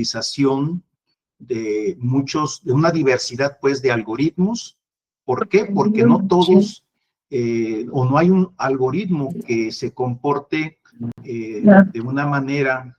utilización de una diversidad, pues, de algoritmos. ¿Por qué? Porque no todos, o no hay un algoritmo que se comporte de una manera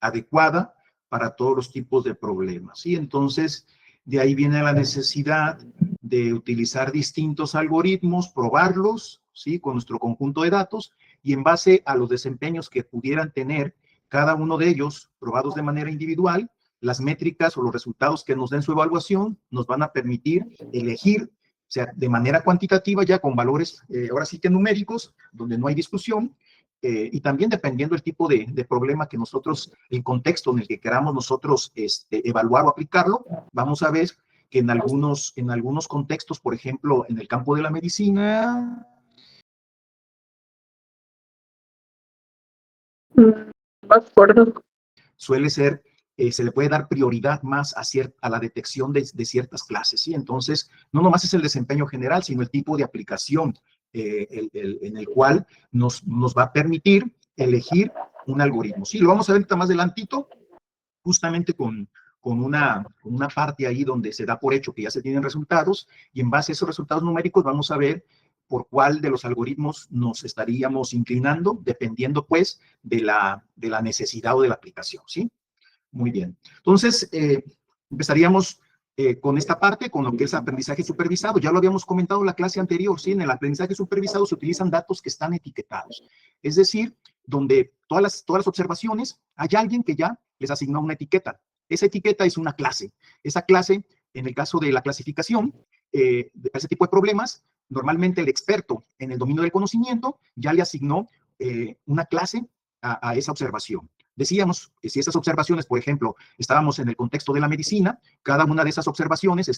adecuada para todos los tipos de problemas, ¿sí? Entonces, de ahí viene la necesidad de utilizar distintos algoritmos, probarlos, ¿sí? Con nuestro conjunto de datos, y en base a los desempeños que pudieran tener cada uno de ellos, probados de manera individual, las métricas o los resultados que nos den su evaluación nos van a permitir elegir, o sea, de manera cuantitativa, ya con valores, ahora sí que numéricos, donde no hay discusión, y también dependiendo del tipo de problema que nosotros, el contexto en el que queramos nosotros evaluar o aplicarlo, vamos a ver que en algunos contextos, por ejemplo, en el campo de la medicina, me acuerdo. Suele ser, se le puede dar prioridad más a la detección de ciertas clases, ¿sí? Entonces, no nomás es el desempeño general, sino el tipo de aplicación en el cual nos va a permitir elegir un algoritmo. Sí, lo vamos a ver más adelantito, justamente con una parte ahí donde se da por hecho que ya se tienen resultados, y en base a esos resultados numéricos vamos a ver por cuál de los algoritmos nos estaríamos inclinando, dependiendo, pues, de la necesidad o de la aplicación, ¿sí? Muy bien. Entonces, empezaríamos con esta parte, con lo que es aprendizaje supervisado. Ya lo habíamos comentado en la clase anterior, ¿sí? En el aprendizaje supervisado se utilizan datos que están etiquetados. Es decir, donde todas las observaciones, hay alguien que ya les asignó una etiqueta. Esa etiqueta es una clase. Esa clase, en el caso de la clasificación, de ese tipo de problemas, normalmente el experto en el dominio del conocimiento ya le asignó una clase a esa observación. Decíamos que si esas observaciones, por ejemplo, estábamos en el contexto de la medicina, cada una de esas observaciones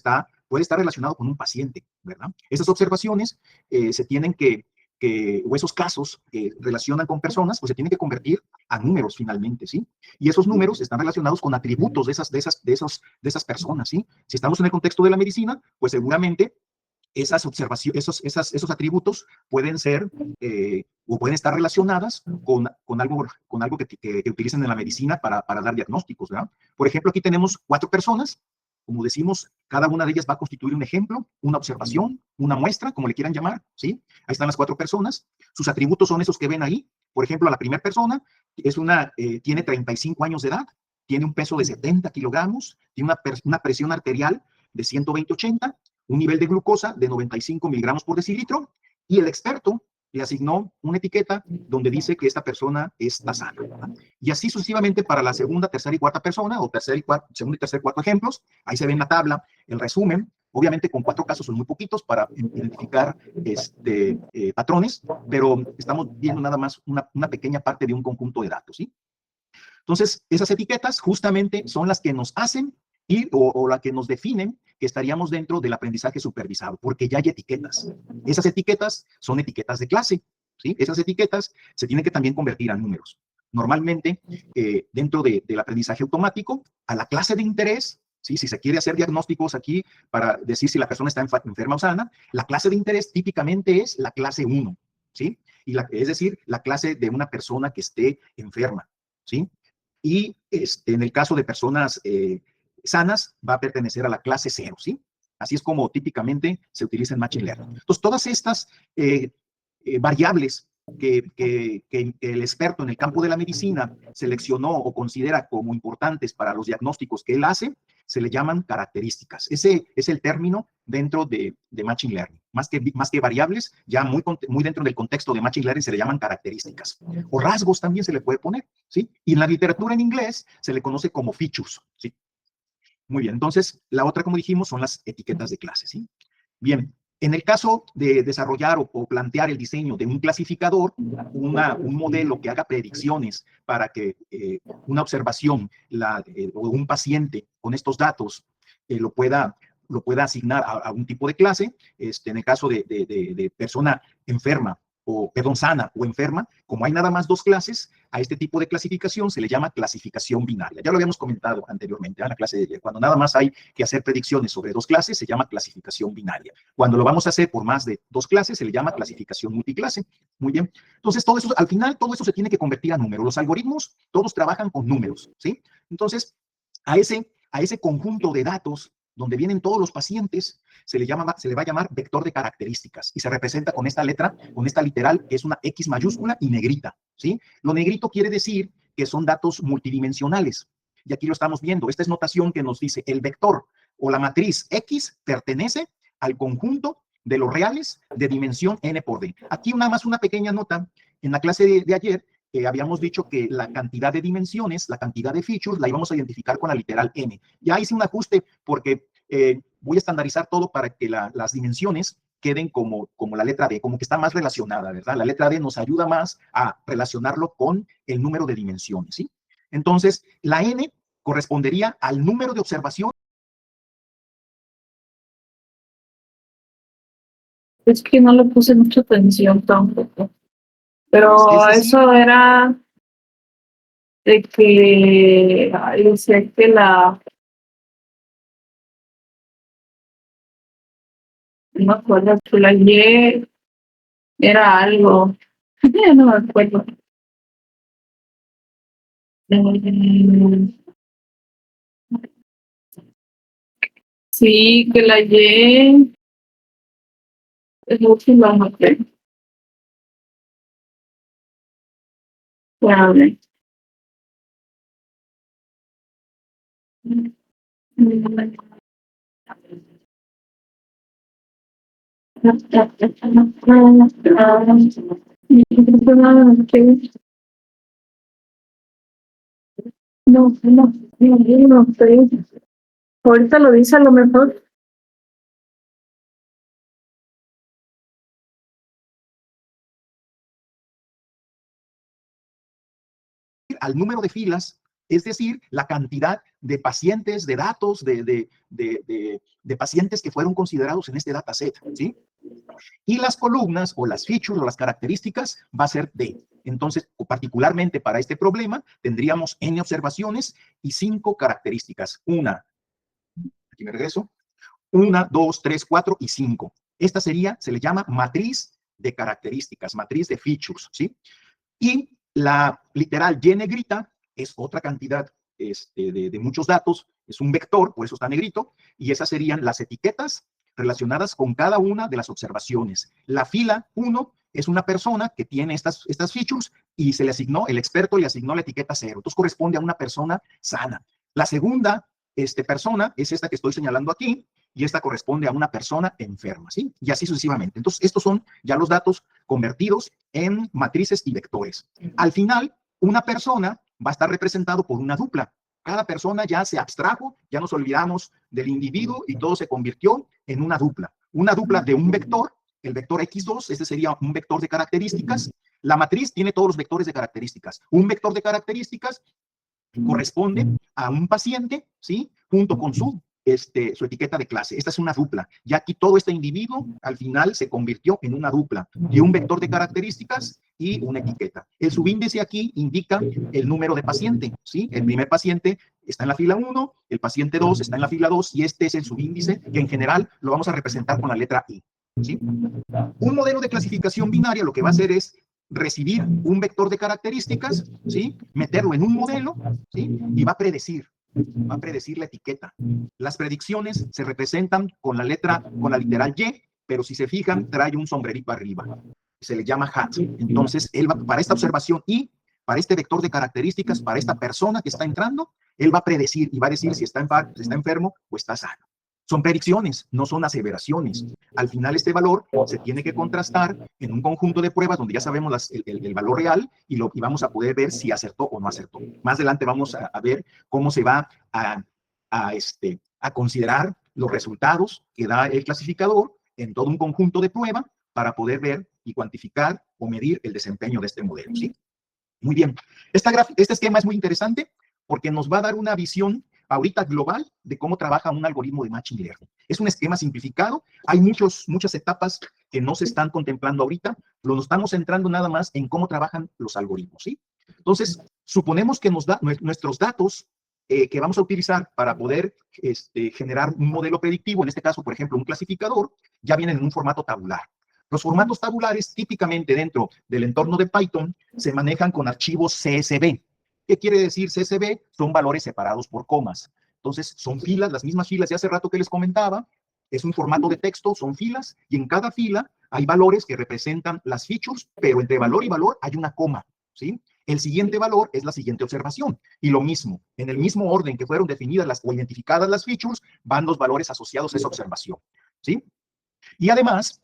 puede estar relacionado con un paciente, ¿verdad? Esas observaciones se tienen o esos casos que relacionan con personas, pues se tienen que convertir a números finalmente, ¿sí? Y esos números están relacionados con atributos de esas personas, ¿sí? Si estamos en el contexto de la medicina, pues seguramente esas observaciones, esos atributos pueden ser o pueden estar relacionadas con algo que utilizan en la medicina para dar diagnósticos, ¿verdad? Por ejemplo, aquí tenemos 4 personas. Como decimos, cada una de ellas va a constituir un ejemplo, una observación, una muestra, como le quieran llamar, ¿sí? Ahí están las 4 personas. Sus atributos son esos que ven ahí. Por ejemplo, la primera persona tiene 35 años de edad, tiene un peso de 70 kilogramos, tiene una presión arterial de 120/80, un nivel de glucosa de 95 miligramos por decilitro, y el experto le asignó una etiqueta donde dice que esta persona está sana, ¿verdad? Y así sucesivamente para la segunda, tercera y cuarta persona, o segundo y tercer, 4 ejemplos. Ahí se ve en la tabla el resumen. Obviamente con 4 casos son muy poquitos para identificar patrones, pero estamos viendo nada más una pequeña parte de un conjunto de datos, ¿sí? Entonces, esas etiquetas justamente son las que nos hacen o las que nos definen que estaríamos dentro del aprendizaje supervisado, porque ya hay etiquetas. Esas etiquetas son etiquetas de clase, ¿sí? Esas etiquetas se tienen que también convertir a números. Normalmente, dentro del aprendizaje automático, a la clase de interés, ¿sí? Si se quiere hacer diagnósticos aquí para decir si la persona está enferma o sana, la clase de interés típicamente es la clase 1, ¿sí? Es decir, la clase de una persona que esté enferma, ¿sí? Y en el caso de personas sanas, va a pertenecer a la clase 0, ¿sí? Así es como típicamente se utiliza en Machine Learning. Entonces, todas estas variables que el experto en el campo de la medicina seleccionó o considera como importantes para los diagnósticos que él hace, se le llaman características. Ese es el término dentro de Machine Learning. Más que variables, ya muy dentro del contexto de Machine Learning se le llaman características. O rasgos también se le puede poner, ¿sí? Y en la literatura en inglés se le conoce como features, ¿sí? Muy bien, entonces la otra, como dijimos, son las etiquetas de clase, ¿sí? Bien, en el caso de desarrollar o plantear el diseño de un clasificador, un modelo que haga predicciones para que una observación o un paciente con estos datos lo pueda asignar a un tipo de clase, en el caso de persona enferma, perdón, sana o enferma, como hay nada más 2 clases, a este tipo de clasificación se le llama clasificación binaria. Ya lo habíamos comentado anteriormente en la clase de ayer. Cuando nada más hay que hacer predicciones sobre dos clases, se llama clasificación binaria. Cuando lo vamos a hacer por más de dos clases, se le llama clasificación multiclase. Muy bien. Entonces, todo eso, al final, todo eso se tiene que convertir a números. Los algoritmos, todos trabajan con números, ¿sí? Entonces, a ese conjunto de datos donde vienen todos los pacientes, se le va a llamar vector de características y se representa con esta letra, con esta literal, que es una X mayúscula y negrita, ¿sí? Lo negrito quiere decir que son datos multidimensionales. Y aquí lo estamos viendo. Esta es notación que nos dice el vector o la matriz X pertenece al conjunto de los reales de dimensión n por d. Aquí nada más una pequeña nota. En la clase de ayer habíamos dicho que la cantidad de dimensiones, la cantidad de features, la íbamos a identificar con la literal n. Ya hice un ajuste porque voy a estandarizar todo para que las dimensiones queden como la letra D, como que está más relacionada, ¿verdad? La letra D nos ayuda más a relacionarlo con el número de dimensiones, ¿sí? Entonces, la n correspondería al número de observación. Es que no le puse mucha atención tampoco. Pero Es decir, eso era de que decía que no me acuerdo, que la Y era algo, ya no me acuerdo. Sí, que la Y es lo que lo noté. Espérame. No, ahorita lo dice a lo mejor. al número de filas, es decir, la cantidad de pacientes, de datos, de pacientes que fueron considerados en este dataset, ¿sí? Y las columnas o las features o las características va a ser D. Entonces, particularmente para este problema, tendríamos n observaciones y 5 características. Aquí me regreso, 1, 2, 3, 4 y 5. Esta se le llama matriz de características, matriz de features, ¿sí? Y la literal Y negrita es otra cantidad de muchos datos, es un vector, por eso está negrito, y esas serían las etiquetas relacionadas con cada una de las observaciones. La fila 1 es una persona que tiene estas features y se le asignó, el experto le asignó la etiqueta 0, entonces corresponde a una persona sana. La segunda persona es esta que estoy señalando aquí, y esta corresponde a una persona enferma, ¿sí? Y así sucesivamente. Entonces, estos son ya los datos convertidos en matrices y vectores. Al final, una persona va a estar representado por una dupla. Cada persona ya se abstrajo, ya nos olvidamos del individuo y todo se convirtió en una dupla. Una dupla de un vector, el vector X2, ese sería un vector de características. La matriz tiene todos los vectores de características. Un vector de características corresponde a un paciente, ¿sí? Junto con su su etiqueta de clase. Esta es una dupla. Ya aquí todo este individuo al final se convirtió en una dupla de un vector de características y una etiqueta. El subíndice aquí indica el número de paciente, ¿sí? El primer paciente está en la fila 1, el paciente 2 está en la fila 2 y este es el subíndice que en general lo vamos a representar con la letra I, ¿sí? Un modelo de clasificación binaria lo que va a hacer es recibir un vector de características, ¿sí? Meterlo en un modelo, ¿sí? Y va a predecir la etiqueta. Las predicciones se representan con la literal Y, pero si se fijan, trae un sombrerito arriba. Se le llama hat. Entonces, él va, para esta observación y para este vector de características, para esta persona que está entrando, él va a predecir y va a decir si está enfermo o está sano. Son predicciones, no son aseveraciones. Al final este valor se tiene que contrastar en un conjunto de pruebas donde ya sabemos el valor real y vamos a poder ver si acertó o no acertó. Más adelante vamos a ver cómo se va a considerar los resultados que da el clasificador en todo un conjunto de prueba para poder ver y cuantificar o medir el desempeño de este modelo, ¿sí? Muy bien. Este esquema es muy interesante porque nos va a dar una visión ahorita global de cómo trabaja un algoritmo de Machine Learning. Es un esquema simplificado, hay muchas etapas que no se están contemplando ahorita, lo estamos centrando nada más en cómo trabajan los algoritmos, ¿sí? Entonces, suponemos que nos da nuestros datos que vamos a utilizar para poder generar un modelo predictivo, en este caso, por ejemplo, un clasificador, ya vienen en un formato tabular. Los formatos tabulares, típicamente dentro del entorno de Python, se manejan con archivos CSV. ¿Qué quiere decir CSV? Son valores separados por comas. Entonces, son filas, las mismas filas de hace rato que les comentaba. Es un formato de texto, son filas, y en cada fila hay valores que representan las features, pero entre valor y valor hay una coma, ¿sí? El siguiente valor es la siguiente observación. Y lo mismo, en el mismo orden que fueron definidas o identificadas las features, van los valores asociados a esa observación, ¿sí? Y además,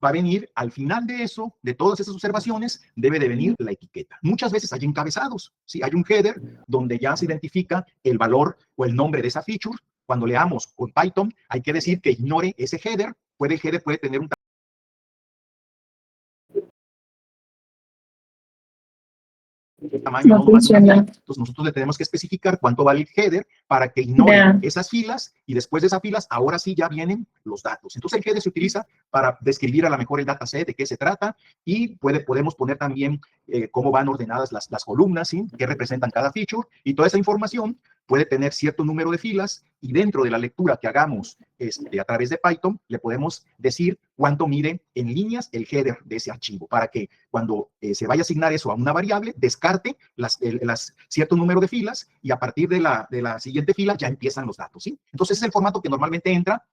va a venir al final de eso, de todas esas observaciones, debe de venir la etiqueta. Muchas veces hay encabezados, ¿sí? Hay un header donde ya se identifica el valor o el nombre de esa feature. Cuando leamos con Python, hay que decir que ignore ese header. El header puede tener un tamaño No no más de una fila. funciona. Entonces nosotros le tenemos que especificar cuánto vale el header para que ignore Ya. esas filas, y después de esas filas, ahora sí ya vienen los datos. Entonces el header se utiliza para describir a lo mejor el dataset, de qué se trata, y podemos poner también cómo van ordenadas las columnas, ¿sí? Qué representan cada feature, y toda esa información puede tener cierto número de filas, y dentro de la lectura que hagamos a través de Python, le podemos decir cuánto mide en líneas el header de ese archivo, para que cuando se vaya a asignar eso a una variable, descarte cierto número de filas, y a partir de la siguiente fila ya empiezan los datos, ¿sí? Entonces es el formato que normalmente entra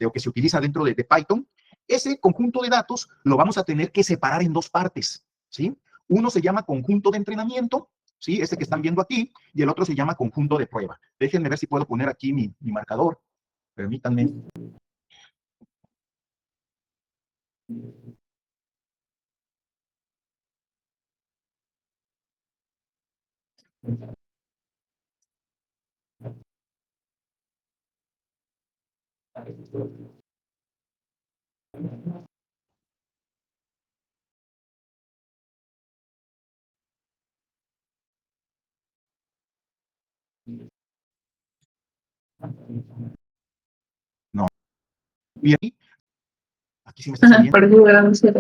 o que se utiliza dentro de Python. Ese conjunto de datos lo vamos a tener que separar en dos partes, ¿sí? Uno se llama conjunto de entrenamiento, ¿sí? Este que están viendo aquí, y el otro se llama conjunto de prueba. Déjenme ver si puedo poner aquí mi marcador. Permítanme. No. Y aquí sí me está saliendo. Por Google, no sé.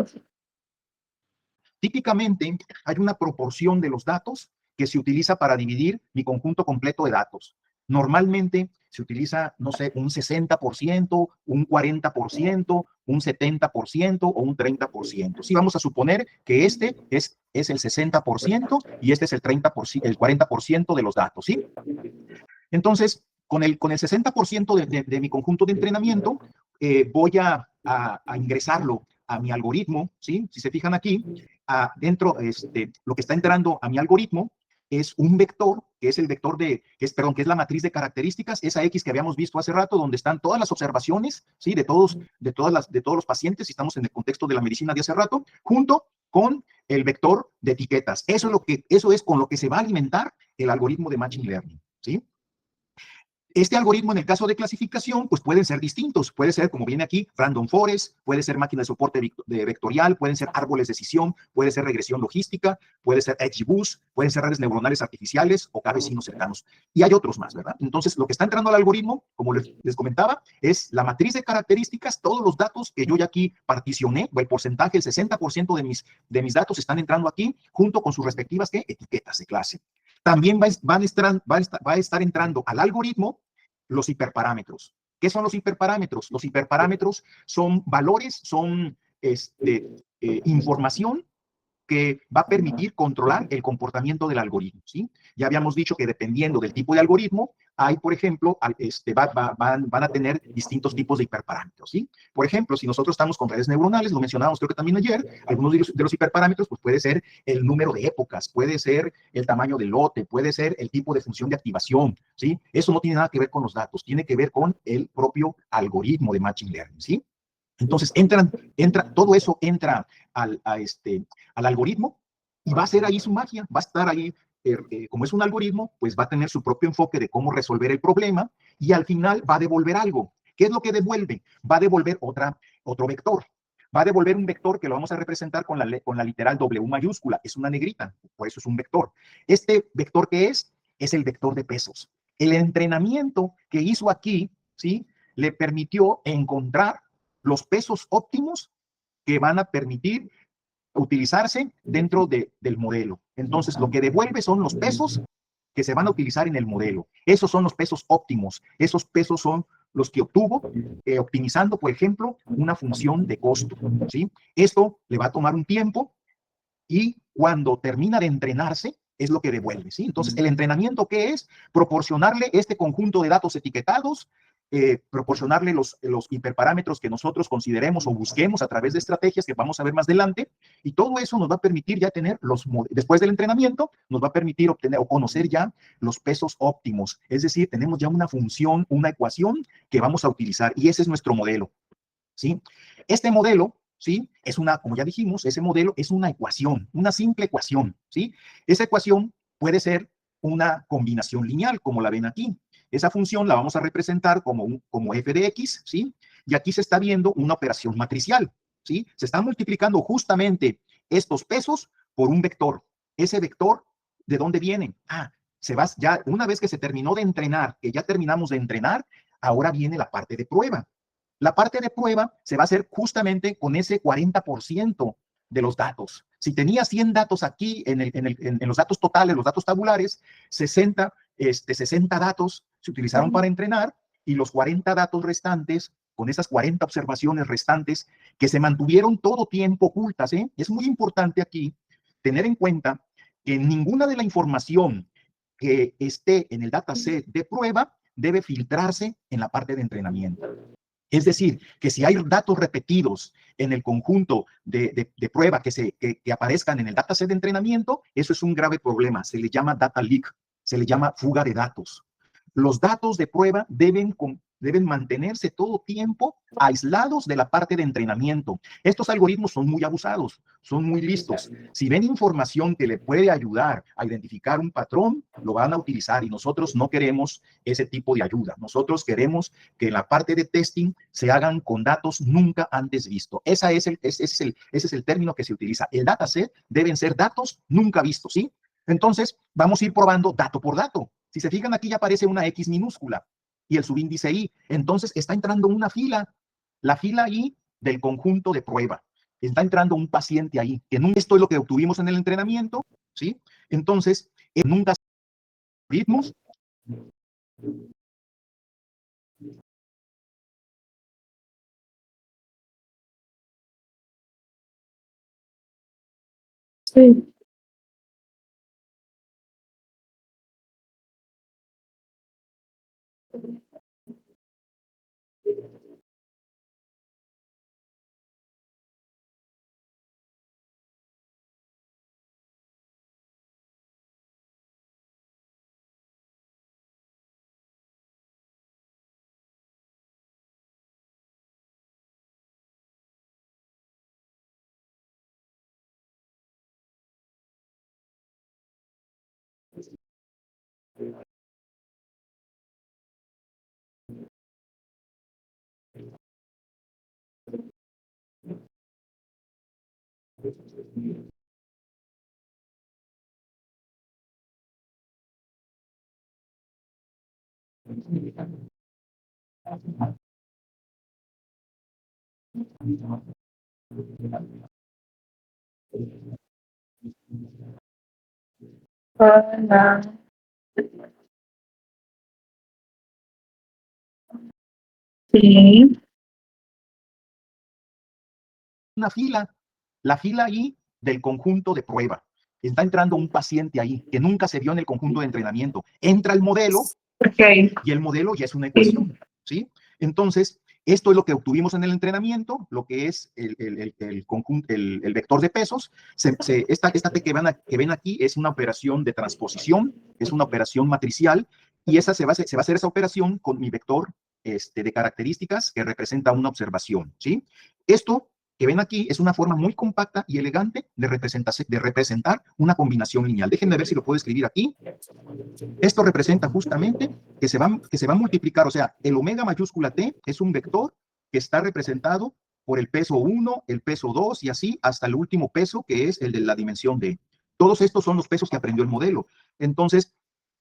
Típicamente hay una proporción de los datos que se utiliza para dividir mi conjunto completo de datos. Normalmente se utiliza, no sé, un 60%, un 40%, un 70% o un 30%. Sí, vamos a suponer que este es el 60% y este es el 30%, el 40% de los datos, ¿sí? Entonces, con el 60% de mi conjunto de entrenamiento, voy a ingresarlo a mi algoritmo, ¿sí? Si se fijan aquí, dentro, lo que está entrando a mi algoritmo es un vector, que es el vector que es la matriz de características, esa X que habíamos visto hace rato, donde están todas las observaciones, ¿sí? De todos los pacientes, si estamos en el contexto de la medicina de hace rato, junto con el vector de etiquetas. Eso es con lo que se va a alimentar el algoritmo de Machine Learning, ¿sí? Este algoritmo, en el caso de clasificación, pues pueden ser distintos. Puede ser, como viene aquí, random forest, puede ser máquina de soporte vectorial, pueden ser árboles de decisión, puede ser regresión logística, puede ser XGBoost, pueden ser redes neuronales artificiales o vecinos cercanos. Y hay otros más, ¿verdad? Entonces, lo que está entrando al algoritmo, como les comentaba, es la matriz de características, todos los datos que yo ya aquí particioné, o el porcentaje, el 60% de mis datos están entrando aquí, junto con sus respectivas etiquetas de clase. También va a estar entrando al algoritmo los hiperparámetros. ¿Qué son los hiperparámetros? Los hiperparámetros son valores, son información que va a permitir controlar el comportamiento del algoritmo, ¿sí? Ya habíamos dicho que dependiendo del tipo de algoritmo, hay, por ejemplo, van a tener distintos tipos de hiperparámetros, ¿sí? Por ejemplo, si nosotros estamos con redes neuronales, lo mencionábamos creo que también ayer, algunos de los hiperparámetros, pues puede ser el número de épocas, puede ser el tamaño del lote, puede ser el tipo de función de activación, ¿sí? Eso no tiene nada que ver con los datos, tiene que ver con el propio algoritmo de Machine Learning, ¿sí? Entonces, todo eso entra al algoritmo y va a ser ahí su magia, va a estar ahí, como es un algoritmo, pues va a tener su propio enfoque de cómo resolver el problema y al final va a devolver algo. ¿Qué es lo que devuelve? Va a devolver otro vector. Va a devolver un vector que lo vamos a representar con la literal W mayúscula, es una negrita, por eso es un vector. Este vector, ¿qué es? Es el vector de pesos. El entrenamiento que hizo aquí, ¿sí? Le permitió encontrar los pesos óptimos que van a permitir utilizarse dentro del modelo. Entonces, lo que devuelve son los pesos que se van a utilizar en el modelo. Esos son los pesos óptimos. Esos pesos son los que obtuvo optimizando, por ejemplo, una función de costo, ¿sí? Esto le va a tomar un tiempo y cuando termina de entrenarse, es lo que devuelve, ¿sí? Entonces, ¿el entrenamiento qué es? Proporcionarle este conjunto de datos etiquetados, proporcionarle los hiperparámetros que nosotros consideremos o busquemos a través de estrategias que vamos a ver más adelante, y todo eso nos va a permitir ya tener después del entrenamiento, nos va a permitir obtener o conocer ya los pesos óptimos, es decir, tenemos ya una función, una ecuación que vamos a utilizar, y ese es nuestro modelo, ¿sí? Este modelo, ¿sí? Es una, como ya dijimos, ese modelo es una ecuación, una simple ecuación, ¿sí? Esa ecuación puede ser una combinación lineal, como la ven aquí. Esa función la vamos a representar como f de x, ¿sí? Y aquí se está viendo una operación matricial, ¿sí? Se están multiplicando justamente estos pesos por un vector. Ese vector, ¿de dónde viene? Ya una vez que se terminó de entrenar, que ya terminamos de entrenar, ahora viene la parte de prueba. La parte de prueba se va a hacer justamente con ese 40% de los datos. Si tenía 100 datos aquí en los datos totales, los datos tabulares, 60 datos se utilizaron para entrenar y los 40 datos restantes, con esas 40 observaciones restantes que se mantuvieron todo tiempo ocultas. Es muy importante aquí tener en cuenta que ninguna de la información que esté en el dataset de prueba debe filtrarse en la parte de entrenamiento. Es decir, que si hay datos repetidos en el conjunto de prueba que aparezcan en el dataset de entrenamiento, eso es un grave problema. Se le llama data leak, se le llama fuga de datos. Los datos de prueba deben mantenerse todo tiempo aislados de la parte de entrenamiento. Estos algoritmos son muy abusados, son muy listos. Si ven información que le puede ayudar a identificar un patrón, lo van a utilizar y nosotros no queremos ese tipo de ayuda. Nosotros queremos que en la parte de testing se hagan con datos nunca antes vistos. Ese es el término que se utiliza. El dataset deben ser datos nunca vistos, ¿sí? Entonces, vamos a ir probando dato por dato. Si se fijan, aquí ya aparece una X minúscula y el subíndice I. Entonces, está entrando una fila, la fila I del conjunto de prueba. Está entrando un paciente ahí, que nunca esto es lo que obtuvimos en el entrenamiento, ¿sí? Entonces, nunca ritmos. Sí. Hola. Sí. Una fila, la fila I del conjunto de prueba. Está entrando un paciente ahí que nunca se vio en el conjunto de entrenamiento. Entra el modelo y el modelo ya es una ecuación, ¿sí? Entonces, esto es lo que obtuvimos en el entrenamiento, lo que es el vector de pesos. Esta T que ven aquí es una operación de transposición, es una operación matricial, y se va a hacer esa operación con mi vector de características que representa una observación, ¿sí? Esto que ven aquí es una forma muy compacta y elegante de representar una combinación lineal. Déjenme ver si lo puedo escribir aquí. Esto representa justamente que se va a multiplicar, o sea, el omega mayúscula T es un vector que está representado por el peso 1, el peso 2 y así hasta el último peso que es el de la dimensión D. Todos estos son los pesos que aprendió el modelo. Entonces,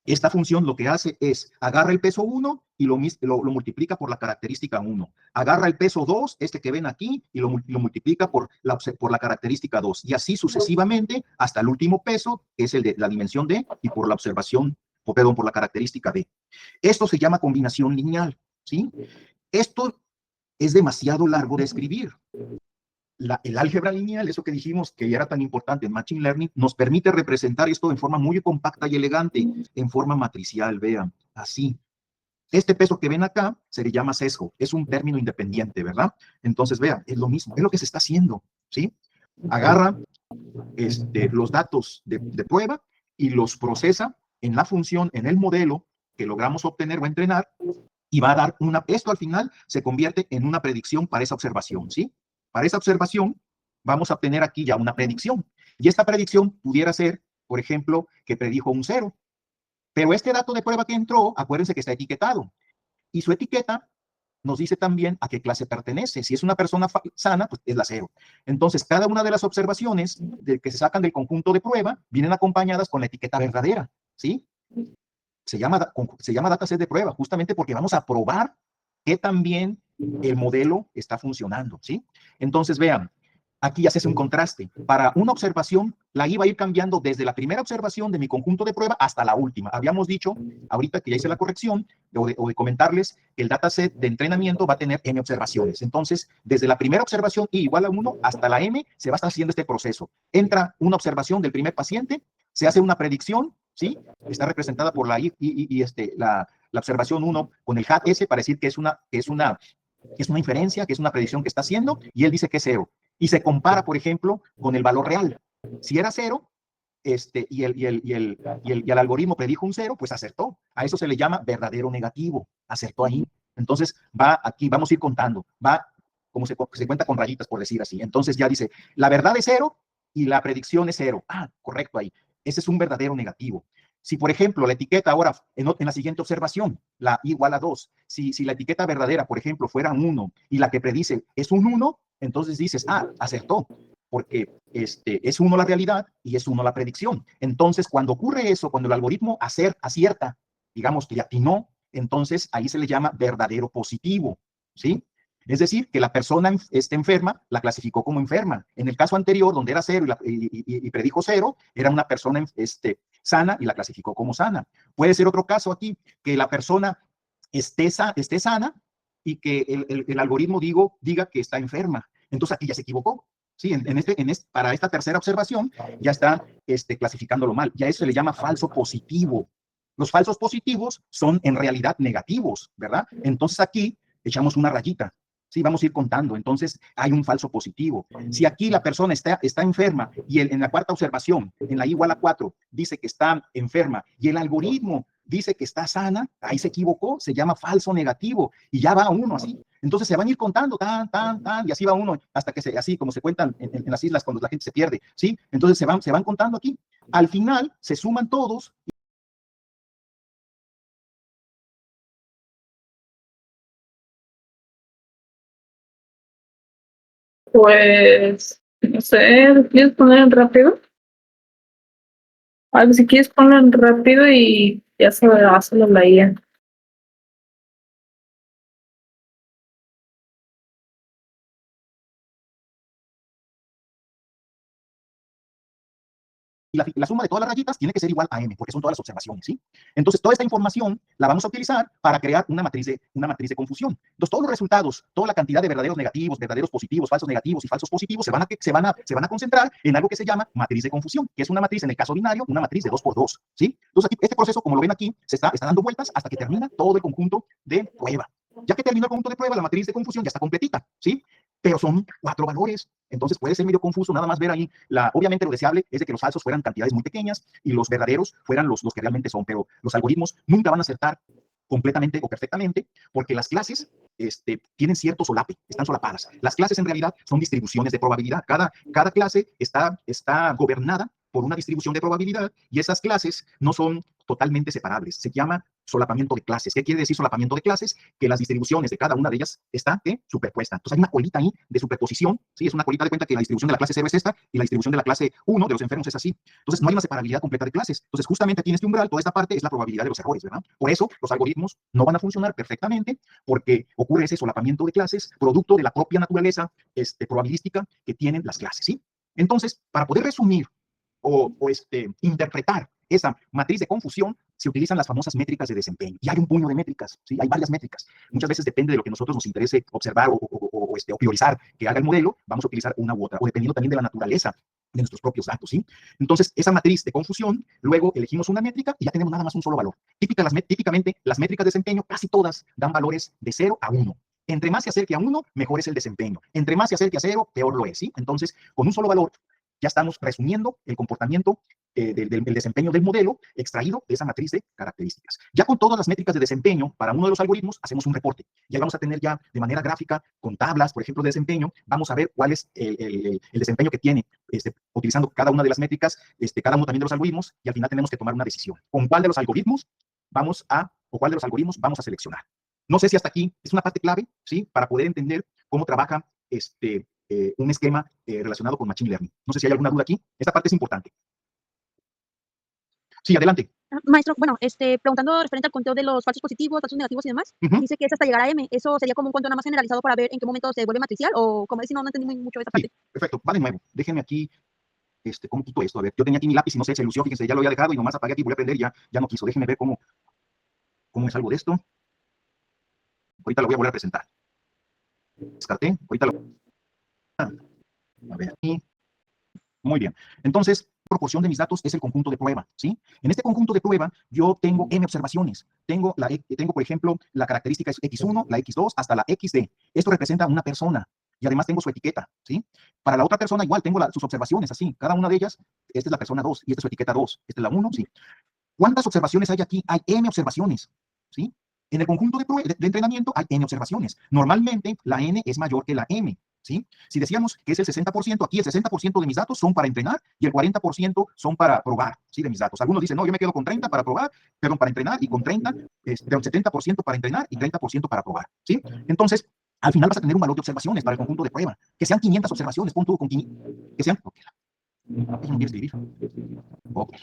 Esta función lo que hace es, agarra el peso 1 y lo multiplica por la característica 1. Agarra el peso 2, este que ven aquí, y lo multiplica por la característica 2. Y así sucesivamente hasta el último peso, que es el de la dimensión D, y por la observación, perdón, por la característica D. Esto se llama combinación lineal, ¿sí? Esto es demasiado largo de escribir. El álgebra lineal, eso que dijimos que ya era tan importante en Machine Learning, nos permite representar esto en forma muy compacta y elegante, en forma matricial, vean, así. Este peso que ven acá se le llama sesgo, es un término independiente, ¿verdad? Entonces, vean, es lo mismo, es lo que se está haciendo, ¿sí? Agarra los datos de prueba y los procesa en la función, en el modelo que logramos obtener o entrenar, y va a dar esto al final se convierte en una predicción para esa observación, ¿sí? Para esa observación vamos a obtener aquí ya una predicción. Y esta predicción pudiera ser, por ejemplo, que predijo un 0. Pero este dato de prueba que entró, acuérdense que está etiquetado. Y su etiqueta nos dice también a qué clase pertenece. Si es una persona sana, pues es la 0. Entonces, cada una de las observaciones que se sacan del conjunto de prueba vienen acompañadas con la etiqueta verdadera, ¿sí? Se llama dataset de prueba, justamente porque vamos a probar que también el modelo está funcionando, ¿sí? Entonces, vean, aquí ya se hace un contraste. Para una observación, la I va a ir cambiando desde la primera observación de mi conjunto de prueba hasta la última. Habíamos dicho, ahorita que ya hice la corrección, o de comentarles que el dataset de entrenamiento va a tener n observaciones. Entonces, desde la primera observación I igual a 1 hasta la m, se va a estar haciendo este proceso. Entra una observación del primer paciente, se hace una predicción, ¿sí? Está representada por la la observación 1 con el hat S para decir que es una inferencia, que es una predicción que está haciendo, y él dice que es 0. Y se compara, por ejemplo, con el valor real. Si era 0, y el algoritmo predijo un 0, pues acertó. A eso se le llama verdadero negativo. Acertó ahí. Entonces, aquí vamos a ir contando. Va como se cuenta con rayitas, por decir así. Entonces ya dice, la verdad es 0 y la predicción es 0. Ah, correcto ahí. Ese es un verdadero negativo. Si, por ejemplo, la etiqueta ahora, en la siguiente observación, la igual a 2, si la etiqueta verdadera, por ejemplo, fuera 1 y la que predice es un 1, entonces dices, ah, acertó, porque es 1 la realidad y es 1 la predicción. Entonces, cuando ocurre eso, cuando el algoritmo acierta, digamos que atinó, entonces ahí se le llama verdadero positivo, ¿sí? Es decir, que la persona enferma la clasificó como enferma. En el caso anterior, donde era 0 y predijo 0, era una persona sana y la clasificó como sana. Puede ser otro caso aquí, que la persona esté sana y que el algoritmo diga que está enferma. Entonces aquí ya se equivocó. Sí, para esta tercera observación ya está clasificándolo mal. Ya eso se le llama falso positivo. Los falsos positivos son en realidad negativos, ¿verdad? Entonces aquí echamos una rayita. Sí, vamos a ir contando. Entonces, hay un falso positivo. Si aquí la persona está enferma y en la cuarta observación, en la I igual a 4, dice que está enferma y el algoritmo dice que está sana, ahí se equivocó, se llama falso negativo y ya va uno así. Entonces se van a ir contando, y así va uno hasta que así como se cuentan en las islas cuando la gente se pierde, ¿sí? Entonces se van contando aquí. Al final se suman todos. Pues, no sé, ¿quieres poner en rápido? A ver, si quieres ponlo en rápido y ya se verá, solo la IA. Y la suma de todas las rayitas tiene que ser igual a n, porque son todas las observaciones, ¿sí? Entonces, toda esta información la vamos a utilizar para crear una matriz de confusión. Entonces, todos los resultados, toda la cantidad de verdaderos negativos, verdaderos positivos, falsos negativos y falsos positivos se van a concentrar en algo que se llama matriz de confusión, que es una matriz, en el caso binario, una matriz de 2 por 2, ¿sí? Entonces, aquí, este proceso, como lo ven aquí, se está dando vueltas hasta que termina todo el conjunto de prueba. Ya que terminó el conjunto de prueba, la matriz de confusión ya está completita, ¿sí? Pero son 4 valores. Entonces puede ser medio confuso nada más ver ahí. Obviamente lo deseable es de que los falsos fueran cantidades muy pequeñas y los verdaderos fueran los que realmente son, pero los algoritmos nunca van a acertar completamente o perfectamente, porque las clases tienen cierto solape, están solapadas. Las clases en realidad son distribuciones de probabilidad. Cada clase está gobernada por una distribución de probabilidad y esas clases no son totalmente separables. Se llama solapamiento de clases. ¿Qué quiere decir solapamiento de clases? Que las distribuciones de cada una de ellas está superpuesta. Entonces hay una colita ahí de superposición, ¿sí? Es una colita de cuenta que la distribución de la clase 0 es esta y la distribución de la clase 1 de los enfermos es así. Entonces no hay una separabilidad completa de clases. Entonces justamente aquí en este umbral, toda esta parte es la probabilidad de los errores, ¿verdad? Por eso los algoritmos no van a funcionar perfectamente porque ocurre ese solapamiento de clases producto de la propia naturaleza probabilística que tienen las clases, ¿sí? Entonces, para poder resumir o interpretar esa matriz de confusión, se utilizan las famosas métricas de desempeño. Y hay un puño de métricas, ¿sí? Hay varias métricas. Muchas veces depende de lo que a nosotros nos interese observar o priorizar que haga el modelo, vamos a utilizar una u otra, o dependiendo también de la naturaleza de nuestros propios datos, ¿sí? Entonces, esa matriz de confusión, luego elegimos una métrica y ya tenemos nada más un solo valor. Típicamente, las métricas de desempeño, casi todas, dan valores de 0 a 1. Entre más se acerque a 1, mejor es el desempeño. Entre más se acerque a 0, peor lo es, ¿sí? Entonces, con un solo valor, ya estamos resumiendo el comportamiento del desempeño del modelo extraído de esa matriz de características. Ya con todas las métricas de desempeño para uno de los algoritmos, hacemos un reporte. Y ahí vamos a tener ya de manera gráfica, con tablas, por ejemplo, de desempeño, vamos a ver cuál es el desempeño que tiene, utilizando cada una de las métricas, cada uno también de los algoritmos, y al final tenemos que tomar una decisión. ¿Con cuál de los algoritmos cuál de los algoritmos vamos a seleccionar? No sé si hasta aquí es una parte clave, ¿sí? Para poder entender cómo trabaja un esquema relacionado con Machine Learning. No sé si hay alguna duda aquí. Esta parte es importante. Sí, adelante. Maestro, bueno, preguntando referente al conteo de los falsos positivos, falsos negativos y demás, dice que es hasta llegar a M. ¿Eso sería como un conteo nada más generalizado para ver en qué momento se vuelve matricial? O como decir, no entendí muy mucho esa parte. Sí, perfecto. Va de nuevo. Déjenme aquí, ¿cómo quito esto? A ver, yo tenía aquí mi lápiz y no sé, se lució, fíjense, ya lo había dejado y nomás apagué aquí, voy a prender y ya no quiso. Déjenme ver cómo me salgo de esto. Ahorita lo voy a volver a presentar. Descarté, ahorita lo... A ver, aquí. Muy bien. Entonces, la proporción de mis datos es el conjunto de prueba, ¿sí? En este conjunto de prueba, yo tengo n observaciones. Tengo, por ejemplo, la característica es x1, la x2, hasta la xd. Esto representa a una persona. Y además tengo su etiqueta, ¿sí? Para la otra persona igual tengo sus observaciones, así. Cada una de ellas, esta es la persona 2 y esta es su etiqueta 2. Esta es la 1, ¿sí? ¿Cuántas observaciones hay aquí? Hay n observaciones, ¿sí? En el conjunto de entrenamiento hay n observaciones. Normalmente, la n es mayor que la m, ¿sí? Si decíamos que es el 60%, aquí el 60% de mis datos son para entrenar y el 40% son para probar, ¿sí? De mis datos. Algunos dicen, no, yo me quedo con 30 para probar, perdón, para entrenar, y con 30, 70% para entrenar y 30% para probar, ¿sí? Entonces, al final vas a tener un valor de observaciones para el conjunto de prueba. Que sean 500 observaciones, pon tú con 500, que sean... Ok, eso no quiere escribir. Ok.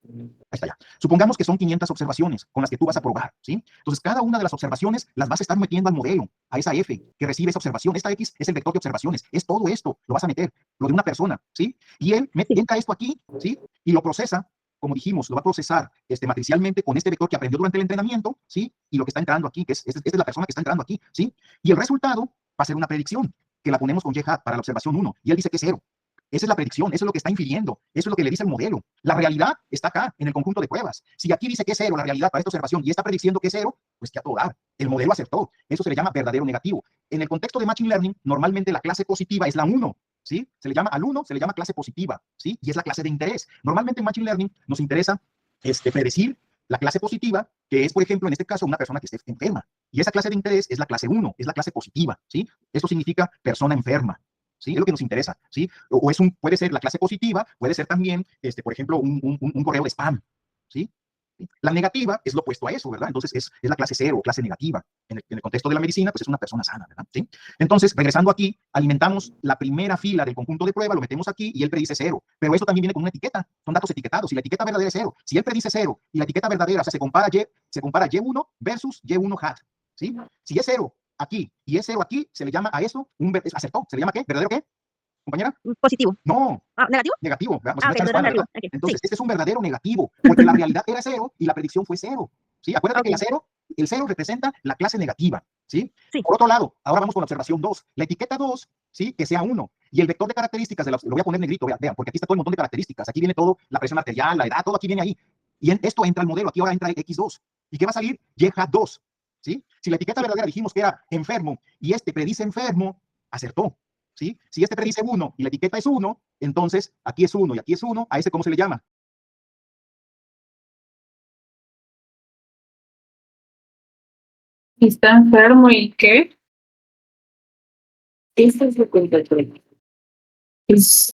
Ahí está ya. Supongamos que son 500 observaciones con las que tú vas a probar, ¿sí? Entonces, cada una de las observaciones las vas a estar metiendo al modelo, a esa F que recibe esa observación. Esta X es el vector de observaciones. Es todo esto, lo vas a meter, lo de una persona, ¿sí? Y él entra esto aquí, ¿sí? Y lo procesa, como dijimos, lo va a procesar matricialmente con este vector que aprendió durante el entrenamiento, ¿sí? Y lo que está entrando aquí, que esta es la persona que está entrando aquí, ¿sí? Y el resultado va a ser una predicción, que la ponemos con J-hat para la observación 1, y él dice que es 0. Esa es la predicción, eso es lo que está infiriendo, eso es lo que le dice el modelo. La realidad está acá, en el conjunto de pruebas. Si aquí dice que es 0 la realidad para esta observación y está prediciendo que es 0, pues que a todo dar. El modelo acertó. Eso se le llama verdadero negativo. En el contexto de Machine Learning, normalmente la clase positiva es la 1, ¿sí? Se le llama al 1, se le llama clase positiva, ¿sí? Y es la clase de interés. Normalmente en Machine Learning nos interesa predecir la clase positiva, que es, por ejemplo, en este caso, una persona que esté enferma. Y esa clase de interés es la clase 1, es la clase positiva, ¿sí? Esto significa persona enferma. ¿Sí? Es lo que nos interesa, ¿sí? Puede ser la clase positiva, puede ser también, por ejemplo, un correo de spam, ¿sí? La negativa es lo opuesto a eso, ¿verdad? Entonces es la clase 0, clase negativa. En el contexto de la medicina, pues es una persona sana, ¿verdad? ¿Sí? Entonces, regresando aquí, alimentamos la primera fila del conjunto de prueba, lo metemos aquí y él predice 0. Pero eso también viene con una etiqueta, son datos etiquetados. Y la etiqueta verdadera es 0. Si él predice 0 y la etiqueta verdadera, o sea, se compara Y1 versus Y1 hat, ¿sí? Si es 0 aquí y es 0 aquí, se le llama a eso acertó. ¿Se le llama qué? ¿Verdadero qué? ¿Compañera? Positivo. No. ¿Negativo? Negativo. Verdadero negativo. Okay. Entonces, este es un verdadero negativo, porque la realidad era 0 y la predicción fue 0. ¿Sí? Acuérdate que el 0 representa la clase negativa. ¿Sí? Sí. Por otro lado, ahora vamos con la observación 2. La etiqueta 2, ¿sí? Que sea 1. Y el vector de características, lo voy a poner negrito, vean, porque aquí está todo el montón de características. Aquí viene todo, la presión arterial, la edad, todo aquí viene ahí. Y esto entra al modelo, aquí ahora entra X2. ¿Y qué va a salir? Y-hat2. ¿Sí? Si la etiqueta verdadera dijimos que era enfermo y predice enfermo, acertó. ¿Sí? Si predice 1 y la etiqueta es 1, entonces aquí es 1 y aquí es 1, ¿a ese cómo se le llama? ¿Está enfermo y qué? Esta es la cuenta. Es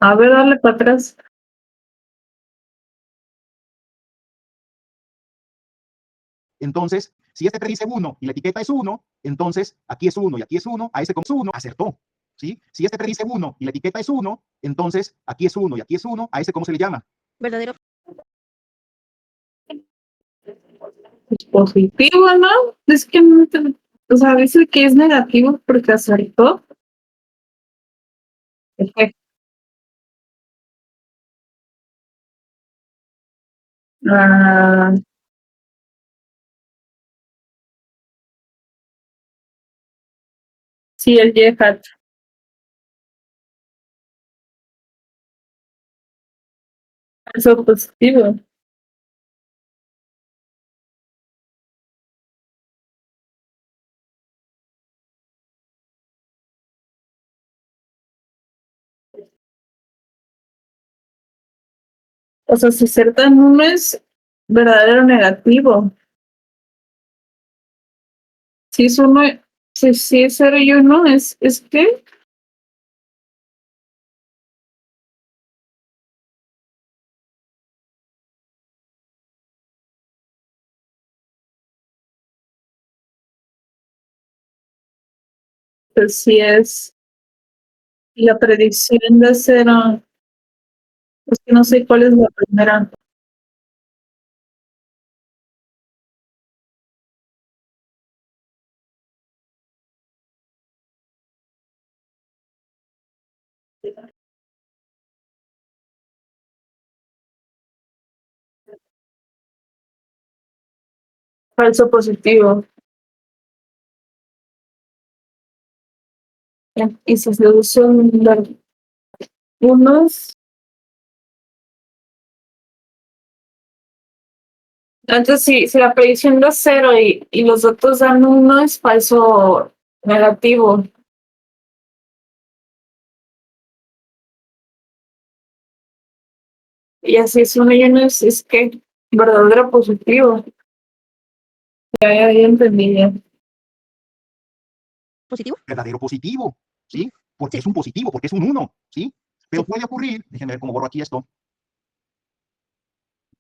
A ver, dale para atrás. Entonces, si este predice 1 y la etiqueta es 1, entonces aquí es 1 y aquí es 1, a ese como es 1, acertó. ¿Sí? Si este predice 1 y la etiqueta es 1, entonces aquí es 1 y aquí es 1, a ese ¿cómo se le llama? Verdadero. Es positivo, ¿no? Es que no te... O sea, dice que es negativo porque acertó. Perfecto. Ah, sí, el Yehat. Eso positivo. O sea, si acertan uno es verdadero o negativo. Si es uno, si es 0 y 1, es que pues si es la predicción de 0. Es que no sé cuál es la primera. Falso positivo. Y si se usan unos. Entonces, si la predicción da 0 y los datos dan 1, es falso negativo. Y así es 1 y 1 es que verdadero positivo. Ya entendí ya. Positivo. Verdadero positivo, ¿sí? Porque Sí. es un positivo, porque es un 1, ¿sí? Pero puede ocurrir, déjenme ver cómo borro aquí esto.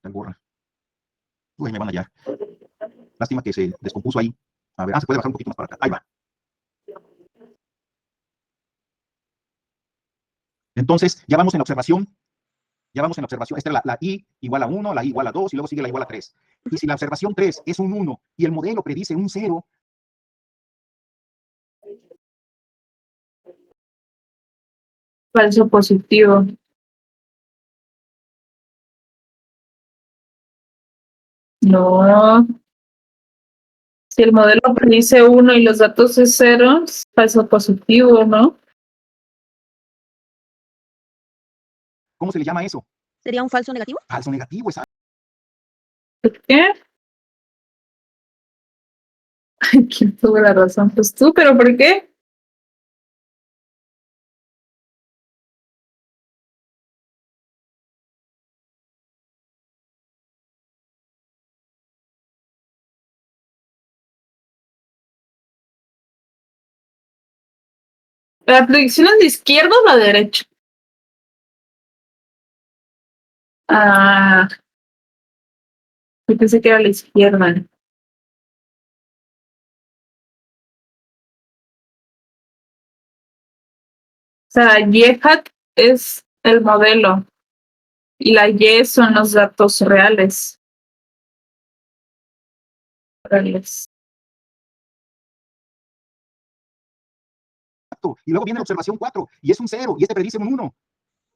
Borra. Uy, me van a hallar. Lástima que se descompuso ahí. A ver, se puede bajar un poquito más para acá. Ahí va. Entonces, ya vamos en la observación. Ya vamos en la observación. Esta es la I igual a 1, la I igual a 2 y luego sigue la igual a 3. Y si la observación 3 es un 1 y el modelo predice un 0, Falso positivo. No. Si el modelo predice 1 y los datos es 0, es falso positivo, ¿no? ¿cómo se le llama eso? ¿Sería un falso negativo? Falso negativo, exacto. ¿Por qué? ¿Quién tuvo la razón? Pues tú, ¿pero por qué? ¿La predicción es de izquierda o la derecha? Ah, yo pensé que era la izquierda. O sea, Y-hat es el modelo y la Y son los datos reales. Y luego viene la observación 4 y es un 0 y este predice un 1.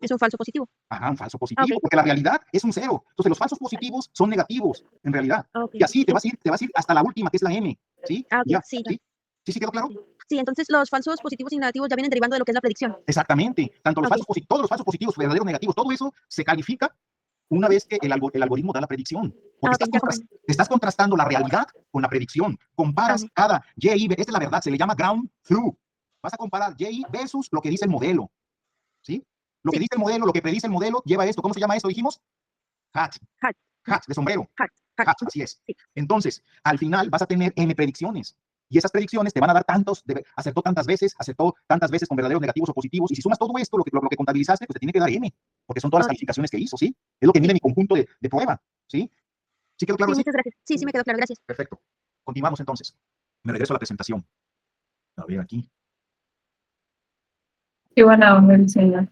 Es un falso positivo. Ajá, un falso positivo, Okay. porque la realidad es un 0. Entonces los falsos positivos son negativos, en realidad. Okay. Y así te vas a ir hasta la última, que es la M. ¿Sí? Ah, okay. Ya, Sí. ¿sí? ¿Sí quedó claro? Sí, entonces los falsos positivos y negativos ya vienen derivando de lo que es la predicción. Exactamente. Tanto los Okay. todos los falsos positivos, verdaderos, negativos, todo eso se califica una vez que el algoritmo da la predicción. Porque estás contrastando la realidad con la predicción. Comparas cada Y, esta es la verdad, se le llama ground truth. Vas a comparar Y versus lo que dice el modelo. ¿Sí? Lo que dice el modelo, lo que predice el modelo, lleva esto. ¿Cómo se llama esto? Dijimos hat. Hat, de sombrero. Hat, así es. Sí. Entonces, al final vas a tener M predicciones. Y esas predicciones te van a dar acertó tantas veces con verdaderos, negativos o positivos. Y si sumas todo esto, lo que contabilizaste, pues te tiene que dar M, porque son todas las calificaciones que hizo, ¿sí? Es lo que mide mi conjunto de prueba, ¿sí? ¿Sí quedó claro? Sí, muchas gracias. Sí, me quedó claro, gracias. Perfecto. Continuamos entonces. Me regreso a la presentación. A ver aquí. Qué buena onda enseñar.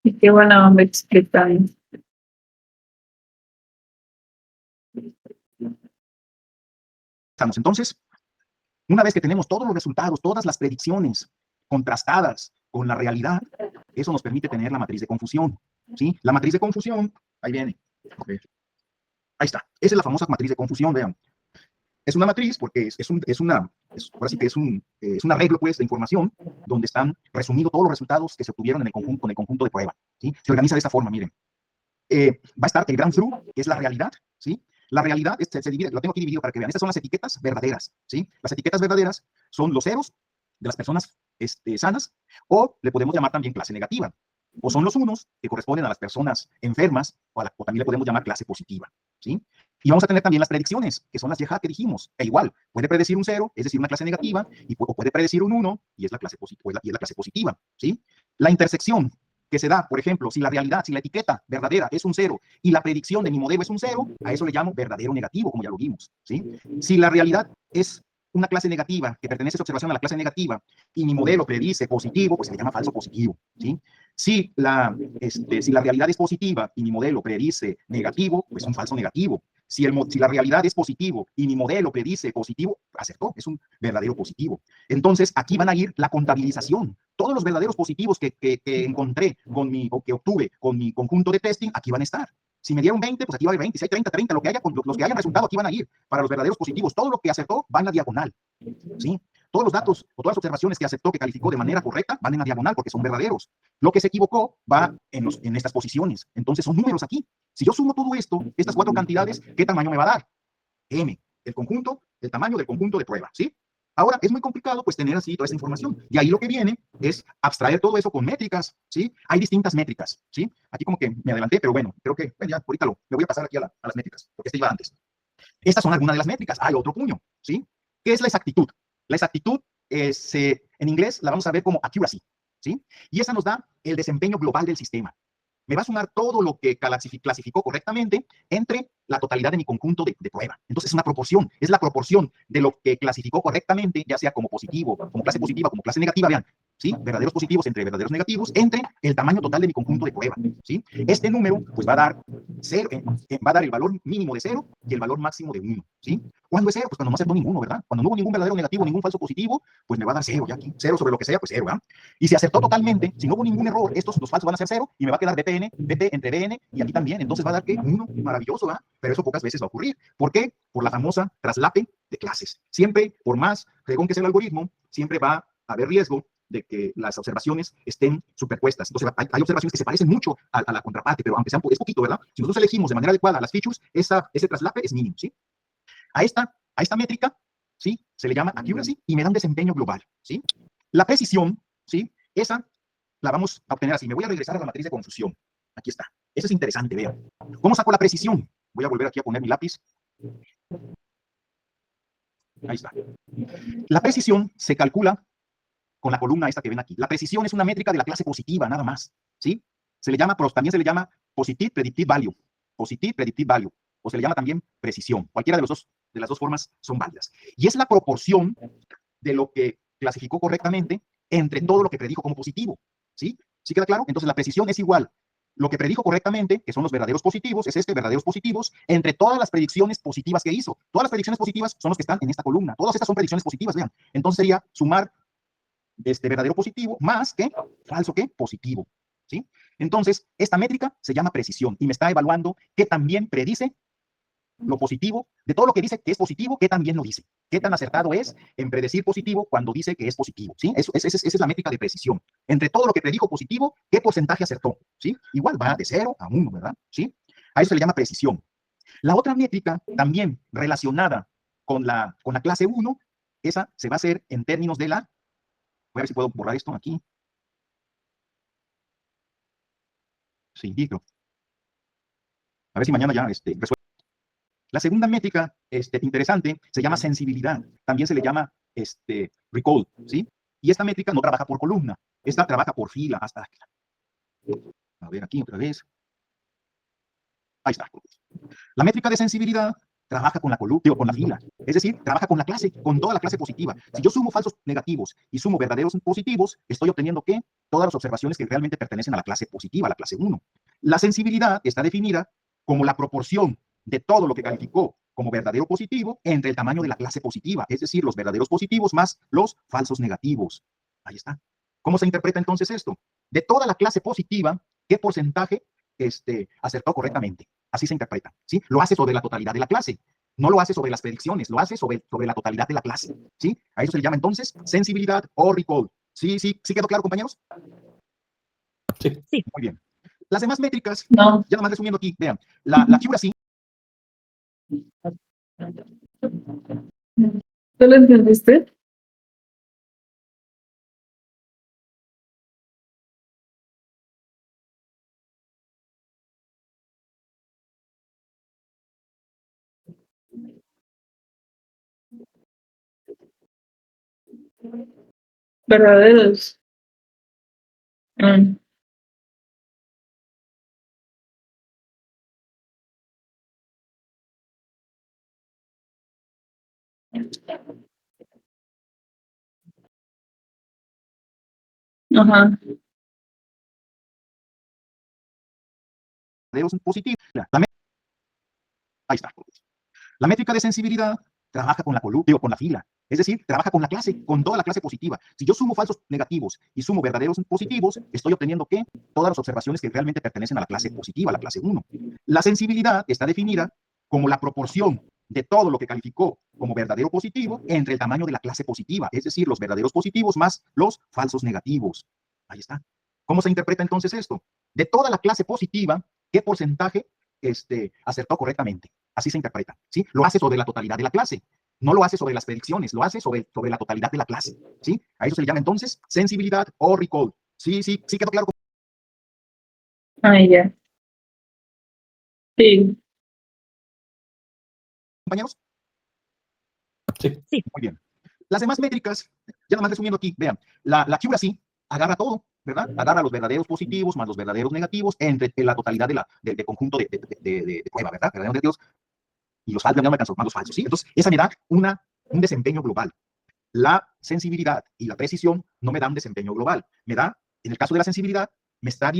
Y qué buena onda explicando. Estamos entonces. Una vez que tenemos todos los resultados, todas las predicciones contrastadas con la realidad, eso nos permite tener la matriz de confusión, ¿sí? La matriz de confusión, ahí viene. Okay. Ahí está. Esa es la famosa matriz de confusión, vean. Es una matriz porque ahora sí que es un arreglo, pues, de información donde están resumidos todos los resultados que se obtuvieron en el conjunto, con el conjunto de prueba, ¿sí? Se organiza de esta forma, miren. Va a estar el ground truth, que es la realidad, ¿sí? La realidad se divide, lo tengo aquí dividido para que vean. Estas son las etiquetas verdaderas, ¿sí? Las etiquetas verdaderas son los ceros de las personas sanas, o le podemos llamar también clase negativa, o son los unos que corresponden a las personas enfermas, o también le podemos llamar clase positiva, ¿sí? Y vamos a tener también las predicciones, que son las YEHA que dijimos, e igual, puede predecir un 0, es decir, una clase negativa, o puede predecir un 1, y es la clase positiva, ¿sí? La intersección, que se da, por ejemplo, si la etiqueta verdadera es un 0 y la predicción de mi modelo es un 0, a eso le llamo verdadero negativo, como ya lo vimos, ¿sí? Si la realidad es una clase negativa, que pertenece a esa observación a la clase negativa, y mi modelo predice positivo, pues se le llama falso positivo, ¿sí? Si la realidad es positiva y mi modelo predice negativo, pues un falso negativo. Si la realidad es positivo y mi modelo predice positivo, acertó, es un verdadero positivo. Entonces, aquí van a ir la contabilización. Todos los verdaderos positivos que encontré o que obtuve con mi conjunto de testing, aquí van a estar. Si me dieron 20, pues aquí va a haber 20. Si hay 30, 30, los que hayan resultado aquí van a ir para los verdaderos positivos. Todo lo que acertó va en la diagonal, ¿sí? Todos los datos o todas las observaciones que aceptó, que calificó de manera correcta, van en la diagonal porque son verdaderos. Lo que se equivocó va en estas posiciones. Entonces son números aquí. Si yo sumo todo esto, estas 4 cantidades, ¿qué tamaño me va a dar? M, el tamaño del conjunto de prueba, ¿sí? Ahora, es muy complicado, pues, tener así toda esa información. Y ahí lo que viene es abstraer todo eso con métricas, ¿sí? Hay distintas métricas, ¿sí? Aquí como que me adelanté, pero bueno, creo que, bueno, ya, ahorita me voy a pasar aquí a las métricas, porque este iba antes. Estas son algunas de las métricas. Hay otro puño, ¿sí? ¿Qué es la exactitud? La exactitud, en inglés, la vamos a ver como accuracy, ¿sí? Y esa nos da el desempeño global del sistema. Me va a sumar todo lo que clasificó correctamente entre la totalidad de mi conjunto de prueba. Entonces es una proporción, es la proporción de lo que clasificó correctamente, ya sea como positivo, como clase positiva, como clase negativa, vean, ¿sí? Verdaderos positivos entre verdaderos negativos, entre el tamaño total de mi conjunto de prueba, ¿sí? Este número, pues va a dar 0, va a dar el valor mínimo de 0 y el valor máximo de 1, ¿sí? ¿Cuándo es 0? Pues cuando no acertó ninguno, ¿verdad? Cuando no hubo ningún verdadero negativo, ningún falso positivo, pues me va a dar 0, ya aquí, 0 sobre lo que sea, pues 0, ¿verdad? Y si acertó totalmente, si no hubo ningún error, los falsos van a ser 0 y me va a quedar BP entre BN y aquí también, entonces va a dar que 1, maravilloso, ¿verdad? Pero eso pocas veces va a ocurrir. ¿Por qué? Por la famosa traslape de clases. Siempre, por más según que sea el algoritmo, siempre va a haber riesgo de que las observaciones estén superpuestas. Entonces, hay observaciones que se parecen mucho a la contraparte, pero aunque sean, es poquito, ¿verdad? Si nosotros elegimos de manera adecuada las features, ese traslape es mínimo, ¿sí? A esta métrica, ¿sí? Se le llama accuracy y me da un desempeño global, ¿sí? La precisión, ¿sí? Esa la vamos a obtener así. Me voy a regresar a la matriz de confusión. Aquí está. Eso es interesante, vean. ¿Cómo saco la precisión? Voy a volver aquí a poner mi lápiz. Ahí está. La precisión se calcula con la columna esta que ven aquí. La precisión es una métrica de la clase positiva, nada más, ¿sí? También se le llama Positive Predictive Value. Positive Predictive Value. O se le llama también precisión. Cualquiera de las dos formas son válidas. Y es la proporción de lo que clasificó correctamente entre todo lo que predijo como positivo, ¿sí? ¿Sí queda claro? Entonces la precisión es igual. Lo que predijo correctamente, que son los verdaderos positivos, verdaderos positivos, entre todas las predicciones positivas que hizo. Todas las predicciones positivas son los que están en esta columna. Todas estas son predicciones positivas, vean. Entonces sería sumar verdadero positivo más que falso que positivo, ¿sí? Entonces, esta métrica se llama precisión y me está evaluando qué también predice lo positivo, de todo lo que dice que es positivo, qué también lo dice. Qué tan acertado es en predecir positivo cuando dice que es positivo, ¿sí? Esa es la métrica de precisión. Entre todo lo que predijo positivo, ¿qué porcentaje acertó? ¿Sí? Igual va de 0 a 1, ¿verdad? ¿Sí? A eso se le llama precisión. La otra métrica, también relacionada con la clase 1, esa se va a hacer en términos de la... Voy a ver si puedo borrar esto aquí. Sí, listo. A ver si mañana ya resuelvo. La segunda métrica interesante se llama sensibilidad. También se le llama recall, ¿sí? Y esta métrica no trabaja por columna. Esta trabaja por fila. Hasta aquí. A ver, aquí otra vez. Ahí está. La métrica de sensibilidad trabaja con la columna, con la fila. Es decir, trabaja con la clase, con toda la clase positiva. Si yo sumo falsos negativos y sumo verdaderos positivos, estoy obteniendo ¿qué? Todas las observaciones que realmente pertenecen a la clase positiva, a la clase 1. La sensibilidad está definida como la proporción de todo lo que calificó como verdadero positivo entre el tamaño de la clase positiva, es decir, los verdaderos positivos más los falsos negativos. Ahí está. ¿Cómo se interpreta entonces esto? De toda la clase positiva, ¿qué porcentaje acertó correctamente? Así se interpreta, ¿sí? Lo hace sobre la totalidad de la clase. No lo hace sobre las predicciones, lo hace sobre la totalidad de la clase, ¿sí? A eso se le llama entonces sensibilidad o recall. ¿Sí quedó claro, compañeros? Sí. Sí. Muy bien. Las demás métricas, No. ya nomás resumiendo aquí, vean, la accuracy. ¿Tú lo entendiste? Verdaderos. Ajá. Positivos. Ahí está. La métrica de sensibilidad trabaja con la columna, con la fila. Es decir, trabaja con la clase, con toda la clase positiva. Si yo sumo falsos negativos y sumo verdaderos positivos, estoy obteniendo ¿qué? Todas las observaciones que realmente pertenecen a la clase positiva, a la clase 1. La sensibilidad está definida como la proporción de todo lo que calificó como verdadero positivo entre el tamaño de la clase positiva, es decir, los verdaderos positivos más los falsos negativos. Ahí está. ¿Cómo se interpreta entonces esto? De toda la clase positiva, ¿qué porcentaje acertó correctamente? Así se interpreta, ¿sí? Lo hace sobre la totalidad de la clase. No lo hace sobre las predicciones, lo hace sobre la totalidad de la clase, ¿sí? A eso se le llama entonces sensibilidad o recall. Sí quedó claro. Ya. Sí. Compañeros. Sí. Sí. Muy bien. Las demás métricas, ya nomás resumiendo aquí, vean, la accuracy agarra todo, ¿verdad? Agarra los verdaderos positivos más los verdaderos negativos entre la totalidad del conjunto de prueba, ¿verdad? Verdaderos negativos y los falsos, no me alcanzó, más los falsos, ¿sí? Entonces, esa me da un desempeño global. La sensibilidad y la precisión no me dan desempeño global. Me da, en el caso de la sensibilidad, me está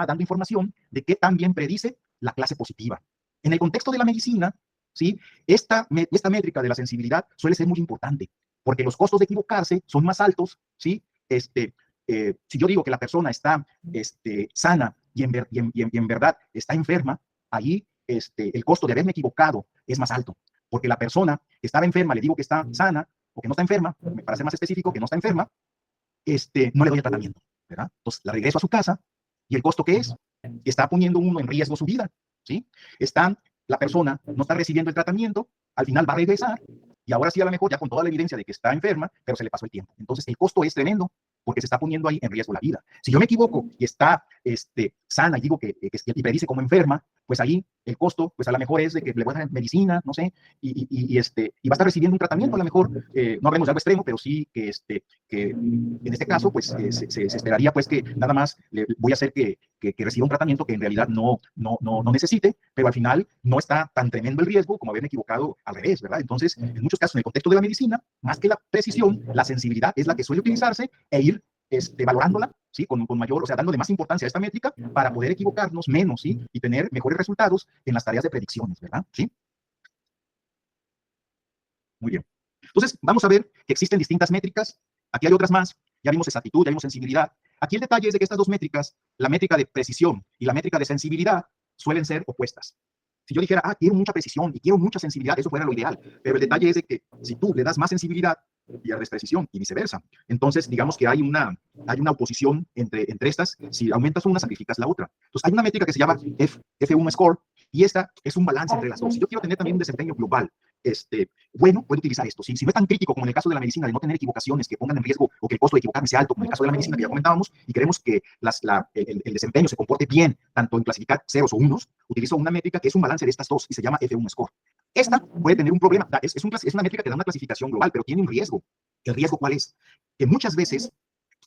dando información de qué tan bien predice la clase positiva. En el contexto de la medicina, ¿sí? Esta métrica de la sensibilidad suele ser muy importante, porque los costos de equivocarse son más altos, ¿sí? Si yo digo que la persona está sana y en verdad está enferma, ahí el costo de haberme equivocado es más alto, porque la persona que estaba enferma, le digo que está sana, o que no está enferma, para ser más específico, que no está enferma, no le doy el tratamiento, ¿verdad? Entonces la regreso a su casa y el costo que es, está poniendo uno en riesgo su vida, ¿sí? La persona no está recibiendo el tratamiento, al final va a regresar y ahora sí a lo mejor ya con toda la evidencia de que está enferma, pero se le pasó el tiempo. Entonces el costo es tremendo porque se está poniendo ahí en riesgo la vida. Si yo me equivoco y está sana y digo y predice como enferma, pues ahí el costo, pues a lo mejor es de que le voy a dar medicina, no sé, y va a estar recibiendo un tratamiento, a lo mejor, no hablemos de algo extremo, pero sí que en este caso, pues se esperaría pues que nada más le voy a hacer que reciba un tratamiento que en realidad no necesite, pero al final no está tan tremendo el riesgo como haberme equivocado al revés, ¿verdad? Entonces, en muchos casos, en el contexto de la medicina, más que la precisión, la sensibilidad es la que suele utilizarse e ir valorándola, ¿sí? Con mayor, o sea, dándole más importancia a esta métrica para poder equivocarnos menos, ¿sí? Y tener mejores resultados en las tareas de predicciones, ¿verdad? ¿Sí? Muy bien. Entonces, vamos a ver que existen distintas métricas. Aquí hay otras más. Ya vimos exactitud, ya vimos sensibilidad. Aquí el detalle es de que estas dos métricas, la métrica de precisión y la métrica de sensibilidad, suelen ser opuestas. Si yo dijera, quiero mucha precisión y quiero mucha sensibilidad, eso fuera lo ideal. Pero el detalle es de que si tú le das más sensibilidad, pierdes precisión y viceversa. Entonces, digamos que hay una oposición entre estas. Si aumentas una, sacrificas la otra. Entonces, hay una métrica que se llama F1 Score y esta es un balance entre las dos. Si yo quiero tener también un desempeño global, bueno, puede utilizar esto. Si no es tan crítico como en el caso de la medicina, de no tener equivocaciones que pongan en riesgo o que el costo de equivocarme sea alto, como en el caso de la medicina que ya comentábamos, y queremos que el desempeño se comporte bien, tanto en clasificar ceros o unos, utilizo una métrica que es un balance de estas dos y se llama F1 score. Esta puede tener un problema, es una métrica que da una clasificación global, pero tiene un riesgo. ¿El riesgo cuál es? Que muchas veces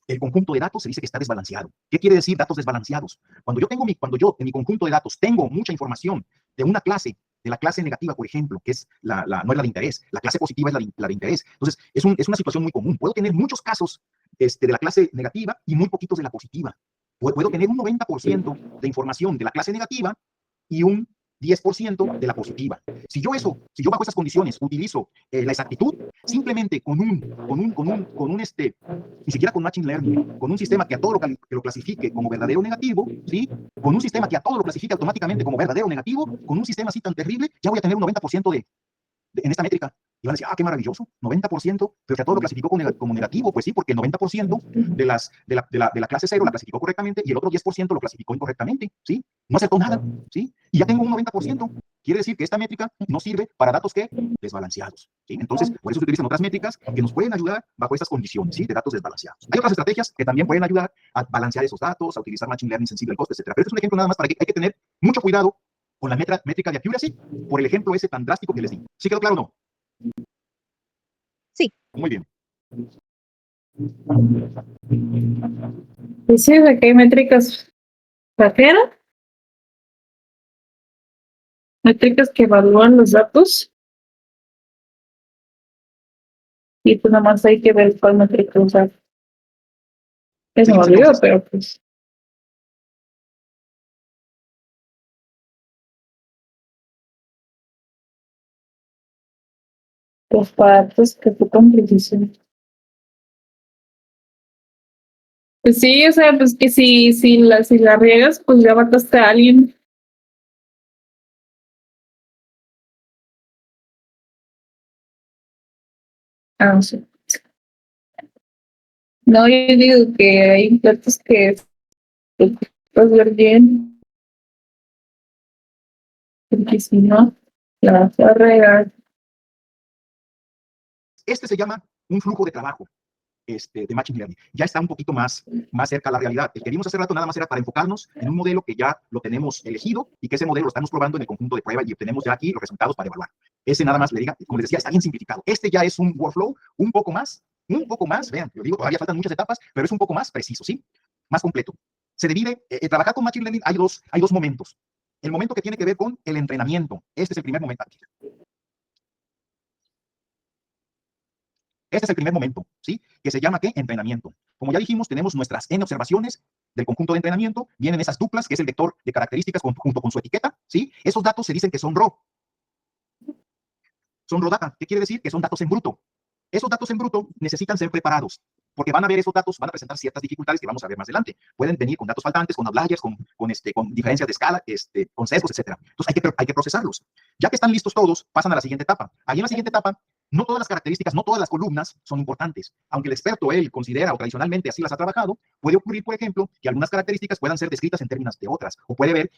el conjunto de datos se dice que está desbalanceado. ¿Qué quiere decir datos desbalanceados? Cuando yo en mi conjunto de datos tengo mucha información de una clase, de la clase negativa, por ejemplo, que es no es la de interés, la clase positiva es la de interés. Entonces, es una situación muy común. Puedo tener muchos casos de la clase negativa y muy poquitos de la positiva. Puedo tener un 90% de información de la clase negativa y un 10% de la positiva. Si yo bajo esas condiciones utilizo la exactitud, simplemente ni siquiera con Machine Learning, con un sistema que a todo que lo clasifique como verdadero o negativo, ¿sí? Con un sistema que a todo lo clasifique automáticamente como verdadero o negativo, con un sistema así tan terrible, ya voy a tener un 90% en esta métrica. Y van a decir, qué maravilloso, 90%, pero que a todo lo clasificó como negativo. Pues sí, porque el 90% de la clase 0 la clasificó correctamente y el otro 10% lo clasificó incorrectamente, ¿sí? No acertó nada, ¿sí? Y ya tengo un 90%. Quiere decir que esta métrica no sirve para datos que desbalanceados, ¿sí? Entonces, por eso se utilizan otras métricas que nos pueden ayudar bajo estas condiciones, ¿sí? De datos desbalanceados. Hay otras estrategias que también pueden ayudar a balancear esos datos, a utilizar Machine Learning sensible al coste, etc. Pero este es un ejemplo nada más para que hay que tener mucho cuidado con la métrica de accuracy por el ejemplo ese tan drástico que les di. ¿Sí quedó claro o no? Sí. Muy bien. Dice de que hay métricas trajeras, métricas que evalúan los datos. Y pues nada más hay que ver cuál métrica usar. Es Seguimos olvidó, entonces. pero pues. Los datos que ocupan precisión. Pues sí, o sea, pues que si la riegas, pues ya mataste a alguien. No sé. No, yo digo que hay datos que puedes ver bien, porque si no, la vas a regar. Este se llama un flujo de trabajo de Machine Learning. Ya está un poquito más cerca a la realidad. El que vimos hace rato nada más era para enfocarnos en un modelo que ya lo tenemos elegido y que ese modelo lo estamos probando en el conjunto de prueba y obtenemos ya aquí los resultados para evaluar. Ese nada más, como les decía, está bien simplificado. Este ya es un workflow un poco más, vean, yo digo, todavía faltan muchas etapas, pero es un poco más preciso, ¿sí? Más completo. Se divide, trabajar con Machine Learning hay dos momentos. El momento que tiene que ver con el entrenamiento. Este es el primer momento aquí. Este es el primer momento, ¿sí? Que se llama, ¿qué? Entrenamiento. Como ya dijimos, tenemos nuestras N observaciones del conjunto de entrenamiento, vienen esas duplas, que es el vector de características junto con su etiqueta, ¿sí? Esos datos se dicen que son raw. Son raw data. ¿Qué quiere decir? Que son datos en bruto. Esos datos en bruto necesitan ser preparados, porque van a ver esos datos, van a presentar ciertas dificultades que vamos a ver más adelante. Pueden venir con datos faltantes, con outliers, con diferencias de escala, con sesgos, etc. Entonces hay que procesarlos. Ya que están listos todos, pasan a la siguiente etapa. Ahí en la siguiente etapa, no todas las características, no todas las columnas son importantes. Aunque el experto, él considera o tradicionalmente así las ha trabajado, puede ocurrir, por ejemplo, que algunas características puedan ser descritas en términos de otras, o puede haber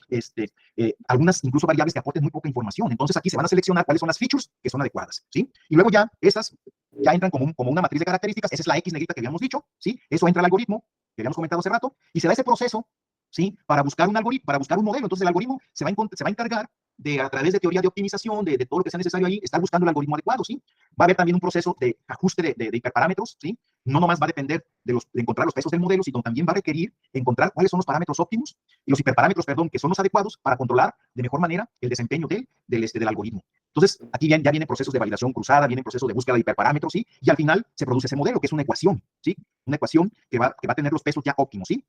algunas incluso variables que aporten muy poca información. Entonces aquí se van a seleccionar cuáles son las features que son adecuadas, ¿sí? Y luego ya esas ya entran como una matriz de características. Esa es la X negrita que habíamos dicho, ¿sí? Eso entra al algoritmo que habíamos comentado hace rato y se da ese proceso, ¿sí? Para buscar un algoritmo, para buscar un modelo. Entonces el algoritmo se va a encargar de, a través de teoría de optimización, de todo lo que sea necesario ahí, estar buscando el algoritmo adecuado, ¿sí? Va a haber también un proceso de ajuste de hiperparámetros, ¿sí? No nomás va a depender de encontrar los pesos del modelo, sino también va a requerir encontrar cuáles son los parámetros óptimos y los hiperparámetros, perdón, que son los adecuados para controlar de mejor manera el desempeño del algoritmo. Entonces, aquí ya vienen procesos de validación cruzada, vienen procesos de búsqueda de hiperparámetros, ¿sí? Y al final se produce ese modelo, que es una ecuación, ¿sí? Una ecuación que va a tener los pesos ya óptimos, ¿sí?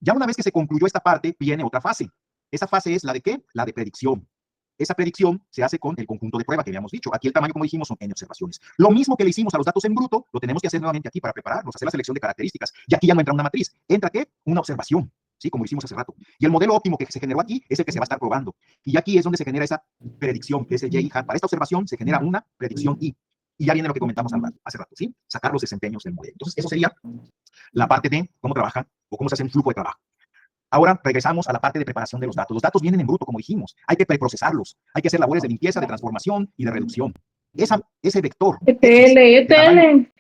Ya una vez que se concluyó esta parte, viene otra fase. Esa fase es la de ¿qué? La de predicción. Esa predicción se hace con el conjunto de prueba que habíamos dicho. Aquí el tamaño, como dijimos, son n observaciones. Lo mismo que le hicimos a los datos en bruto, lo tenemos que hacer nuevamente aquí para prepararnos, hacer la selección de características. Y aquí ya no entra una matriz. ¿Entra qué? Una observación, ¿sí? Como hicimos hace rato. Y el modelo óptimo que se generó aquí es el que se va a estar probando. Y aquí es donde se genera esa predicción, que es el J-hat. Para esta observación se genera una predicción I. Y ya viene lo que comentamos hace rato, ¿sí? Sacar los desempeños del modelo. Entonces, eso sería la parte de cómo trabaja o cómo se hace un flujo de trabajo. Ahora regresamos a la parte de preparación de los datos. Los datos vienen en bruto, como dijimos. Hay que preprocesarlos. Hay que hacer labores de limpieza, de transformación y de reducción. Ese vector. ETL.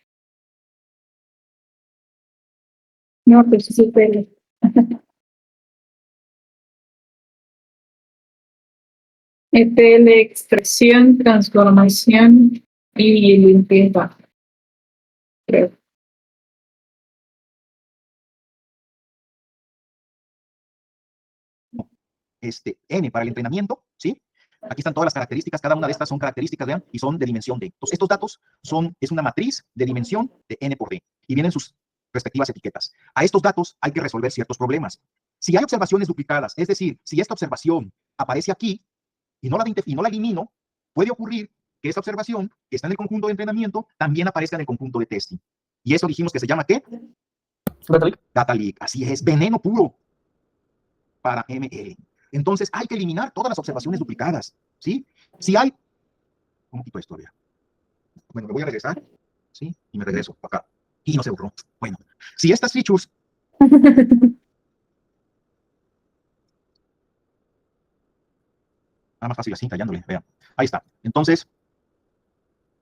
No, pues sí, ETL. ETL, expresión, transformación y limpieza. Creo. N para el entrenamiento, ¿sí? Aquí están todas las características, cada una de estas son características, vean, y son de dimensión D. Entonces, estos datos es una matriz de dimensión de N por D, y vienen sus respectivas etiquetas. A estos datos hay que resolver ciertos problemas. Si hay observaciones duplicadas, es decir, si esta observación aparece aquí y no la elimino, puede ocurrir que esta observación, que está en el conjunto de entrenamiento, también aparezca en el conjunto de testing. Y eso dijimos que se llama, ¿qué? Data leak. Data leak, así es, veneno puro para ML. Entonces, hay que eliminar todas las observaciones duplicadas, ¿sí? Si hay... ¿Cómo quito esto? Bueno, me voy a regresar, ¿sí? Y me regreso acá. Y no se borró. Bueno, si estas features... más fácil así, tallándole, vean. Ahí está. Entonces,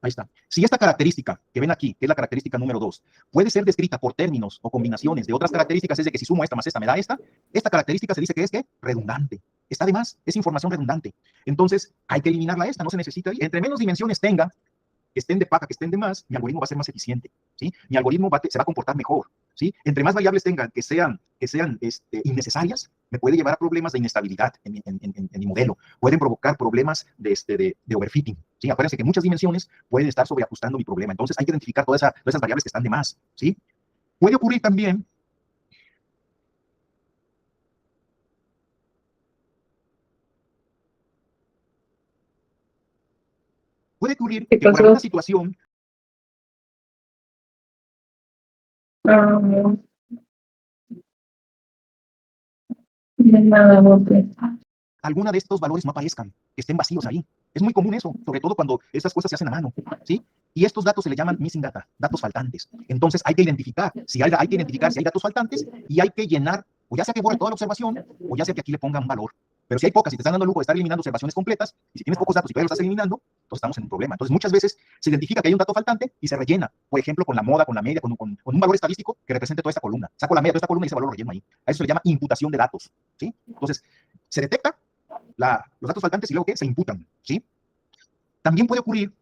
ahí está. Si esta característica que ven aquí, que es la característica número 2, puede ser descrita por términos o combinaciones de otras características, es de que si sumo esta más esta me da esta característica se dice que es ¿qué? Redundante. Está de más, es información redundante. Entonces, hay que eliminarla esta, no se necesita. Entre menos dimensiones tenga, que estén de paca, que estén de más, mi algoritmo va a ser más eficiente, ¿sí? Mi algoritmo se va a comportar mejor, ¿sí? Entre más variables tengan que sean innecesarias, me puede llevar a problemas de inestabilidad en mi modelo. Pueden provocar problemas de overfitting, ¿sí? Acuérdense que muchas dimensiones pueden estar sobreajustando mi problema. Entonces hay que identificar todas esas variables que están de más, ¿sí? Puede ocurrir también que por alguna situación alguna de estos valores no aparezcan, que estén vacíos ahí. Es muy común eso, sobre todo cuando estas cosas se hacen a mano, ¿sí? Y estos datos se le llaman missing data, datos faltantes. Entonces hay que identificar si hay datos faltantes y hay que llenar, o ya sea que borre toda la observación, o ya sea que aquí le ponga un valor. Pero si hay pocas, si te están dando el lujo de estar eliminando observaciones completas, y si tienes pocos datos y todavía los estás eliminando, entonces estamos en un problema. Entonces muchas veces se identifica que hay un dato faltante y se rellena, por ejemplo, con la moda, con la media, con un valor estadístico que represente toda esta columna. Saco la media de toda esta columna y ese valor lo relleno ahí. A eso se le llama imputación de datos, ¿sí? Entonces, se detecta los datos faltantes y luego ¿qué? Se imputan, ¿sí? También puede ocurrir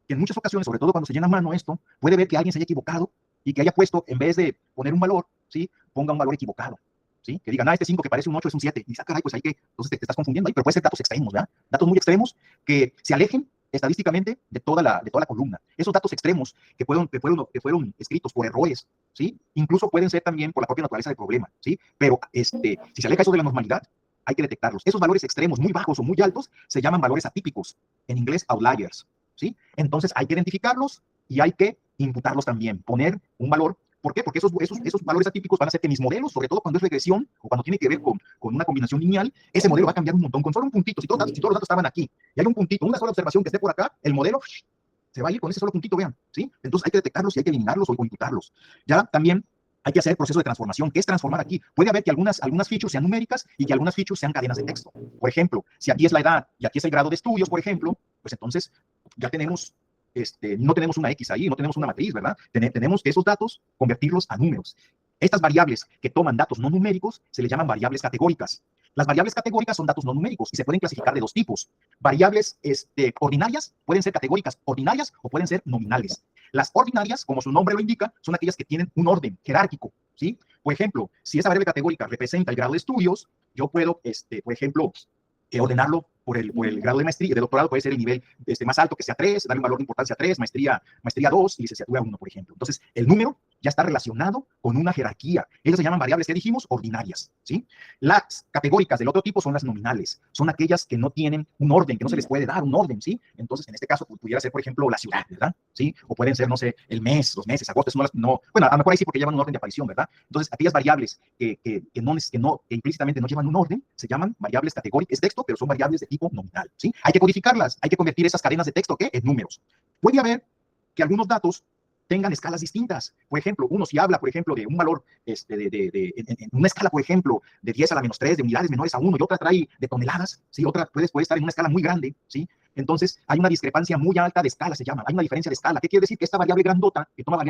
que en muchas ocasiones, sobre todo cuando se llena a mano esto, puede ver que alguien se haya equivocado y que haya puesto, en vez de poner un valor, ¿sí? Ponga un valor equivocado, ¿sí? Que digan, este 5 que parece un 8 es un 7. Y caray, pues hay que, entonces te estás confundiendo ahí, pero puede ser datos extremos, ¿verdad? Datos muy extremos que se alejen estadísticamente de toda la columna. Esos datos extremos que fueron escritos por errores, ¿sí? Incluso pueden ser también por la propia naturaleza del problema, ¿sí? Pero si se aleja eso de la normalidad, hay que detectarlos. Esos valores extremos muy bajos o muy altos se llaman valores atípicos, en inglés outliers, ¿sí? Entonces hay que identificarlos y hay que imputarlos también, poner un valor. ¿Por qué? Porque esos valores atípicos van a hacer que mis modelos, sobre todo cuando es regresión o cuando tiene que ver con una combinación lineal, ese modelo va a cambiar un montón. Con solo un puntito, si todos los datos estaban aquí y hay un puntito, una sola observación que esté por acá, el modelo se va a ir con ese solo puntito, vean, ¿sí? Entonces hay que detectarlos y hay que eliminarlos o imputarlos. Ya también hay que hacer el proceso de transformación. ¿Qué es transformar aquí? Puede haber que algunas features sean numéricas y que algunas features sean cadenas de texto. Por ejemplo, si aquí es la edad y aquí es el grado de estudios, por ejemplo, pues entonces ya tenemos, no tenemos una X ahí, no tenemos una matriz, ¿verdad? Tenemos que esos datos convertirlos a números. Estas variables que toman datos no numéricos se les llaman variables categóricas. Las variables categóricas son datos no numéricos y se pueden clasificar de dos tipos. Variables ordinarias pueden ser categóricas ordinarias o pueden ser nominales. Las ordinarias, como su nombre lo indica, son aquellas que tienen un orden jerárquico, ¿sí? Por ejemplo, si esa variable categórica representa el grado de estudios, yo puedo, por ejemplo, ordenarlo por el grado de maestría, de doctorado puede ser el nivel más alto, que sea 3, darle un valor de importancia 3, maestría 2 y licenciatura 1, por ejemplo. Entonces, el número ya está relacionado con una jerarquía. Ellas se llaman variables que dijimos ordinarias, ¿sí? Las categóricas del otro tipo son las nominales, son aquellas que no tienen un orden, que no se les puede dar un orden, ¿sí? Entonces, en este caso, pudiera ser, por ejemplo, la ciudad, ¿verdad? ¿Sí? O pueden ser, no sé, el mes, los meses, agosto, bueno, a lo mejor ahí sí porque llevan un orden de aparición, ¿verdad? Entonces, aquellas variables que implícitamente no llevan un orden, se llaman variables categóricas, es texto, pero son variables de tipo nominal, ¿sí? Hay que codificarlas, hay que convertir esas cadenas de texto, ¿qué? En números. Puede haber que algunos datos tengan escalas distintas. Por ejemplo, uno si habla, por ejemplo, de un valor en una escala, por ejemplo, de 10 a la menos 3, de unidades menores a 1, y otra trae de toneladas, ¿sí? Otra puede estar en una escala muy grande, ¿sí? Entonces, hay una discrepancia muy alta de escala, se llama. Hay una diferencia de escala. ¿Qué quiere decir? Que esta variable grandota, que toma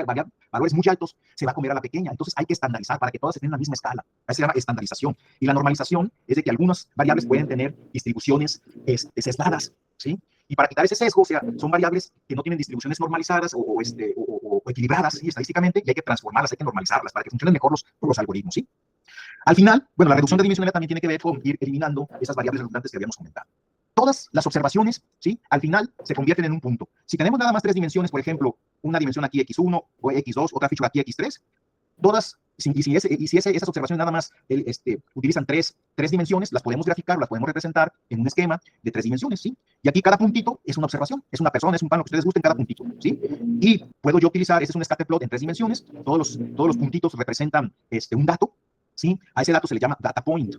valores muy altos, se va a comer a la pequeña. Entonces, hay que estandarizar para que todas estén en la misma escala. Eso se llama estandarización. Y la normalización es de que algunas variables pueden tener distribuciones sesgadas, ¿sí? Y para quitar ese sesgo, o sea, son variables que no tienen distribuciones normalizadas o equilibradas, ¿sí? Estadísticamente, y hay que transformarlas, hay que normalizarlas para que funcionen mejor los algoritmos, ¿sí? Al final, bueno, la reducción de dimensionalidad también tiene que ver con ir eliminando esas variables redundantes que habíamos comentado. Todas las observaciones, ¿sí? Al final se convierten en un punto. Si tenemos nada más 3 dimensiones, por ejemplo, una dimensión aquí x1 o x2, otra feature aquí x3, todas, si esas observaciones nada más utilizan tres dimensiones, las podemos graficar, las podemos representar en un esquema de 3 dimensiones, ¿sí? Y aquí cada puntito es una observación, es una persona, es un pan, lo que ustedes gusten, cada puntito, ¿sí? Y puedo yo utilizar, este es un scatterplot en 3 dimensiones, todos los puntitos representan un dato, ¿sí? A ese dato se le llama data point,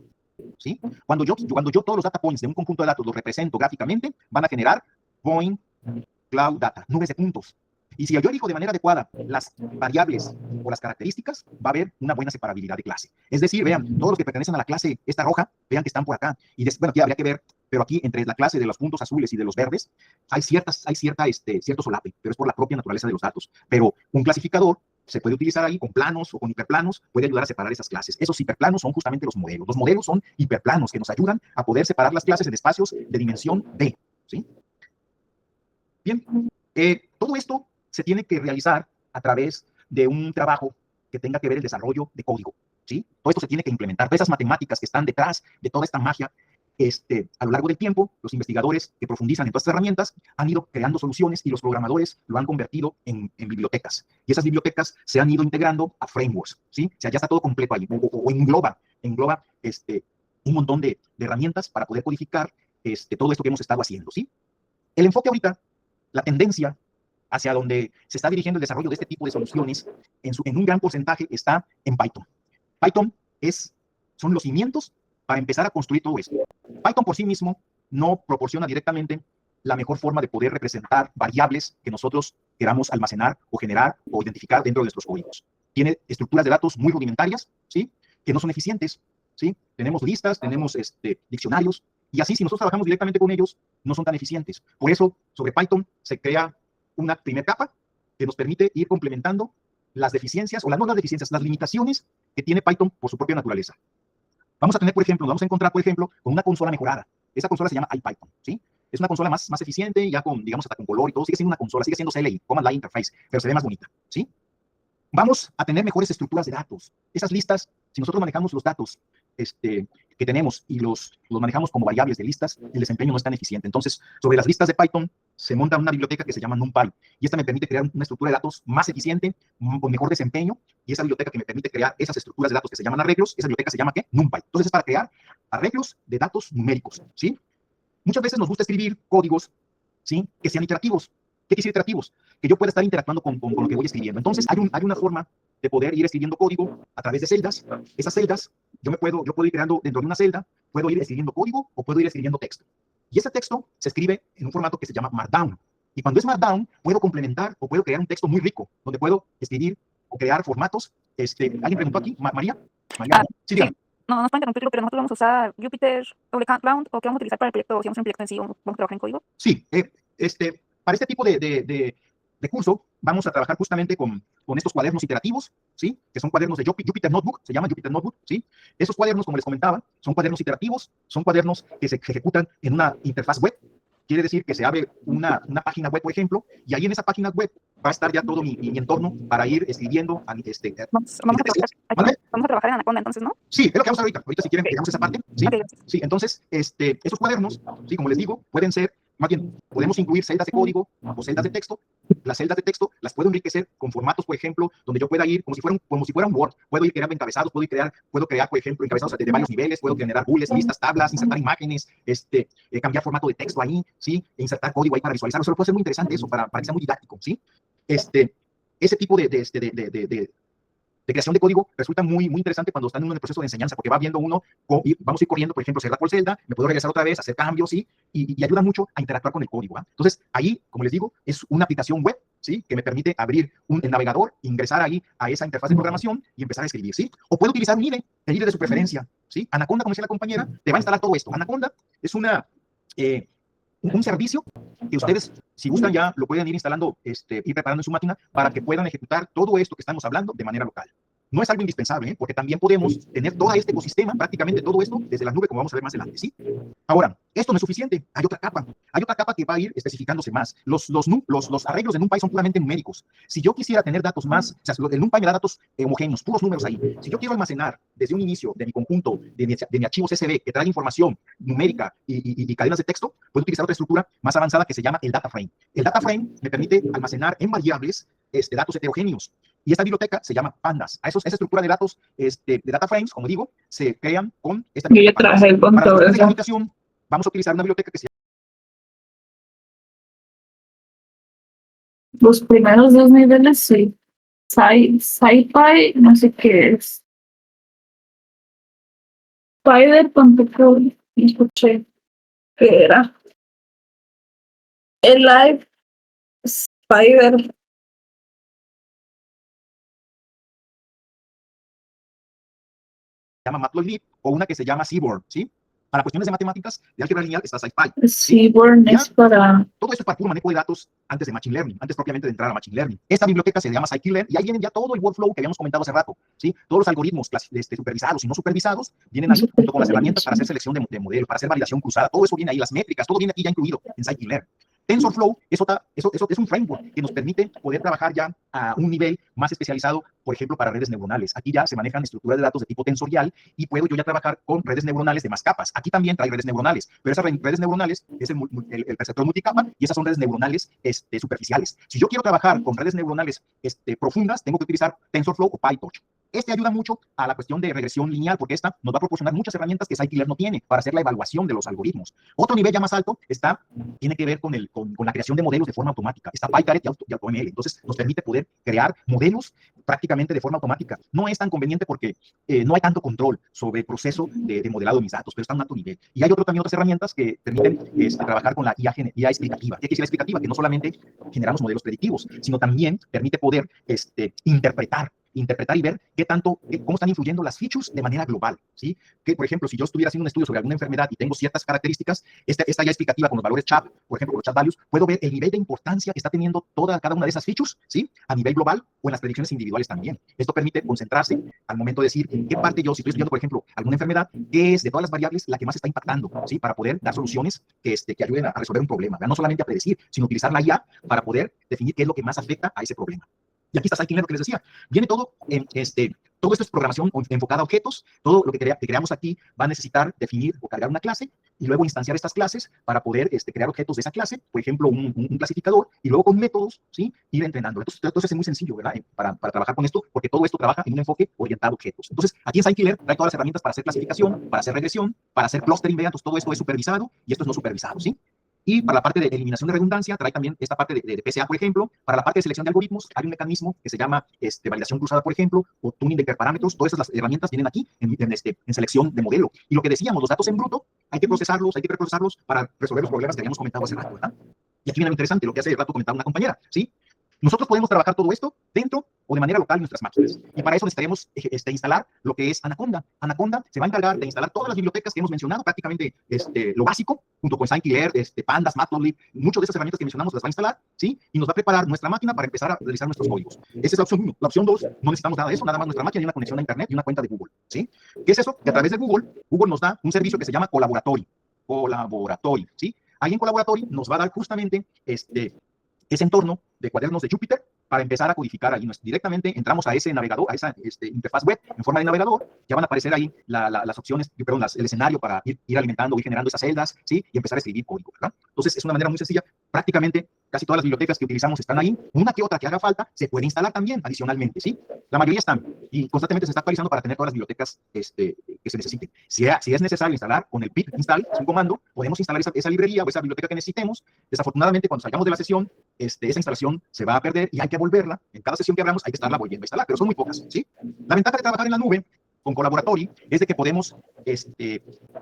¿sí? Cuando yo todos los data points de un conjunto de datos los represento gráficamente, van a generar point cloud data, nubes de puntos. Y si yo elijo de manera adecuada las variables o las características, va a haber una buena separabilidad de clase. Es decir, vean, todos los que pertenecen a la clase esta roja, vean que están por acá. Y bueno, aquí habría que ver, pero aquí entre la clase de los puntos azules y de los verdes, hay cierto solape, pero es por la propia naturaleza de los datos. Pero un clasificador se puede utilizar ahí con planos o con hiperplanos, puede ayudar a separar esas clases. Esos hiperplanos son justamente los modelos. Los modelos son hiperplanos que nos ayudan a poder separar las clases en espacios de dimensión D, ¿sí? Bien, todo esto se tiene que realizar a través de un trabajo que tenga que ver el desarrollo de código, ¿sí? Todo esto se tiene que implementar. Todas esas matemáticas que están detrás de toda esta magia, a lo largo del tiempo, los investigadores que profundizan en todas estas herramientas han ido creando soluciones y los programadores lo han convertido en bibliotecas. Y esas bibliotecas se han ido integrando a frameworks, ¿sí? O sea, ya está todo completo ahí, o engloba un montón de herramientas para poder codificar todo esto que hemos estado haciendo, ¿sí? El enfoque ahorita, la tendencia hacia donde se está dirigiendo el desarrollo de este tipo de soluciones, en un gran porcentaje está en Python. Python son los cimientos para empezar a construir todo esto. Python por sí mismo no proporciona directamente la mejor forma de poder representar variables que nosotros queramos almacenar o generar o identificar dentro de nuestros códigos. Tiene estructuras de datos muy rudimentarias, ¿sí? Que no son eficientes, ¿sí? Tenemos listas, tenemos diccionarios, y así si nosotros trabajamos directamente con ellos, no son tan eficientes. Por eso, sobre Python se crea una primera capa que nos permite ir complementando las deficiencias, o no las deficiencias, las limitaciones que tiene Python por su propia naturaleza. Vamos a encontrar, por ejemplo, con una consola mejorada. Esa consola se llama IPython, ¿sí? Es una consola más eficiente, ya con, digamos, hasta con color y todo. Sigue siendo una consola, sigue siendo CLI, Command Line Interface, pero se ve más bonita, ¿sí? Vamos a tener mejores estructuras de datos. Esas listas, si nosotros manejamos los datos que tenemos y los manejamos como variables de listas, el desempeño no es tan eficiente. Entonces, sobre las listas de Python se monta una biblioteca que se llama NumPy, y esta me permite crear una estructura de datos más eficiente, con mejor desempeño, y esa biblioteca que me permite crear esas estructuras de datos que se llaman arreglos, esa biblioteca se llama ¿qué? NumPy. Entonces es para crear arreglos de datos numéricos, ¿sí? Muchas veces nos gusta escribir códigos, ¿sí? Que sean iterativos. ¿Qué quiere decir iterativos? Que yo pueda estar interactuando con lo que voy escribiendo. Entonces hay una forma de poder ir escribiendo código a través de celdas. Esas celdas, yo puedo ir creando dentro de una celda, puedo ir escribiendo código o puedo ir escribiendo texto. Y ese texto se escribe en un formato que se llama Markdown. Y cuando es Markdown, puedo complementar o puedo crear un texto muy rico, donde puedo escribir o crear formatos. ¿Alguien preguntó aquí? ¿María? ¿no? Sí, dígame. No nos puede interrumpirlo, pero nosotros vamos a usar Jupyter, Cloud, o qué vamos a utilizar para el proyecto, si vamos a hacer un proyecto en sí, o vamos a trabajar en código. Sí, para este tipo de curso vamos a trabajar justamente con estos cuadernos iterativos, ¿sí? Que son cuadernos de Jupyter Notebook, se llama Jupyter Notebook, ¿sí? Esos cuadernos, como les comentaba, son cuadernos iterativos, son cuadernos que se ejecutan en una interfaz web. Quiere decir que se abre una página web, por ejemplo, y ahí en esa página web va a estar ya todo mi entorno para ir escribiendo. Vamos a trabajar en Anaconda, entonces, ¿no? Sí, es lo que vamos a hacer ahorita. Ahorita, si quieren, llegamos a esa parte. ¿Sí? Okay. Sí, entonces, esos cuadernos, sí, como les digo, pueden ser, más bien, podemos incluir celdas de código o celdas de texto. Las celdas de texto las puedo enriquecer con formatos, por ejemplo, donde yo pueda ir, como si fuera un Word, puedo ir creando encabezados, puedo crear, por ejemplo, encabezados de varios niveles, puedo generar bullets, listas, tablas, insertar imágenes, cambiar formato de texto ahí, ¿sí? E insertar código ahí para visualizarlo. Eso puede ser muy interesante, eso, para que sea muy didáctico, ¿sí? Ese tipo de creación de código resulta muy, muy interesante cuando están en un proceso de enseñanza, porque va viendo uno, vamos a ir corriendo, por ejemplo, celda por celda, me puedo regresar otra vez, hacer cambios, ¿sí? Y ayuda mucho a interactuar con el código, ¿eh? Entonces, ahí, como les digo, es una aplicación web, ¿sí? Que me permite abrir el navegador, ingresar ahí a esa interfaz de programación y empezar a escribir, ¿sí? O puedo utilizar un IDE, el IDE de su preferencia, ¿sí? Anaconda, como decía la compañera, te va a instalar todo esto. Anaconda es un servicio que ustedes, si gustan, ya lo pueden ir instalando, ir preparando en su máquina para que puedan ejecutar todo esto que estamos hablando de manera local. No es algo indispensable, porque también podemos tener todo este ecosistema, prácticamente todo esto, desde la nube, como vamos a ver más adelante, ¿sí? Ahora, esto no es suficiente, hay otra capa que va a ir especificándose más. Los arreglos de NumPy son puramente numéricos. Si yo quisiera tener datos más, o sea, el NumPy me da datos homogéneos, puros números ahí. Si yo quiero almacenar desde un inicio de mi conjunto, de mi archivo CSV, que trae información numérica y cadenas de texto, puedo utilizar otra estructura más avanzada que se llama el data frame. El data frame me permite almacenar en variables datos heterogéneos. Y esta biblioteca se llama Pandas. Esa estructura de datos, de data frames, como digo, se crean con esta biblioteca. Yo trabajé con Para todo las de eso. comunicación, vamos a utilizar una biblioteca que se Los primeros 2 niveles, sí. SciPy, no sé qué es. Spider.com, no escuché qué era. El Live Spider. llama Matplotlib o una que se llama Seaborn, ¿sí? Para cuestiones de matemáticas, de álgebra lineal, está SciPy. Seaborn es para... Todo esto es para puro manejo de datos antes de Machine Learning, antes propiamente de entrar a Machine Learning. Esta biblioteca se llama Scikit-Learn y ahí vienen ya todo el workflow que habíamos comentado hace rato, ¿sí? Todos los algoritmos supervisados y no supervisados vienen ahí junto con las herramientas para hacer selección de modelo, para hacer validación cruzada. Todo eso viene ahí, las métricas, todo viene aquí ya incluido en Scikit-Learn. TensorFlow es un framework que nos permite poder trabajar ya a un nivel más especializado, por ejemplo, para redes neuronales. Aquí ya se manejan estructuras de datos de tipo tensorial y puedo yo ya trabajar con redes neuronales de más capas. Aquí también trae redes neuronales, pero esas redes neuronales es el perceptor multicapa y esas son redes neuronales superficiales. Si yo quiero trabajar con redes neuronales profundas, tengo que utilizar TensorFlow o PyTorch. Ayuda mucho a la cuestión de regresión lineal, porque esta nos va a proporcionar muchas herramientas que Scikit-Learn no tiene para hacer la evaluación de los algoritmos. Otro nivel ya más alto tiene que ver con la creación de modelos de forma automática. Está PyCaret y AutoML. Entonces, nos permite poder crear modelos prácticamente de forma automática. No es tan conveniente porque no hay tanto control sobre el proceso de modelado de mis datos, pero está en un alto nivel. Y hay también otras herramientas que permiten trabajar con la IA explicativa. ¿Qué quiere decir explicativa? Que no solamente generamos modelos predictivos, sino también permite poder interpretar y ver cómo están influyendo las features de manera global, ¿sí? Que, por ejemplo, si yo estuviera haciendo un estudio sobre alguna enfermedad y tengo ciertas características, esta ya explicativa con los valores CHAP, por ejemplo, con los CHAP values, puedo ver el nivel de importancia que está teniendo cada una de esas features, ¿sí? A nivel global o en las predicciones individuales también. Esto permite concentrarse al momento de decir qué parte yo, si estoy estudiando, por ejemplo, alguna enfermedad, qué es de todas las variables la que más está impactando, ¿sí? Para poder dar soluciones que ayuden a resolver un problema, ¿verdad? No solamente a predecir, sino utilizar la IA para poder definir qué es lo que más afecta a ese problema. Y aquí está Scikit-Learn, lo que les decía. Viene todo, todo esto es programación enfocada a objetos. Todo lo que creamos aquí va a necesitar definir o cargar una clase y luego instanciar estas clases para poder crear objetos de esa clase, por ejemplo, un clasificador, y luego con métodos, ¿sí? Ir entrenándolo. Entonces es muy sencillo, ¿verdad? Para trabajar con esto, porque todo esto trabaja en un enfoque orientado a objetos. Entonces, aquí en Scikit-Learn trae todas las herramientas para hacer clasificación, para hacer regresión, para hacer clustering, vean, todo esto es supervisado y esto es no supervisado, ¿sí? Y para la parte de eliminación de redundancia, trae también esta parte de PSA, por ejemplo. Para la parte de selección de algoritmos, hay un mecanismo que se llama validación cruzada, por ejemplo, o tuning de hiperparámetros. Todas esas herramientas vienen aquí en selección de modelo. Y lo que decíamos, los datos en bruto, hay que procesarlos, hay que preprocesarlos para resolver los problemas que habíamos comentado hace rato, ¿verdad? Y aquí viene lo interesante, lo que hace rato comentaba una compañera, ¿sí? Nosotros podemos trabajar todo esto dentro o de manera local en nuestras máquinas. Y para eso necesitaremos instalar lo que es Anaconda. Anaconda se va a encargar de instalar todas las bibliotecas que hemos mencionado, prácticamente lo básico, junto con Scikit-Learn, Pandas, Matplotlib, muchas de esas herramientas que mencionamos las va a instalar, ¿sí? Y nos va a preparar nuestra máquina para empezar a realizar nuestros códigos. Esa es la opción 1. La opción 2, no necesitamos nada de eso, nada más nuestra máquina y una conexión a Internet y una cuenta de Google, ¿sí? ¿Qué es eso? Que a través de Google nos da un servicio que se llama Colaboratory, ¿sí? Ahí en Colaboratory nos va a dar justamente ese entorno de cuadernos de Jupyter para empezar a codificar ahí. Directamente entramos a ese navegador, a esa interfaz web en forma de navegador, ya van a aparecer ahí las opciones, el escenario para ir alimentando, ir generando esas celdas, ¿sí? Y empezar a escribir código, ¿verdad? Entonces es una manera muy sencilla. Prácticamente casi todas las bibliotecas que utilizamos están ahí. Una que otra que haga falta se puede instalar también adicionalmente, ¿sí? La mayoría están y constantemente se está actualizando para tener todas las bibliotecas que se necesiten. Si es necesario instalar con el pip install, es un comando, podemos instalar esa librería o esa biblioteca que necesitemos. Desafortunadamente, cuando salgamos de la sesión, esa instalación se va a perder y hay que volverla. En cada sesión que abramos hay que estarla volviendo a instalar, pero son muy pocas, ¿sí? La ventaja de trabajar en la nube con Colaboratory es de que podemos,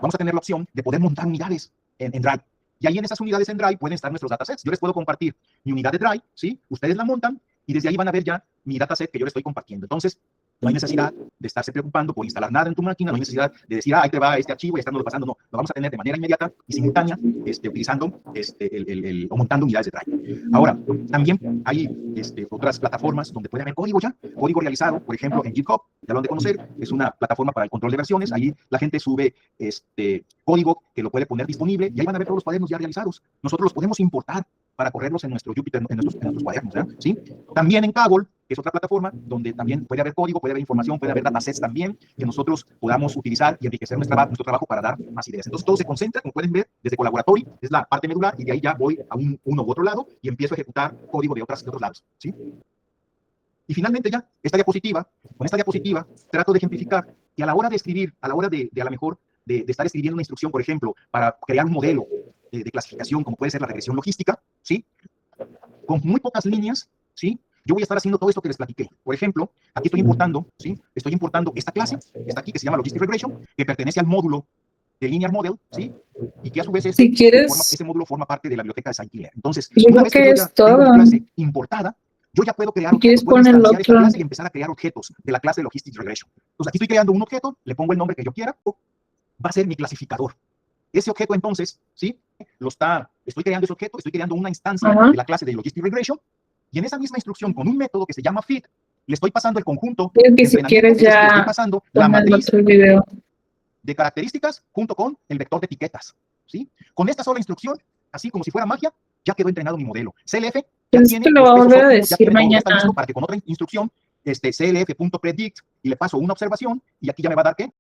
vamos a tener la opción de poder montar unidades en Drive. Y ahí en esas unidades en Drive pueden estar nuestros datasets. Yo les puedo compartir mi unidad de Drive, ¿sí? Ustedes la montan y desde ahí van a ver ya mi dataset que yo les estoy compartiendo. Entonces, no hay necesidad de estarse preocupando por instalar nada en tu máquina, no hay necesidad de decir, ahí te va este archivo y estándolo pasando. No, lo vamos a tener de manera inmediata y simultánea, utilizando o montando unidades de Drive. Ahora, también hay otras plataformas donde puede haber código ya, código realizado, por ejemplo, en GitHub, ya lo han de conocer, es una plataforma para el control de versiones. Ahí la gente sube código que lo puede poner disponible y ahí van a ver todos los cuadernos ya realizados. Nosotros los podemos importar para correrlos en nuestro Jupyter, en nuestros cuadernos, ¿sí? También en Kaggle, que es otra plataforma donde también puede haber código, puede haber información, puede haber datasets también que nosotros podamos utilizar y enriquecer nuestro trabajo para dar más ideas. Entonces todo se concentra, como pueden ver, desde Collaboratory, es la parte medular, y de ahí ya voy a uno u otro lado y empiezo a ejecutar código de otros lados, ¿sí? Y finalmente ya, con esta diapositiva, trato de ejemplificar que a la hora de escribir, a la hora de a lo mejor de estar escribiendo una instrucción, por ejemplo, para crear un modelo de clasificación, como puede ser la regresión logística, ¿sí? Con muy pocas líneas, ¿sí? Yo voy a estar haciendo todo esto que les platiqué. Por ejemplo, aquí estoy importando, ¿sí? Estoy importando esta clase, esta aquí, que se llama Logistic Regression, que pertenece al módulo de Linear Model, ¿sí? Y que a su vez ese módulo forma parte de la biblioteca de Scikit-Learn. Entonces, una vez que yo ya tengo mi clase importada, yo ya puedo crear objetos, puedo instanciar esta clase y empezar a crear objetos de la clase de Logistic Regression. Entonces, aquí estoy creando un objeto, le pongo el nombre que yo quiera, va a ser mi clasificador. Ese objeto, entonces, ¿sí? Estoy creando ese objeto, estoy creando una instancia de la clase de Logistic Regression, y en esa misma instrucción, con un método que se llama feed, le estoy pasando el conjunto de entrenamiento, le estoy pasando la matriz de características junto con el vector de etiquetas, ¿sí? Con esta sola instrucción, así como si fuera magia, ya quedó entrenado mi modelo. CLF ya tiene lo voy a volver a decir ya tiene todo, mañana. ya está listo para que con otra instrucción, clf.predict, y le paso una observación, y aquí ya me va a dar ¿qué?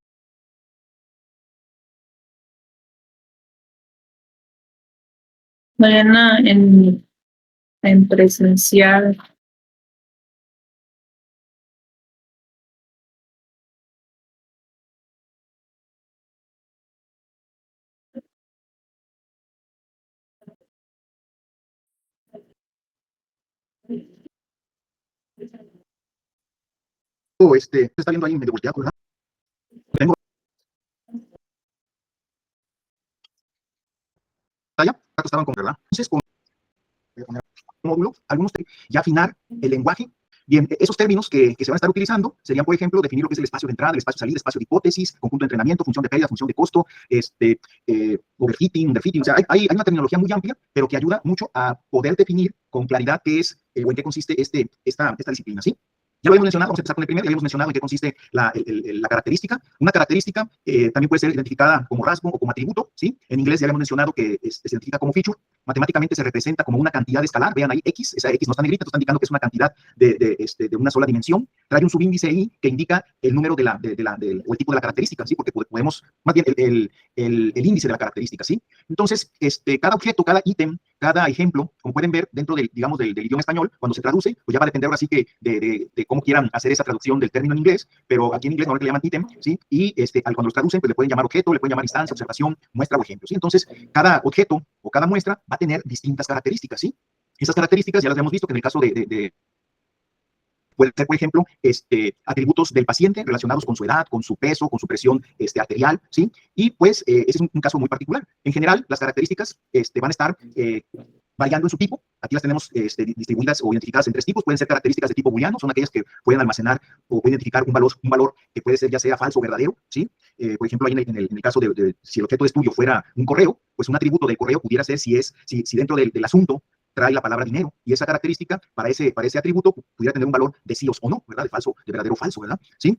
Mañana en presencial. Se está viendo ahí medio volteado, ¿verdad? Tengo pantalla, estaban con, ¿verdad? Entonces, con módulo, algunos ya afinar el lenguaje. Bien, esos términos que se van a estar utilizando serían, por ejemplo, definir lo que es el espacio de entrada, el espacio de salida, espacio de hipótesis, conjunto de entrenamiento, función de pérdida, función de costo, overfitting, underfitting. O sea, hay una terminología muy amplia, pero que ayuda mucho a poder definir con claridad qué es o en qué consiste esta disciplina, ¿sí? Ya lo habíamos mencionado, vamos a empezar con el primero, ya habíamos mencionado en qué consiste la característica. Una característica también puede ser identificada como rasgo o como atributo, ¿sí? En inglés ya habíamos mencionado que se identifica como feature. Matemáticamente se representa como una cantidad escalar. Vean ahí X, esa X no está negrita, está indicando que es una cantidad de una sola dimensión. Trae un subíndice ahí que indica el número o el tipo de la característica, ¿sí? Porque podemos, más bien el índice de la característica, ¿sí? Entonces, cada objeto, cada ítem, cada ejemplo, como pueden ver dentro del idioma español, cuando se traduce, pues ya va a depender ahora sí que de cómo quieran hacer esa traducción del término en inglés, pero aquí en inglés normalmente le llaman ítem, ¿sí? Y cuando los traducen, pues le pueden llamar objeto, le pueden llamar instancia, observación, muestra o ejemplo, ¿sí? Entonces, cada objeto o cada muestra va a tener distintas características, ¿sí? Esas características ya las hemos visto que en el caso puede ser, por ejemplo, atributos del paciente relacionados con su edad, con su peso, con su presión arterial, ¿sí? Y pues ese es un caso muy particular. En general, las características van a estar variando en su tipo. Aquí las tenemos distribuidas o identificadas en 3 tipos. Pueden ser características de tipo booleano, son aquellas que pueden almacenar o pueden identificar un valor que puede ser ya sea falso o verdadero, ¿sí? Por ejemplo, ahí en el caso de si el objeto de estudio fuera un correo, pues un atributo del correo pudiera ser si dentro del asunto trae la palabra dinero, y esa característica para ese atributo pudiera tener un valor de sí o no, ¿verdad? De verdadero o falso, ¿verdad? ¿Sí?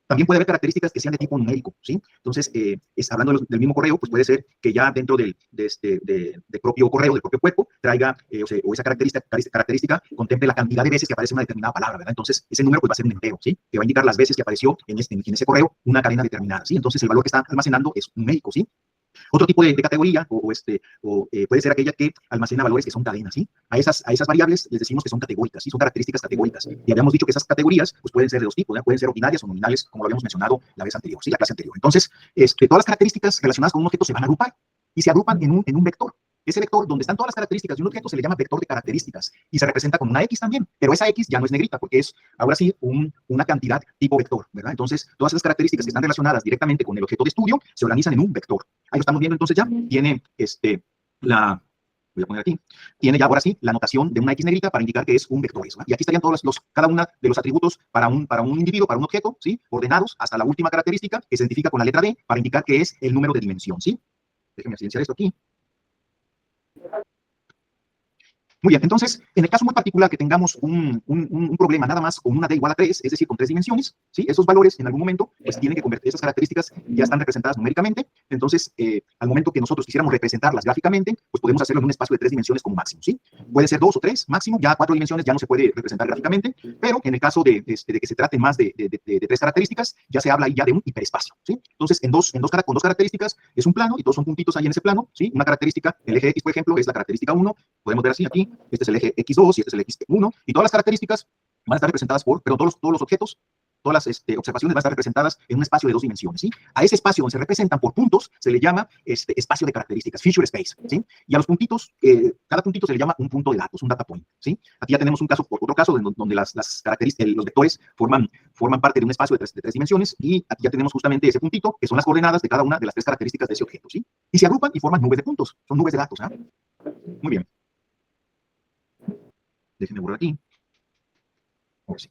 También puede haber características que sean de tipo numérico, ¿sí? Entonces, hablando del mismo correo, pues puede ser que ya dentro del propio correo, del propio cuerpo, traiga, o esa característica contemple la cantidad de veces que aparece una determinada palabra, ¿verdad? Entonces, ese número pues va a ser un entero, ¿sí? Que va a indicar las veces que apareció en ese correo una cadena determinada, ¿sí? Entonces, el valor que está almacenando es numérico, ¿sí? Otro tipo de categoría puede ser aquella que almacena valores que son cadenas, ¿sí? A esas variables les decimos que son categóricas, ¿sí? Son características categóricas. Y habíamos dicho que esas categorías pues, pueden ser de 2 tipos, ¿ya? Pueden ser ordinarias o nominales, como lo habíamos mencionado la vez anterior, ¿sí? La clase anterior. Entonces, todas las características relacionadas con un objeto se van a agrupar y se agrupan en un vector. Ese vector, donde están todas las características de un objeto, se le llama vector de características y se representa con una X también, pero esa X ya no es negrita porque es, ahora sí, una cantidad tipo vector, ¿verdad? Entonces, todas esas características que están relacionadas directamente con el objeto de estudio se organizan en un vector. Ahí lo estamos viendo entonces ya. Tiene voy a poner aquí, tiene ya ahora sí la notación de una X negrita para indicar que es un vector eso, ¿verdad? Y aquí estarían todos cada una de los atributos para un individuo, para un objeto, ¿sí? Ordenados hasta la última característica que se identifica con la letra D para indicar que es el número de dimensión, ¿sí? Déjenme silenciar esto aquí. Muy bien, entonces, en el caso muy particular que tengamos un problema nada más con una D igual a 3, es decir, con 3 dimensiones, ¿sí? Esos valores en algún momento, pues tienen que convertir, esas características ya están representadas numéricamente, entonces, al momento que nosotros quisiéramos representarlas gráficamente, pues podemos hacerlo en un espacio de 3 dimensiones como máximo, ¿sí? Puede ser 2 o 3 máximo, ya 4 dimensiones ya no se puede representar gráficamente, pero en el caso de que se trate más de 3 características, ya se habla ahí ya de un hiperespacio, ¿sí? Entonces, con dos características es un plano y todos son puntitos ahí en ese plano, ¿sí? Una característica, el eje X, por ejemplo, es la característica 1, podemos ver así aquí, este es el eje X2 y este es el X1, y todas las características van a estar representadas pero todos los objetos, todas las observaciones van a estar representadas en un espacio de 2 dimensiones, ¿sí? A ese espacio donde se representan por puntos se le llama espacio de características, feature space, ¿sí? Y a los puntitos, cada puntito se le llama un punto de datos, un data point, ¿sí? Aquí ya tenemos otro caso donde las características, los vectores forman parte de un espacio de tres dimensiones, y aquí ya tenemos justamente ese puntito, que son las coordenadas de cada una de las 3 características de ese objeto, ¿sí? Y se agrupan y forman nubes de puntos, son nubes de datos, ¿ah? Muy bien. Déjenme borrar aquí. Ahora sí.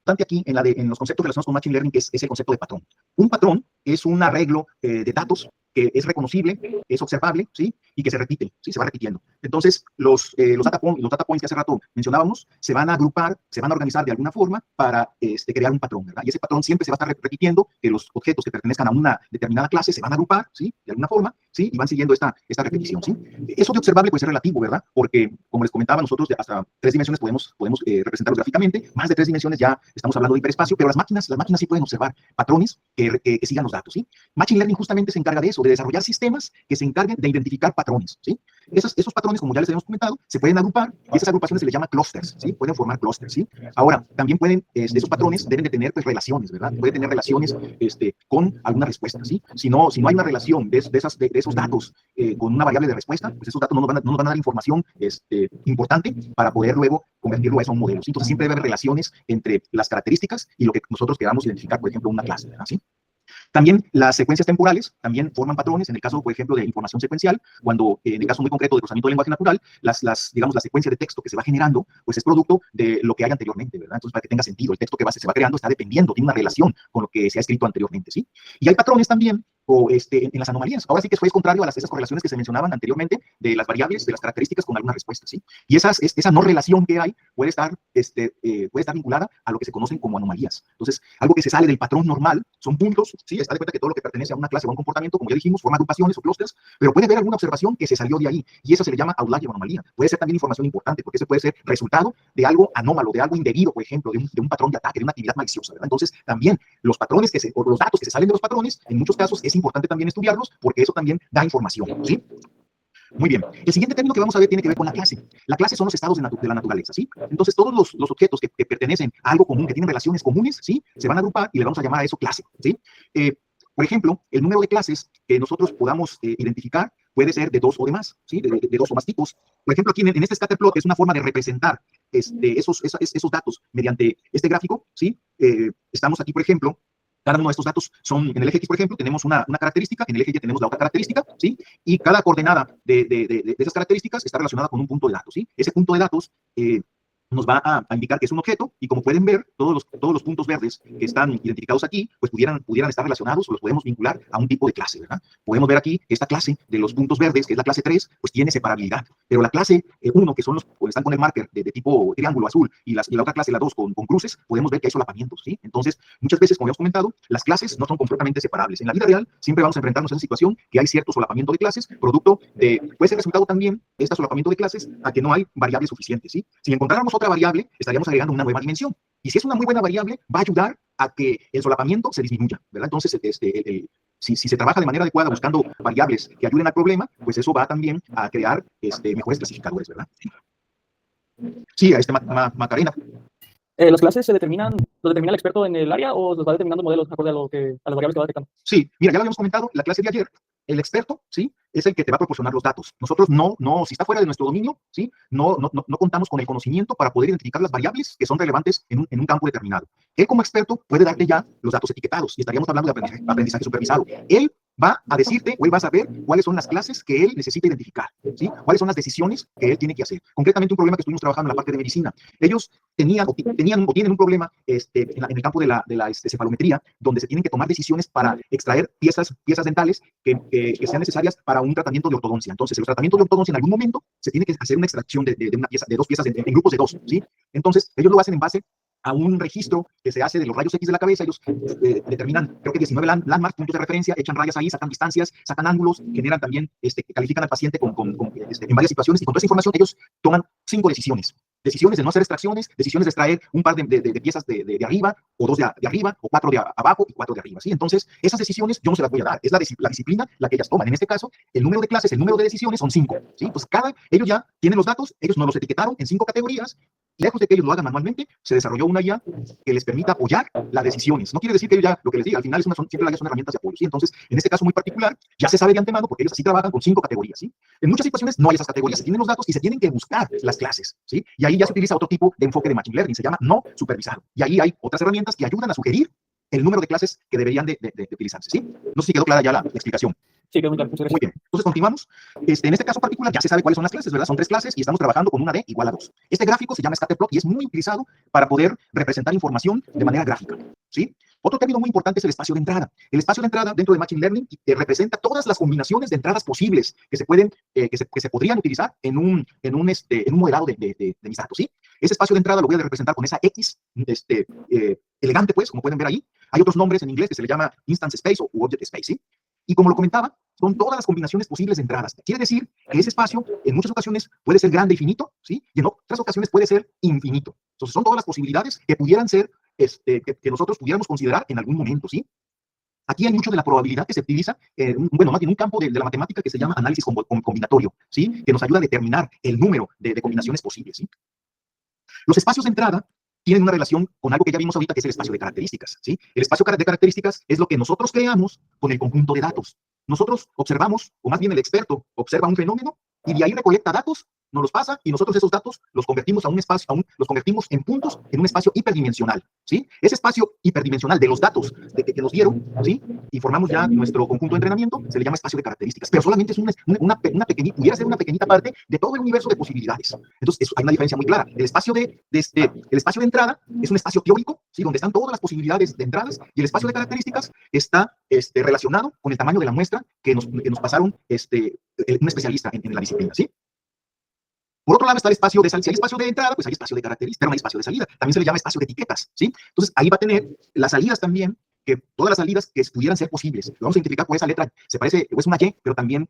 Importante aquí en los conceptos relacionados con Machine Learning, que es el concepto de patrón. Un patrón es un arreglo de datos que es reconocible, es observable, ¿sí? Y que se repite, ¿sí? Se va repitiendo. Entonces, los data points que hace rato mencionábamos, se van a agrupar, se van a organizar de alguna forma para crear un patrón, ¿verdad? Y ese patrón siempre se va a estar repitiendo, que los objetos que pertenezcan a una determinada clase se van a agrupar, ¿sí? De alguna forma, ¿sí? Y van siguiendo esta repetición, ¿sí? Eso de observable puede ser relativo, ¿verdad? Porque, como les comentaba, nosotros hasta 3 dimensiones podemos representarlos gráficamente, más de 3 dimensiones ya estamos hablando de hiperespacio, pero las máquinas sí pueden observar patrones que sigan los datos, ¿sí? Machine Learning justamente se encarga de eso, de desarrollar sistemas que se encarguen de identificar patrones, ¿sí? Esos patrones, como ya les habíamos comentado, se pueden agrupar, y esas agrupaciones se les llama clusters, ¿sí? Pueden formar clusters, ¿sí? Ahora, también esos patrones deben de tener, pues, relaciones, ¿verdad? Pueden tener relaciones con alguna respuesta, ¿sí? Si no hay una relación de esos datos con una variable de respuesta, pues esos datos no nos van a dar información importante para poder luego convertirlo a eso a un modelo, ¿sí? Entonces, siempre debe haber relaciones entre las características y lo que nosotros queramos identificar, por ejemplo, una clase, ¿verdad? ¿Sí? También las secuencias temporales también forman patrones, en el caso, por ejemplo, de información secuencial, cuando en el caso muy concreto de procesamiento del lenguaje natural, digamos, la secuencia de texto que se va generando, pues es producto de lo que hay anteriormente, ¿verdad? Entonces, para que tenga sentido, el texto que se va creando está dependiendo, tiene una relación con lo que se ha escrito anteriormente, ¿sí? Y hay patrones también en las anomalías. Ahora sí que eso es contrario a esas correlaciones que se mencionaban anteriormente de las variables, de las características con alguna respuesta, ¿sí? Y esa no relación que hay puede estar vinculada a lo que se conocen como anomalías. Entonces, algo que se sale del patrón normal son puntos, ¿sí? Está de cuenta que todo lo que pertenece a una clase o a un comportamiento, como ya dijimos, forma agrupaciones o clusters, pero puede haber alguna observación que se salió de ahí, y esa se le llama outlier o anomalía. Puede ser también información importante, porque ese puede ser resultado de algo anómalo, de algo indebido, por ejemplo, de un patrón de ataque, de una actividad maliciosa, ¿verdad? Entonces, también los patrones o los datos que se salen de los patrones, en muchos casos es importante también estudiarlos, porque eso también da información, ¿sí? Muy bien. El siguiente término que vamos a ver tiene que ver con la clase. La clase son los estados de la naturaleza, ¿sí? Entonces, todos los objetos que pertenecen a algo común, que tienen relaciones comunes, ¿sí? Se van a agrupar y le vamos a llamar a eso clase, ¿sí? Por ejemplo, el número de clases que nosotros podamos identificar puede ser de 2 o de más, ¿sí? De 2 o más tipos. Por ejemplo, aquí en este scatterplot es una forma de representar esos datos mediante este gráfico, ¿sí? Estamos aquí, por ejemplo, cada uno de estos datos son, en el eje X, por ejemplo, tenemos una característica, en el eje Y tenemos la otra característica, ¿sí? Y cada coordenada de esas características está relacionada con un punto de datos, ¿sí? Ese punto de datos nos va a indicar que es un objeto, y como pueden ver, todos los puntos verdes que están identificados aquí, pues pudieran estar relacionados, o los podemos vincular a un tipo de clase, ¿verdad? Podemos ver aquí que esta clase de los puntos verdes, que es la clase 3, pues tiene separabilidad, pero la clase 1, que son los que están con el marker de tipo triángulo azul, y la otra clase, la 2, con cruces, podemos ver que hay solapamientos, ¿sí? Entonces, muchas veces, como habíamos comentado, las clases no son completamente separables. En la vida real, siempre vamos a enfrentarnos a esa situación, que hay cierto solapamiento de clases, puede ser resultado también de este solapamiento de clases a que no hay variables suficientes, ¿sí? Si encontráramos otra variable, estaríamos agregando una nueva dimensión. Y si es una muy buena variable, va a ayudar a que el solapamiento se disminuya, ¿verdad? Entonces, si se trabaja de manera adecuada buscando variables que ayuden al problema, pues eso va también a crear mejores clasificadores, ¿verdad? Sí, Macarena. ¿Las clases lo determina el experto en el área, o los va determinando modelos acorde a las variables que va detectando? Sí, mira, ya lo habíamos comentado, la clase de ayer, el experto, ¿sí? Es el que te va a proporcionar los datos. Nosotros si está fuera de nuestro dominio, ¿sí? No contamos con el conocimiento para poder identificar las variables que son relevantes en un campo determinado. Él, como experto, puede darte ya los datos etiquetados, y estaríamos hablando de aprendizaje supervisado. Él va a decirte, o él va a saber cuáles son las clases que él necesita identificar, ¿sí? Cuáles son las decisiones que él tiene que hacer. Concretamente, un problema que estuvimos trabajando en la parte de medicina. Ellos tenían o tienen un problema en el campo de la cefalometría, donde se tienen que tomar decisiones para extraer piezas dentales que sean necesarias para un tratamiento de ortodoncia. Entonces, los tratamientos de ortodoncia en algún momento se tiene que hacer una extracción de una pieza, de dos piezas en grupos de dos, ¿sí? Entonces, ellos lo hacen en base a un registro que se hace de los rayos X de la cabeza. Ellos determinan, creo que 19 landmarks, puntos de referencia, echan rayas ahí, sacan distancias, sacan ángulos, generan también, califican al paciente en varias situaciones, y con toda esa información ellos toman 5 decisiones. Decisiones de no hacer extracciones, decisiones de extraer un par de piezas de arriba, o 2 de arriba, o 4 de abajo y 4 de arriba, ¿sí? Entonces, esas decisiones yo no se las voy a dar, es la disciplina la que ellas toman. En este caso, el número de clases, el número de decisiones son 5, ¿sí? Pues ellos ya tienen los datos, ellos nos los etiquetaron en 5 categorías, y lejos de que ellos lo hagan manualmente, se desarrolló una IA que les permita apoyar las decisiones. No quiere decir que ellos ya, lo que les diga, al final siempre las son herramientas de apoyo, ¿sí? Entonces, en este caso muy particular, ya se sabe de antemano, porque ellos así trabajan con 5 categorías, ¿sí? En muchas situaciones no hay esas categorías, se tienen los datos y se tienen que buscar las clases, ¿sí? Y ahí ya se utiliza otro tipo de enfoque de Machine Learning, se llama no supervisado. Y ahí hay otras herramientas que ayudan a sugerir el número de clases que deberían de utilizarse, ¿sí? No sé si quedó clara ya la explicación. Sí, quedó muy claro. Muy bien. Entonces, continuamos. En este caso particular ya se sabe cuáles son las clases, ¿verdad? Son 3 clases y estamos trabajando con una D igual a 2. Este gráfico se llama scatterplot y es muy utilizado para poder representar información de manera gráfica, ¿sí? Otro término muy importante es el espacio de entrada. El espacio de entrada dentro de Machine Learning representa todas las combinaciones de entradas posibles que se pueden, que se podrían utilizar en un modelado de mis datos, ¿sí? Ese espacio de entrada lo voy a representar con esa X elegante, pues, como pueden ver ahí. Hay otros nombres en inglés que se le llama Instance Space o Object Space, ¿sí? Y como lo comentaba, son todas las combinaciones posibles de entradas. Quiere decir que ese espacio en muchas ocasiones puede ser grande y finito, ¿sí? Y en otras ocasiones puede ser infinito. Entonces son todas las posibilidades que pudieran ser, que nosotros pudiéramos considerar en algún momento, ¿sí? Aquí hay mucho de la probabilidad que se utiliza, más bien un campo de la matemática que se llama análisis combinatorio, ¿sí? Que nos ayuda a determinar el número de combinaciones posibles, ¿sí? Los espacios de entrada tienen una relación con algo que ya vimos ahorita, que es el espacio de características, ¿sí? El espacio de características es lo que nosotros creamos con el conjunto de datos. Nosotros observamos, o más bien el experto observa un fenómeno y de ahí recolecta datos, nos los pasa y nosotros esos datos los convertimos a un espacio, los convertimos en puntos en un espacio hiperdimensional, ¿sí? Ese espacio hiperdimensional de los datos que nos dieron, ¿sí? Y formamos ya nuestro conjunto de entrenamiento, se le llama espacio de características, pero solamente es una pequeñita, pudiera ser una pequeñita parte de todo el universo de posibilidades. Entonces, hay una diferencia muy clara. El espacio de entrada es un espacio teórico, ¿sí? Donde están todas las posibilidades de entradas, y el espacio de características está relacionado con el tamaño de la muestra que nos pasaron un especialista en la disciplina, ¿sí? Por otro lado está el espacio de salida. Si hay espacio de entrada, pues hay espacio de características, pero no hay espacio de salida. También se le llama espacio de etiquetas, ¿sí? Entonces, ahí va a tener las salidas también, que todas las salidas que pudieran ser posibles. Lo vamos a identificar por esa letra. Se parece, es una Y, pero también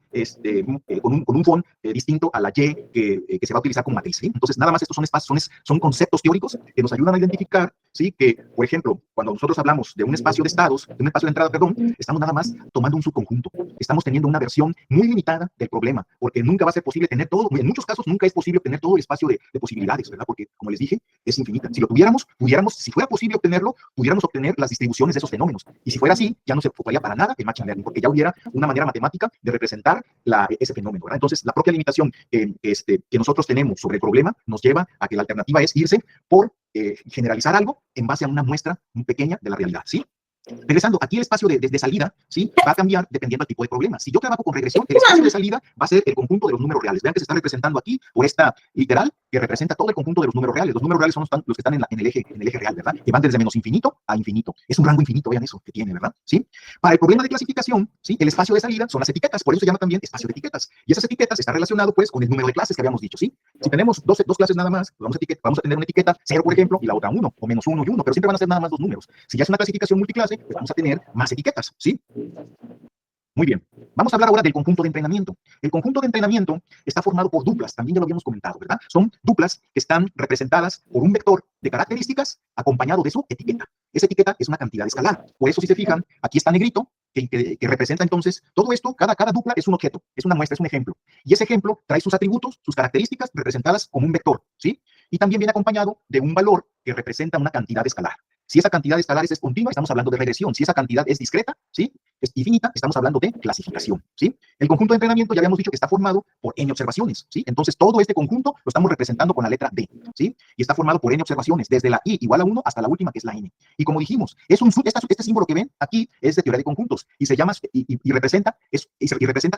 con un font distinto a la Y que se va a utilizar como matriz, ¿sí? Entonces, nada más estos son espacios, son conceptos teóricos que nos ayudan a identificar, ¿sí? Que, por ejemplo, cuando nosotros hablamos de un espacio de estados, de un espacio de entrada, perdón, estamos nada más tomando un subconjunto. Estamos teniendo una versión muy limitada del problema, porque nunca va a ser posible tener todo. En muchos casos nunca es posible obtener todo el espacio de posibilidades, ¿verdad? Porque, como les dije, es infinita. Si lo tuviéramos, si fuera posible obtenerlo, pudiéramos obtener las distribuciones de esos fenómenos. Y si fuera así, ya no se enfocaría para nada en Machine Learning, porque ya hubiera una manera matemática de representar ese fenómeno, ¿verdad? Entonces, la propia limitación que nosotros tenemos sobre el problema nos lleva a que la alternativa es irse por generalizar algo en base a una muestra muy pequeña de la realidad, ¿sí? Regresando, aquí el espacio de salida, ¿sí? Va a cambiar dependiendo del tipo de problema. Si yo trabajo con regresión, el espacio de salida va a ser el conjunto de los números reales. Vean que se está representando aquí por esta literal que representa todo el conjunto de los números reales. Los números reales son los que están en el eje real, ¿verdad? Que van desde menos infinito a infinito. Es un rango infinito, vean eso que tiene, ¿verdad? ¿Sí? Para el problema de clasificación, ¿sí? El espacio de salida son las etiquetas, por eso se llama también espacio de etiquetas. Y esas etiquetas están relacionadas, pues, con el número de clases que habíamos dicho, ¿sí? Si tenemos dos clases nada más, vamos a tener una etiqueta 0, por ejemplo, y la otra 1, o menos 1 y 1, pero siempre van a ser nada más 2 números. Si ya es una clasificación multiclase, pues vamos a tener más etiquetas, ¿sí? Muy bien. Vamos a hablar ahora del conjunto de entrenamiento. El conjunto de entrenamiento está formado por duplas, también ya lo habíamos comentado, ¿verdad? Son duplas que están representadas por un vector de características acompañado de su etiqueta. Esa etiqueta es una cantidad escalar. Por eso, si se fijan, aquí está negrito, que representa entonces todo esto. Cada dupla es un objeto, es una muestra, es un ejemplo. Y ese ejemplo trae sus atributos, sus características representadas como un vector, ¿sí? Y también viene acompañado de un valor que representa una cantidad escalar. Si esa cantidad de escalares es continua, estamos hablando de regresión. Si esa cantidad es discreta, ¿sí? Es infinita, estamos hablando de clasificación, ¿sí? El conjunto de entrenamiento ya habíamos dicho que está formado por n observaciones, ¿sí? Entonces, todo este conjunto lo estamos representando con la letra D, ¿sí? Y está formado por n observaciones, desde la i igual a 1 hasta la última, que es la n. Y como dijimos, es un este símbolo que ven aquí es de teoría de conjuntos y se llama y representa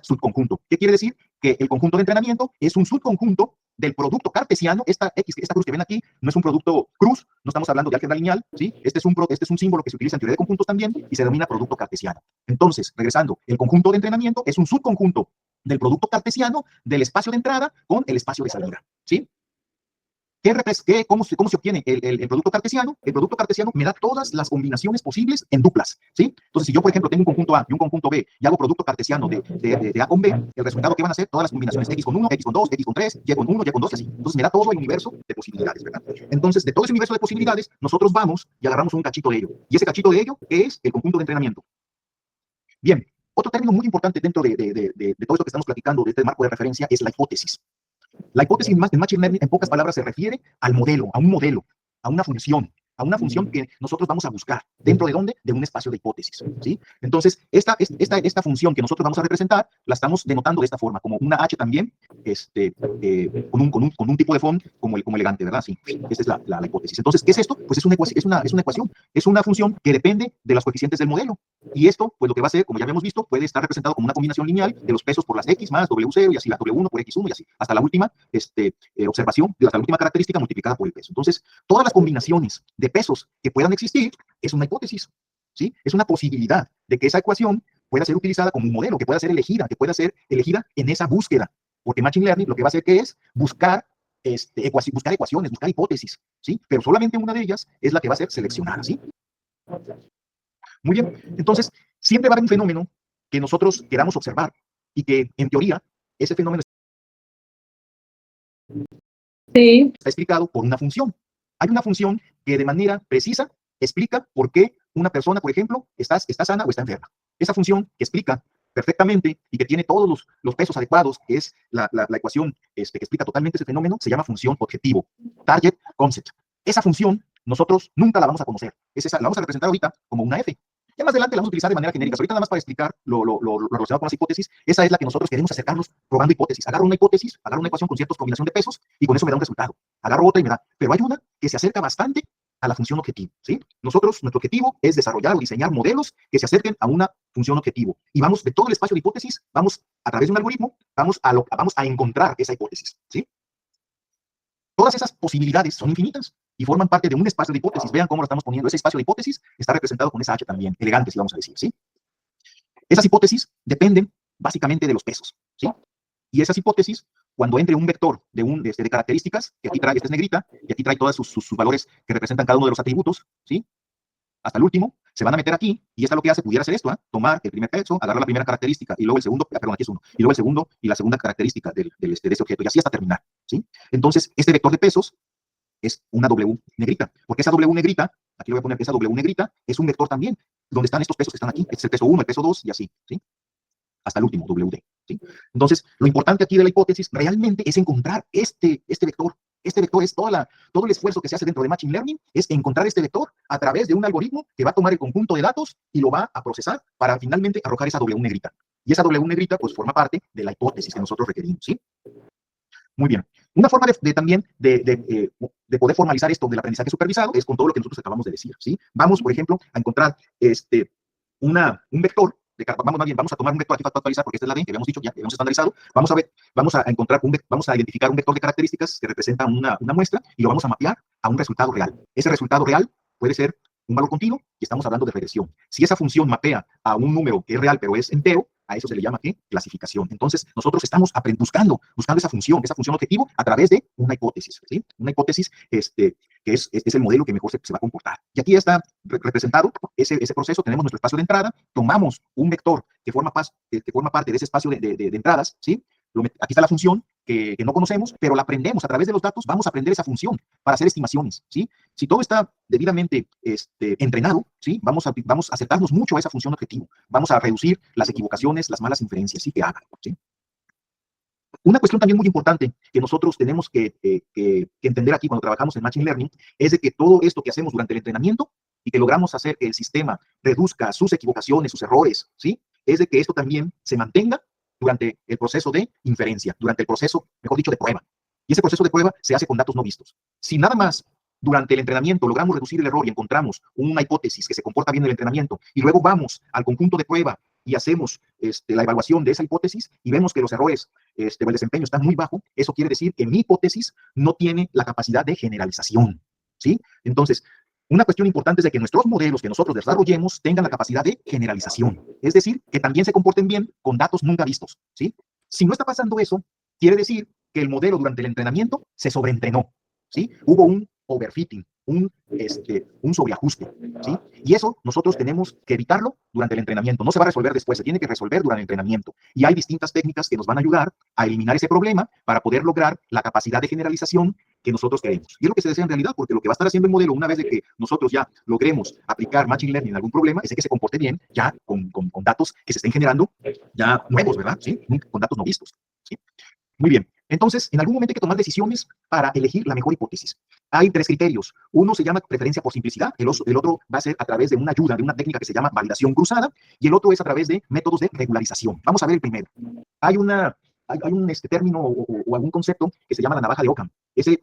subconjunto. ¿Qué quiere decir? Que el conjunto de entrenamiento es un subconjunto del producto cartesiano. Esta cruz que ven aquí no es un producto cruz, no estamos hablando de álgebra lineal, ¿sí? Este es un símbolo que se utiliza en teoría de conjuntos también y se denomina producto cartesiano. Entonces, regresando, el conjunto de entrenamiento es un subconjunto del producto cartesiano del espacio de entrada con el espacio de salida, ¿sí? ¿Cómo se obtiene el producto cartesiano? El producto cartesiano me da todas las combinaciones posibles en duplas, ¿sí? Entonces, si yo, por ejemplo, tengo un conjunto A y un conjunto B y hago producto cartesiano de A con B, el resultado que van a ser todas las combinaciones X con 1, X con 2, X con 3, Y con 1, Y con 2 y así. Entonces, me da todo el universo de posibilidades, ¿verdad? Entonces, de todo ese universo de posibilidades, nosotros vamos y agarramos un cachito de ello. Y ese cachito de ello es el conjunto de entrenamiento. Bien, otro término muy importante dentro de todo esto que estamos platicando, de este marco de referencia, es la hipótesis. La hipótesis en Machine Learning, en pocas palabras, se refiere al modelo, a una función que nosotros vamos a buscar. ¿Dentro de dónde? De un espacio de hipótesis, ¿sí? Entonces, esta función que nosotros vamos a representar, la estamos denotando de esta forma, como una H también, con un tipo de font como elegante, ¿verdad? Sí, esta es la hipótesis. Entonces, ¿qué es esto? Pues es una ecuación, es una función que depende de los coeficientes del modelo. Y esto, pues lo que va a ser, como ya habíamos visto, puede estar representado como una combinación lineal de los pesos por las X más W0 y así la W1 por X1 y así, hasta la última observación, hasta la última característica multiplicada por el peso. Entonces, todas las combinaciones de pesos que puedan existir es una hipótesis, ¿sí? Es una posibilidad de que esa ecuación pueda ser utilizada como un modelo, que pueda ser elegida en esa búsqueda. Porque Machine Learning lo que va a hacer que es buscar ecuaciones, buscar hipótesis, ¿sí? Pero solamente una de ellas es la que va a ser seleccionada, ¿sí? Muy bien, entonces, siempre va a haber un fenómeno que nosotros queramos observar y que, en teoría, ese fenómeno está explicado por una función. Hay una función que de manera precisa explica por qué una persona, por ejemplo, está sana o está enferma. Esa función que explica perfectamente y que tiene todos los pesos adecuados, que es la ecuación que explica totalmente ese fenómeno, se llama función objetivo, target concept. Esa función nosotros nunca la vamos a conocer. La vamos a representar ahorita como una F. Ya más adelante la vamos a utilizar de manera genérica. Ahorita nada más para explicar lo relacionado con las hipótesis, esa es la que nosotros queremos acercarnos probando hipótesis. Agarro una hipótesis, agarro una ecuación con ciertas combinación de pesos y con eso me da un resultado. Agarro otra y me da. Pero hay una que se acerca bastante a la función objetivo, ¿sí? Nuestro objetivo es desarrollar o diseñar modelos que se acerquen a una función objetivo. Y vamos de todo el espacio de hipótesis, vamos a través de un algoritmo, vamos a encontrar esa hipótesis, ¿sí? Todas esas posibilidades son infinitas y forman parte de un espacio de hipótesis. Vean cómo lo estamos poniendo. Ese espacio de hipótesis está representado con esa H también, elegante, si vamos a decir, ¿sí? Esas hipótesis dependen básicamente de los pesos, ¿sí? Y esas hipótesis, cuando entre un vector de características, que aquí trae, esta es negrita, y aquí trae todos sus valores que representan cada uno de los atributos, ¿sí? Hasta el último, se van a meter aquí, y esta lo que hace, pudiera ser esto, ¿eh? Tomar el primer peso, agarrar la primera característica, y luego el segundo, perdón, aquí es uno, y luego el segundo y la segunda característica de ese objeto, y así hasta terminar, ¿sí? Entonces, este vector de pesos es una W negrita, porque esa W negrita, aquí le voy a poner que esa W negrita, es un vector también, donde están estos pesos que están aquí, este es el peso 1, el peso 2, y así, ¿sí? Hasta el último, WD, ¿sí? Entonces, lo importante aquí de la hipótesis realmente es encontrar este vector. Este vector es todo el esfuerzo que se hace dentro de Machine Learning, es encontrar este vector a través de un algoritmo que va a tomar el conjunto de datos y lo va a procesar para finalmente arrojar esa W negrita. Y esa W negrita, pues, forma parte de la hipótesis que nosotros requerimos, ¿sí? Muy bien. Una forma también de poder formalizar esto del aprendizaje supervisado es con todo lo que nosotros acabamos de decir, ¿sí? Vamos, por ejemplo, a encontrar un vector. Vamos a tomar un vector aquí para actualizar, porque esta es la D que habíamos dicho, ya habíamos estandarizado. Vamos a identificar un vector de características que representa una muestra y lo vamos a mapear a un resultado real. Ese resultado real puede ser un valor continuo y estamos hablando de regresión. Si esa función mapea a un número que es real pero es entero, a eso se le llama ¿qué? Clasificación. Entonces, nosotros estamos buscando esa función objetivo a través de una hipótesis, ¿sí? Una hipótesis que es el modelo que mejor se va a comportar. Y aquí está representado ese proceso. Tenemos nuestro espacio de entrada, tomamos un vector que forma parte de ese espacio de entradas, ¿sí? Aquí está la función que no conocemos, pero la aprendemos a través de los datos. Vamos a aprender esa función para hacer estimaciones, ¿sí? Si todo está debidamente entrenado, ¿sí? Vamos a acercarnos mucho a esa función objetivo. Vamos a reducir las equivocaciones, las malas inferencias, ¿sí? Que hagan, ¿sí? Una cuestión también muy importante que nosotros tenemos que entender aquí cuando trabajamos en Machine Learning es de que todo esto que hacemos durante el entrenamiento y que logramos hacer que el sistema reduzca sus equivocaciones, sus errores, ¿sí? Es de que esto también se mantenga durante el proceso de inferencia, durante el proceso, mejor dicho, de prueba. Y ese proceso de prueba se hace con datos no vistos. Si nada más durante el entrenamiento logramos reducir el error y encontramos una hipótesis que se comporta bien en el entrenamiento, y luego vamos al conjunto de prueba y hacemos la evaluación de esa hipótesis y vemos que los errores o el desempeño está muy bajo, eso quiere decir que mi hipótesis no tiene la capacidad de generalización, ¿sí? Entonces, una cuestión importante es de que nuestros modelos que nosotros desarrollemos tengan la capacidad de generalización, es decir, que también se comporten bien con datos nunca vistos, ¿sí? Si no está pasando eso, quiere decir que el modelo durante el entrenamiento se sobreentrenó, ¿sí? Hubo un overfitting, un sobreajuste, ¿sí? Y eso nosotros tenemos que evitarlo durante el entrenamiento. No se va a resolver después, se tiene que resolver durante el entrenamiento. Y hay distintas técnicas que nos van a ayudar a eliminar ese problema para poder lograr la capacidad de generalización que nosotros queremos. Y es lo que se desea en realidad, porque lo que va a estar haciendo el modelo una vez de que nosotros ya logremos aplicar Machine Learning en algún problema, es de que se comporte bien ya con datos que se estén generando ya nuevos, ¿verdad? ¿Sí? Con datos no vistos, ¿sí? Muy bien. Entonces, en algún momento hay que tomar decisiones para elegir la mejor hipótesis. Hay 3 criterios. Uno se llama preferencia por simplicidad, el otro va a ser a través de una ayuda, de una técnica que se llama validación cruzada, y el otro es a través de métodos de regularización. Vamos a ver el primero. Hay un término o algún concepto que se llama la navaja de Ockham. Ese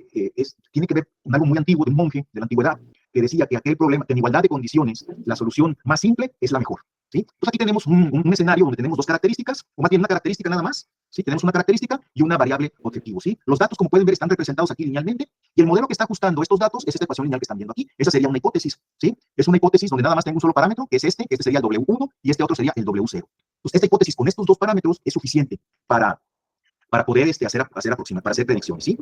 tiene que ver con algo muy antiguo, de un monje de la antigüedad, que decía que aquel problema, que en igualdad de condiciones, la solución más simple es la mejor, ¿sí? Entonces aquí tenemos un escenario donde tenemos 2 características, o más bien una característica nada más, ¿sí? Tenemos una característica y una variable objetivo, ¿sí? Los datos, como pueden ver, están representados aquí linealmente, y el modelo que está ajustando estos datos es esta ecuación lineal que están viendo aquí. Esa sería una hipótesis, ¿sí? Es una hipótesis donde nada más tengo un solo parámetro, que es este sería el W1, y este otro sería el W0. Entonces, esta hipótesis con estos 2 parámetros es suficiente para poder para hacer predicciones, ¿sí?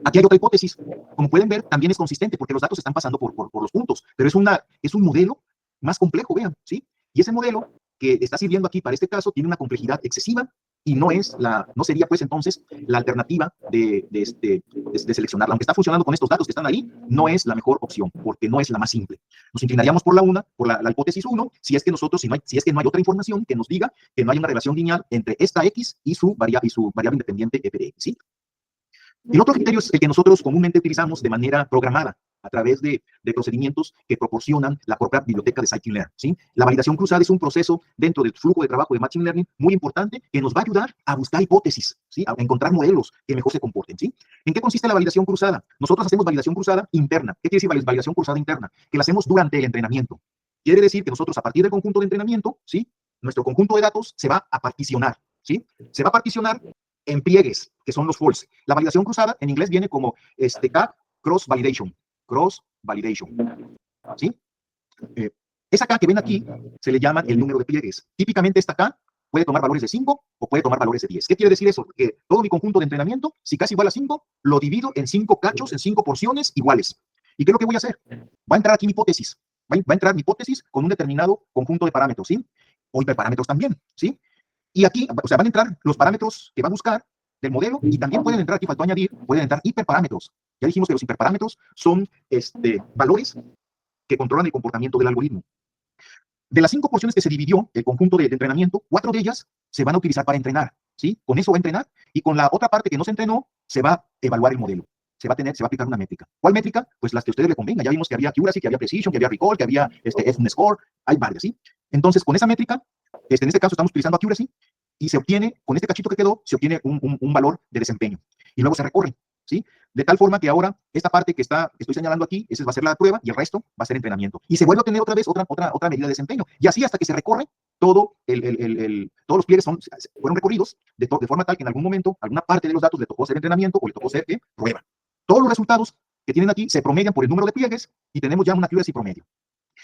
Aquí hay otra hipótesis. Como pueden ver, también es consistente porque los datos están pasando por los puntos, pero es un modelo más complejo, vean, ¿sí? Y ese modelo que está sirviendo aquí para este caso tiene una complejidad excesiva y no sería pues entonces la alternativa de seleccionarla. Aunque está funcionando con estos datos que están ahí, no es la mejor opción porque no es la más simple. Nos inclinaríamos por la hipótesis 1, si es que no hay otra información que nos diga que no hay una relación lineal entre esta X y su variable independiente f de X, ¿sí? El otro criterio es el que nosotros comúnmente utilizamos de manera programada a través de procedimientos que proporcionan la propia biblioteca de Scikit-Learn, ¿sí? La validación cruzada es un proceso dentro del flujo de trabajo de Machine Learning muy importante que nos va a ayudar a buscar hipótesis, ¿sí? A encontrar modelos que mejor se comporten, ¿sí? ¿En qué consiste la validación cruzada? Nosotros hacemos validación cruzada interna. ¿Qué quiere decir validación cruzada interna? Que la hacemos durante el entrenamiento. Quiere decir que nosotros a partir del conjunto de entrenamiento, ¿sí? Nuestro conjunto de datos se va a particionar, ¿sí? Se va a particionar en pliegues, que son los false. La validación cruzada en inglés viene como K cross validation, ¿sí? Esa K que ven aquí se le llama el número de pliegues. Típicamente esta K puede tomar valores de 5 o puede tomar valores de 10. ¿Qué quiere decir eso? Que todo mi conjunto de entrenamiento, si K es igual a 5, lo divido en 5 cachos, en 5 porciones iguales. ¿Y qué es lo que voy a hacer? Va a entrar aquí mi hipótesis. Va a entrar mi hipótesis con un determinado conjunto de parámetros, ¿sí? O hiperparámetros también, ¿sí? Y aquí, o sea, van a entrar los parámetros que va a buscar del modelo y también pueden entrar, aquí faltó añadir, pueden entrar hiperparámetros. Ya dijimos que los hiperparámetros son valores que controlan el comportamiento del algoritmo. De las 5 porciones que se dividió el conjunto de entrenamiento, 4 de ellas se van a utilizar para entrenar, ¿sí? Con eso va a entrenar y con la otra parte que no se entrenó, se va a evaluar el modelo. Se va a aplicar una métrica. ¿Cuál métrica? Pues las que a ustedes le convenga. Ya vimos que había accuracy, que había precision, que había recall, que había F-score, hay varias, ¿sí? Entonces, con esa métrica, en este caso estamos utilizando accuracy, y se obtiene, con este cachito que quedó, se obtiene un valor de desempeño. Y luego se recorre, ¿sí? De tal forma que ahora, esta parte que estoy señalando aquí, esa va a ser la prueba, y el resto va a ser entrenamiento. Y se vuelve a obtener otra vez otra medida de desempeño. Y así hasta que se recorre, todos los pliegues fueron recorridos de forma tal que en algún momento, alguna parte de los datos le tocó ser entrenamiento o le tocó ser prueba. Todos los resultados que tienen aquí se promedian por el número de pliegues y tenemos ya una accuracy promedio.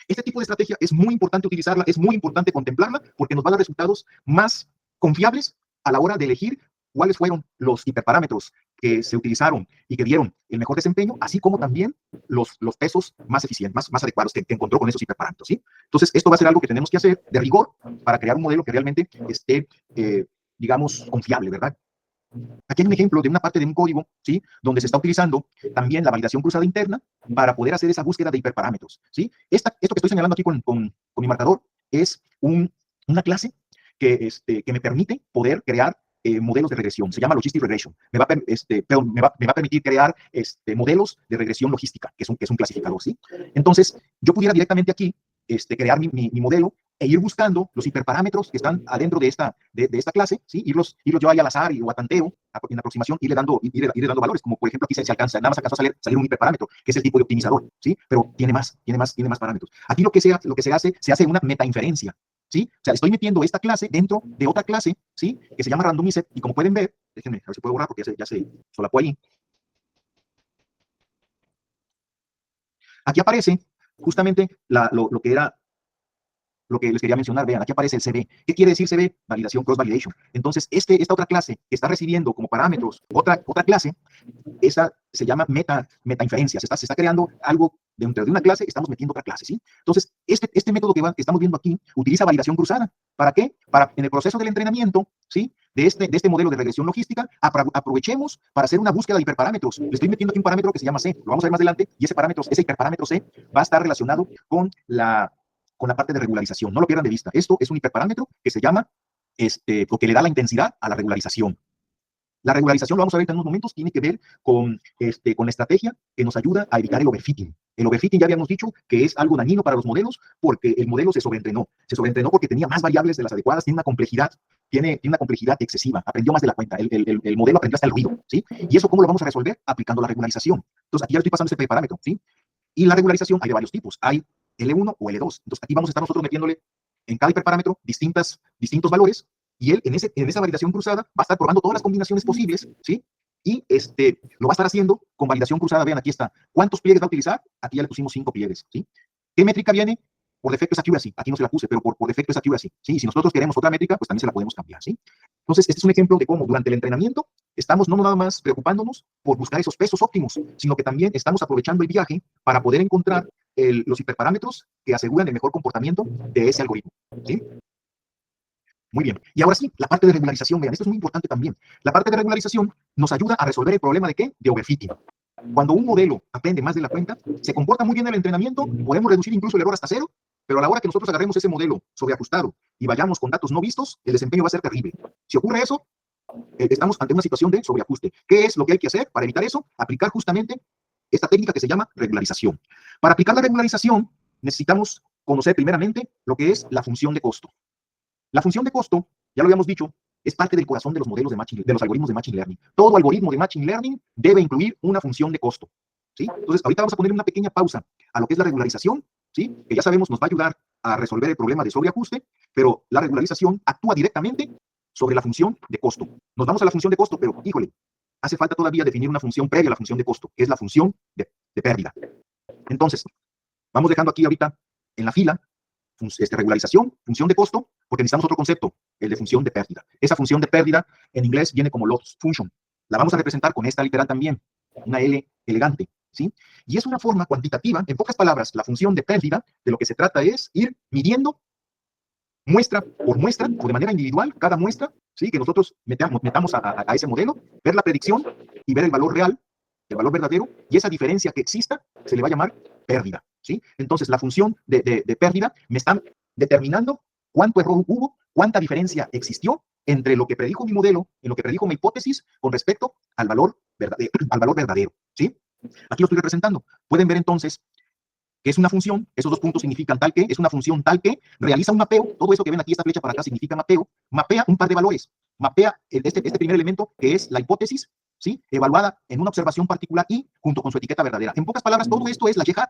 Este tipo de estrategia es muy importante utilizarla, es muy importante contemplarla porque nos va a dar resultados más confiables a la hora de elegir cuáles fueron los hiperparámetros que se utilizaron y que dieron el mejor desempeño, así como también los pesos más eficientes, más adecuados que encontró con esos hiperparámetros, ¿sí? Entonces, esto va a ser algo que tenemos que hacer de rigor para crear un modelo que realmente esté, digamos, confiable, ¿verdad? Aquí hay un ejemplo de una parte de un código, ¿sí? Donde se está utilizando también la validación cruzada interna para poder hacer esa búsqueda de hiperparámetros, ¿sí? Esto que estoy señalando aquí con mi marcador es una clase que me permite poder crear modelos de regresión. Se llama Logistic Regression. Me va a permitir crear modelos de regresión logística, que es un clasificador, ¿sí? Entonces, yo pudiera directamente aquí crear mi modelo e ir buscando los hiperparámetros que están adentro de esta clase, ¿sí? Irlos yo ahí al azar o a tanteo, en aproximación, irle dando valores, como por ejemplo aquí se alcanza, nada más alcanzó a salir un hiperparámetro, que es el tipo de optimizador, ¿sí? Pero tiene más parámetros. Aquí lo que se hace una metainferencia, ¿sí? O sea, estoy metiendo esta clase dentro de otra clase, ¿sí? Que se llama randomized, y como pueden ver, déjenme, a ver si puedo borrar porque ya se solapó ahí. Aquí aparece justamente lo que les quería mencionar. Vean, aquí aparece el CB. ¿Qué quiere decir CB? Validación, cross-validation. Entonces, esta otra clase que está recibiendo como parámetros otra clase, esa se llama metainferencia. Se está creando algo dentro de una clase, estamos metiendo otra clase, ¿sí? Entonces, este método que estamos viendo aquí utiliza validación cruzada. ¿Para qué? Para, en el proceso del entrenamiento, ¿sí? De este modelo de regresión logística, aprovechemos para hacer una búsqueda de hiperparámetros. Le estoy metiendo aquí un parámetro que se llama C. Lo vamos a ver más adelante, y ese hiperparámetro C va a estar relacionado con la parte de regularización. No lo pierdan de vista. Esto es un hiperparámetro que se llama, o que le da la intensidad a la regularización. La regularización, lo vamos a ver en unos momentos, tiene que ver con estrategia que nos ayuda a evitar el overfitting. El overfitting ya habíamos dicho que es algo dañino para los modelos porque el modelo se sobreentrenó. Se sobreentrenó porque tenía más variables de las adecuadas, tiene una complejidad excesiva, aprendió más de la cuenta. El modelo aprendió hasta el ruido, ¿sí? ¿Y eso cómo lo vamos a resolver? Aplicando la regularización. Entonces, aquí ya le estoy pasando este parámetro, ¿sí? Y la regularización hay de varios tipos. Hay L1 o L2. Entonces, aquí vamos a estar nosotros metiéndole en cada hiperparámetro distintos valores, y él en esa validación cruzada va a estar probando todas las combinaciones posibles, ¿sí? Y lo va a estar haciendo con validación cruzada. Vean, aquí está. ¿Cuántos pliegues va a utilizar? Aquí ya le pusimos 5 pliegues, ¿sí? ¿Qué métrica viene? Por defecto es accuracy. Aquí no se la puse, pero por defecto es accuracy, ¿sí? Si nosotros queremos otra métrica, pues también se la podemos cambiar, ¿sí? Entonces, este es un ejemplo de cómo durante el entrenamiento estamos no nada más preocupándonos por buscar esos pesos óptimos, sino que también estamos aprovechando el viaje para poder encontrar los hiperparámetros que aseguran el mejor comportamiento de ese algoritmo, ¿sí? Muy bien. Y ahora sí, la parte de regularización, vean, esto es muy importante también. La parte de regularización nos ayuda a resolver el problema de ¿qué? De overfitting. Cuando un modelo aprende más de la cuenta, se comporta muy bien en el entrenamiento, podemos reducir incluso el error hasta 0, pero a la hora que nosotros agarremos ese modelo sobreajustado y vayamos con datos no vistos, el desempeño va a ser terrible. Si ocurre eso, estamos ante una situación de sobreajuste. ¿Qué es lo que hay que hacer para evitar eso? Aplicar justamente esta técnica que se llama regularización. Para aplicar la regularización, necesitamos conocer primeramente lo que es la función de costo. La función de costo, ya lo habíamos dicho, es parte del corazón de los modelos de los algoritmos de Machine Learning. Todo algoritmo de Machine Learning debe incluir una función de costo, ¿sí? Entonces, ahorita vamos a poner una pequeña pausa a lo que es la regularización, ¿sí? Que ya sabemos nos va a ayudar a resolver el problema de sobreajuste, pero la regularización actúa directamente sobre la función de costo. Nos vamos a la función de costo, pero, híjole, hace falta todavía definir una función previa a la función de costo, que es la función de pérdida. Entonces, vamos dejando aquí ahorita en la fila regularización, función de costo, porque necesitamos otro concepto, el de función de pérdida. Esa función de pérdida en inglés viene como loss function. La vamos a representar con esta literal también, una L elegante, ¿sí? Y es una forma cuantitativa, en pocas palabras, la función de pérdida, de lo que se trata es ir midiendo muestra por muestra, o de manera individual, cada muestra, ¿sí? Que nosotros metamos a ese modelo, ver la predicción y ver el valor real, el valor verdadero, y esa diferencia que exista se le va a llamar pérdida, ¿sí? Entonces, la función de pérdida me está determinando cuánto error hubo, cuánta diferencia existió entre lo que predijo mi modelo, en lo que predijo mi hipótesis, con respecto al valor verdadero, ¿sí? Aquí lo estoy representando. Pueden ver entonces que es una función, esos dos puntos significan tal que, es una función tal que realiza un mapeo, todo eso que ven aquí, esta flecha para acá significa mapeo, mapea un par de valores, mapea este primer elemento que es la hipótesis, ¿sí? Evaluada en una observación particular y junto con su etiqueta verdadera. En pocas palabras, todo esto es la y-hat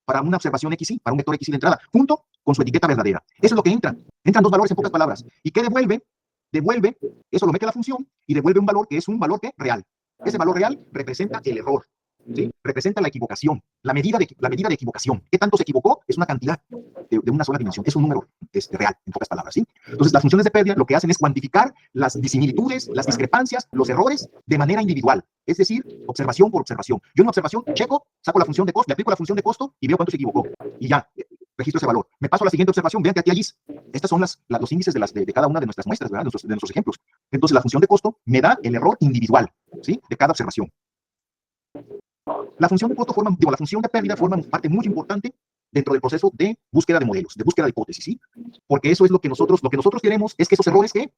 para una observación XY, para un vector XY de entrada, junto con su etiqueta verdadera. Eso es lo que entra. Entran dos valores en pocas palabras. ¿Y qué devuelve? Devuelve, eso lo mete a la función y devuelve un valor que es un valor que real. Ese valor real representa el error, ¿sí? Representa la equivocación, la medida de equivocación. ¿Qué tanto se equivocó? Es una cantidad de una sola dimensión. Es un número real, en pocas palabras, ¿sí? Entonces, las funciones de pérdida lo que hacen es cuantificar las disimilitudes, las discrepancias, los errores de manera individual. Es decir, observación por observación. Yo en una observación checo, saco la función de costo, le aplico la función de costo y veo cuánto se equivocó. Y ya, registro ese valor. Me paso a la siguiente observación. Vean que aquí hay estas son los índices de cada una de nuestras muestras, ¿verdad? De nuestros ejemplos. Entonces, la función de costo me da el error individual, ¿sí? De cada observación. La función de costo la función de pérdida forma parte muy importante dentro del proceso de búsqueda de modelos, de búsqueda de hipótesis, ¿sí? Porque eso es lo que nosotros queremos, es que esos errores que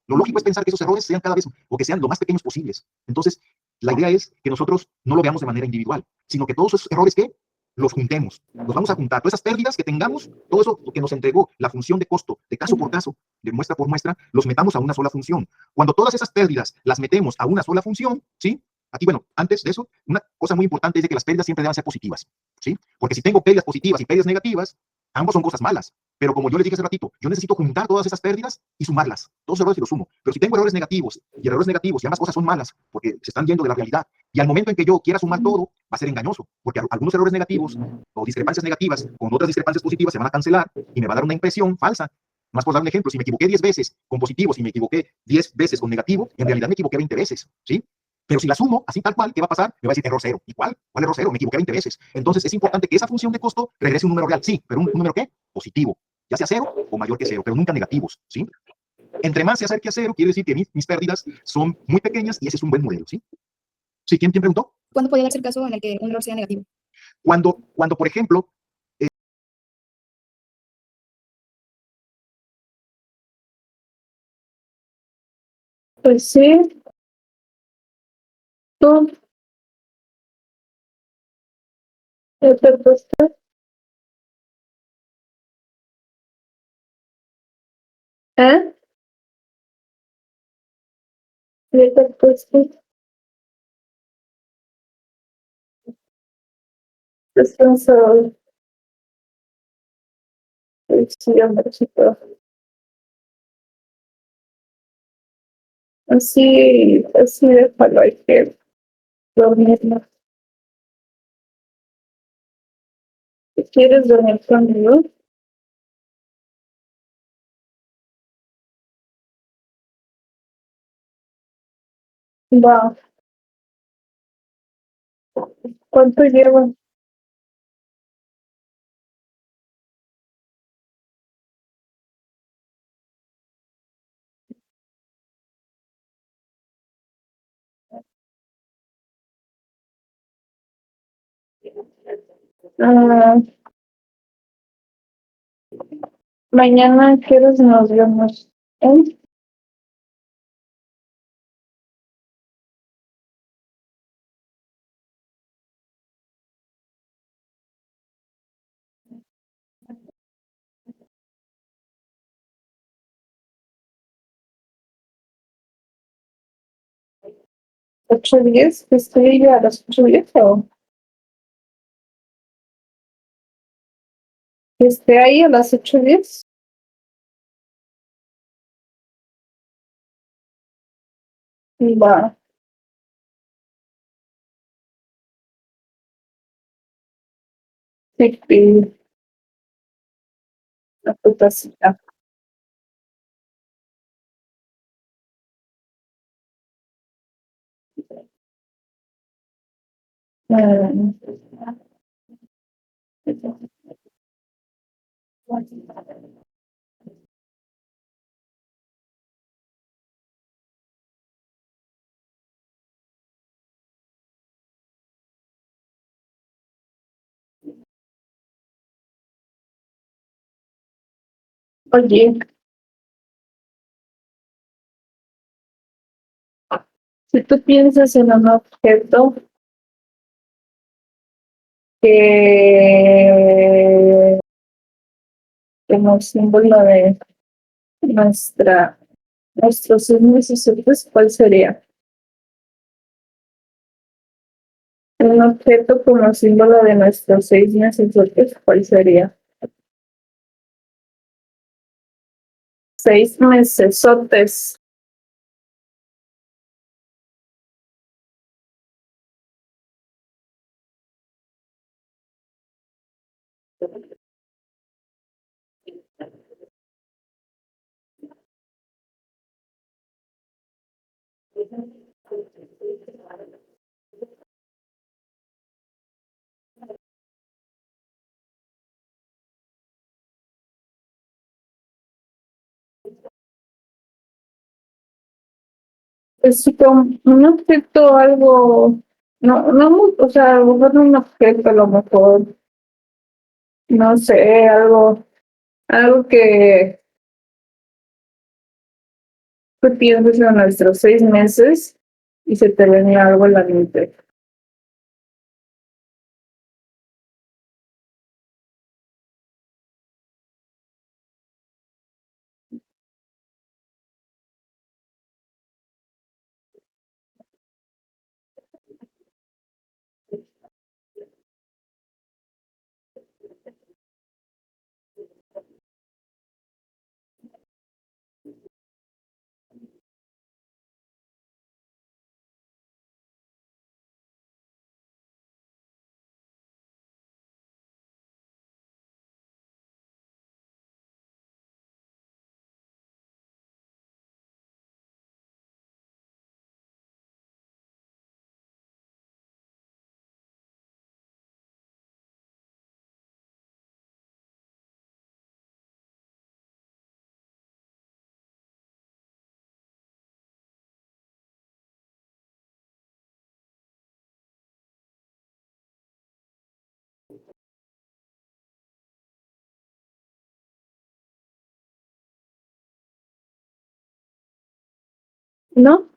Lo lógico es pensar que esos errores sean cada vez, o que sean lo más pequeños posibles. Entonces, la idea es que nosotros no lo veamos de manera individual, sino que todos esos errores que los juntemos, los vamos a juntar. Todas esas pérdidas que tengamos, todo eso que nos entregó la función de costo, de caso por caso, de muestra por muestra, los metamos a una sola función. Cuando todas esas pérdidas las metemos a una sola función, ¿sí? Aquí, bueno, antes de eso, una cosa muy importante es de que las pérdidas siempre deben ser positivas, ¿sí? Porque si tengo pérdidas positivas y pérdidas negativas, ambos son cosas malas. Pero como yo les dije hace ratito, yo necesito juntar todas esas pérdidas y sumarlas. Todos los errores y los sumo. Pero si tengo errores negativos y errores negativos y ambas cosas son malas, porque se están yendo de la realidad, y al momento en que yo quiera sumar todo, va a ser engañoso, porque algunos errores negativos o discrepancias negativas con otras discrepancias positivas se van a cancelar y me va a dar una impresión falsa. Más por dar un ejemplo, si me equivoqué 10 veces con positivos y me equivoqué 10 veces con negativo, en realidad me equivoqué 20 veces, ¿sí? Pero si la sumo así tal cual, ¿qué va a pasar? Me va a decir error cero. ¿Y cuál? ¿Cuál error cero? Me equivoqué 20 veces. Entonces es importante que esa función de costo regrese un número real, sí, pero un número ¿qué? Positivo. Ya sea cero o mayor que cero, pero nunca negativos, ¿sí? Entre más se acerque a cero, quiere decir que mis pérdidas son muy pequeñas y ese es un buen modelo, ¿sí? ¿Sí? ¿Quién preguntó? ¿Cuándo podría darse el caso en el que un error sea negativo? Cuando por ejemplo, Pues sí, tú, ya te puesto, ¿eh? Ya te puesto, descansado, sí, amorcito. Así déjalo, hay que dormir, ¿no? Si quieres dormir conmigo, va. ¿Cuánto lleva? Ah, mañana, ¿qué horas nos vemos? ¿Eh? ¿8:10? ¿Estoy a las 8:10 o que esté ahí a las 8:10? Va, sí, la putacita. Mm. Oye, si tú piensas en un objeto que como símbolo de nuestros signos sociales, ¿cuál sería? Un objeto como símbolo de nuestros 6 meses sociales, ¿cuál sería? 6 mesesotes. Es como un objeto, algo, o sea, a lo mejor no un objeto, a lo mejor, no sé, algo que ¿Qué piensas de nuestros 6 meses y se te venía algo en la mente? ¿No?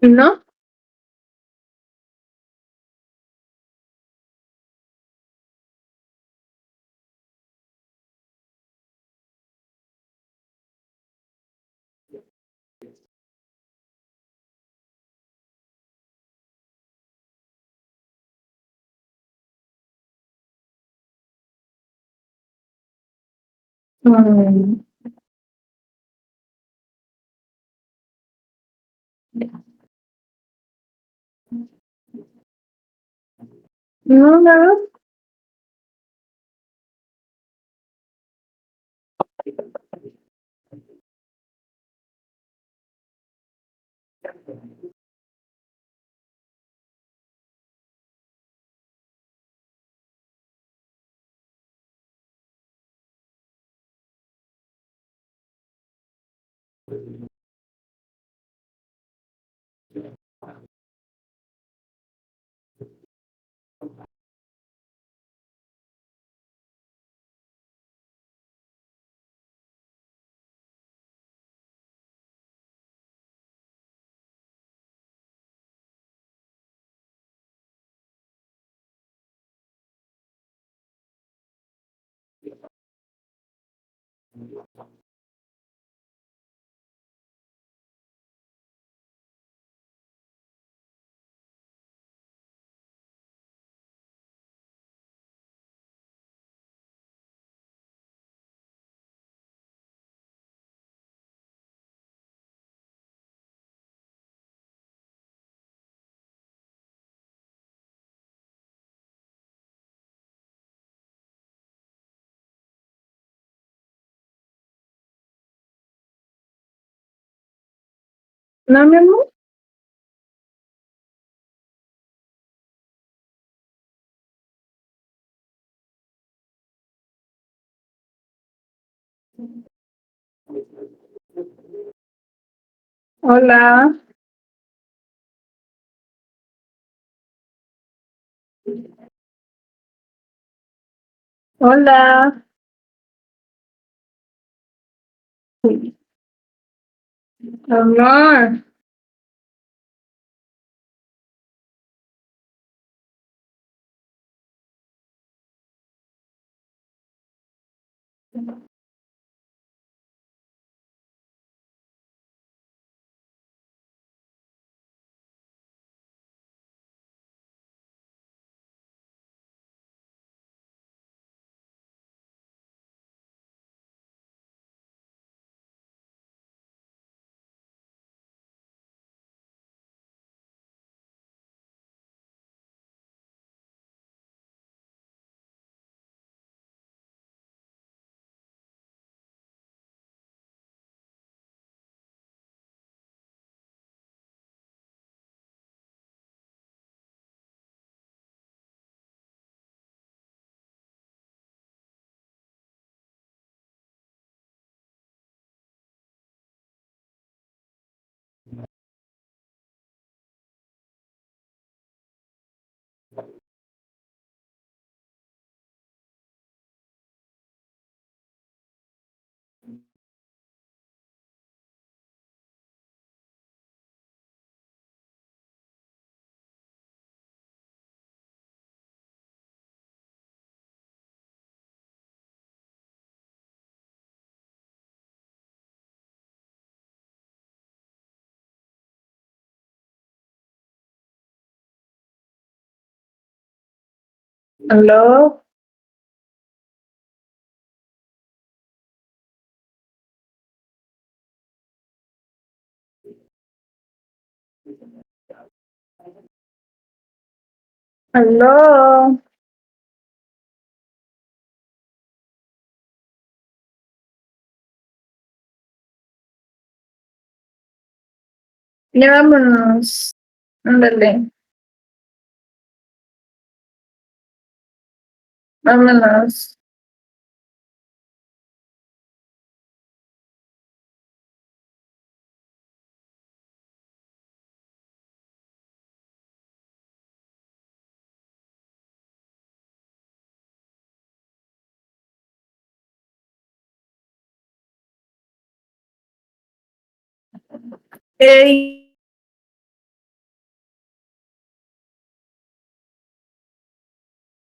¿No? Mm, no, nada. No, mi amor. Hola. Hola. Amor. ¿Aló? ¿Aló? Ya vámonos. Ándale. Vámonos. Ey.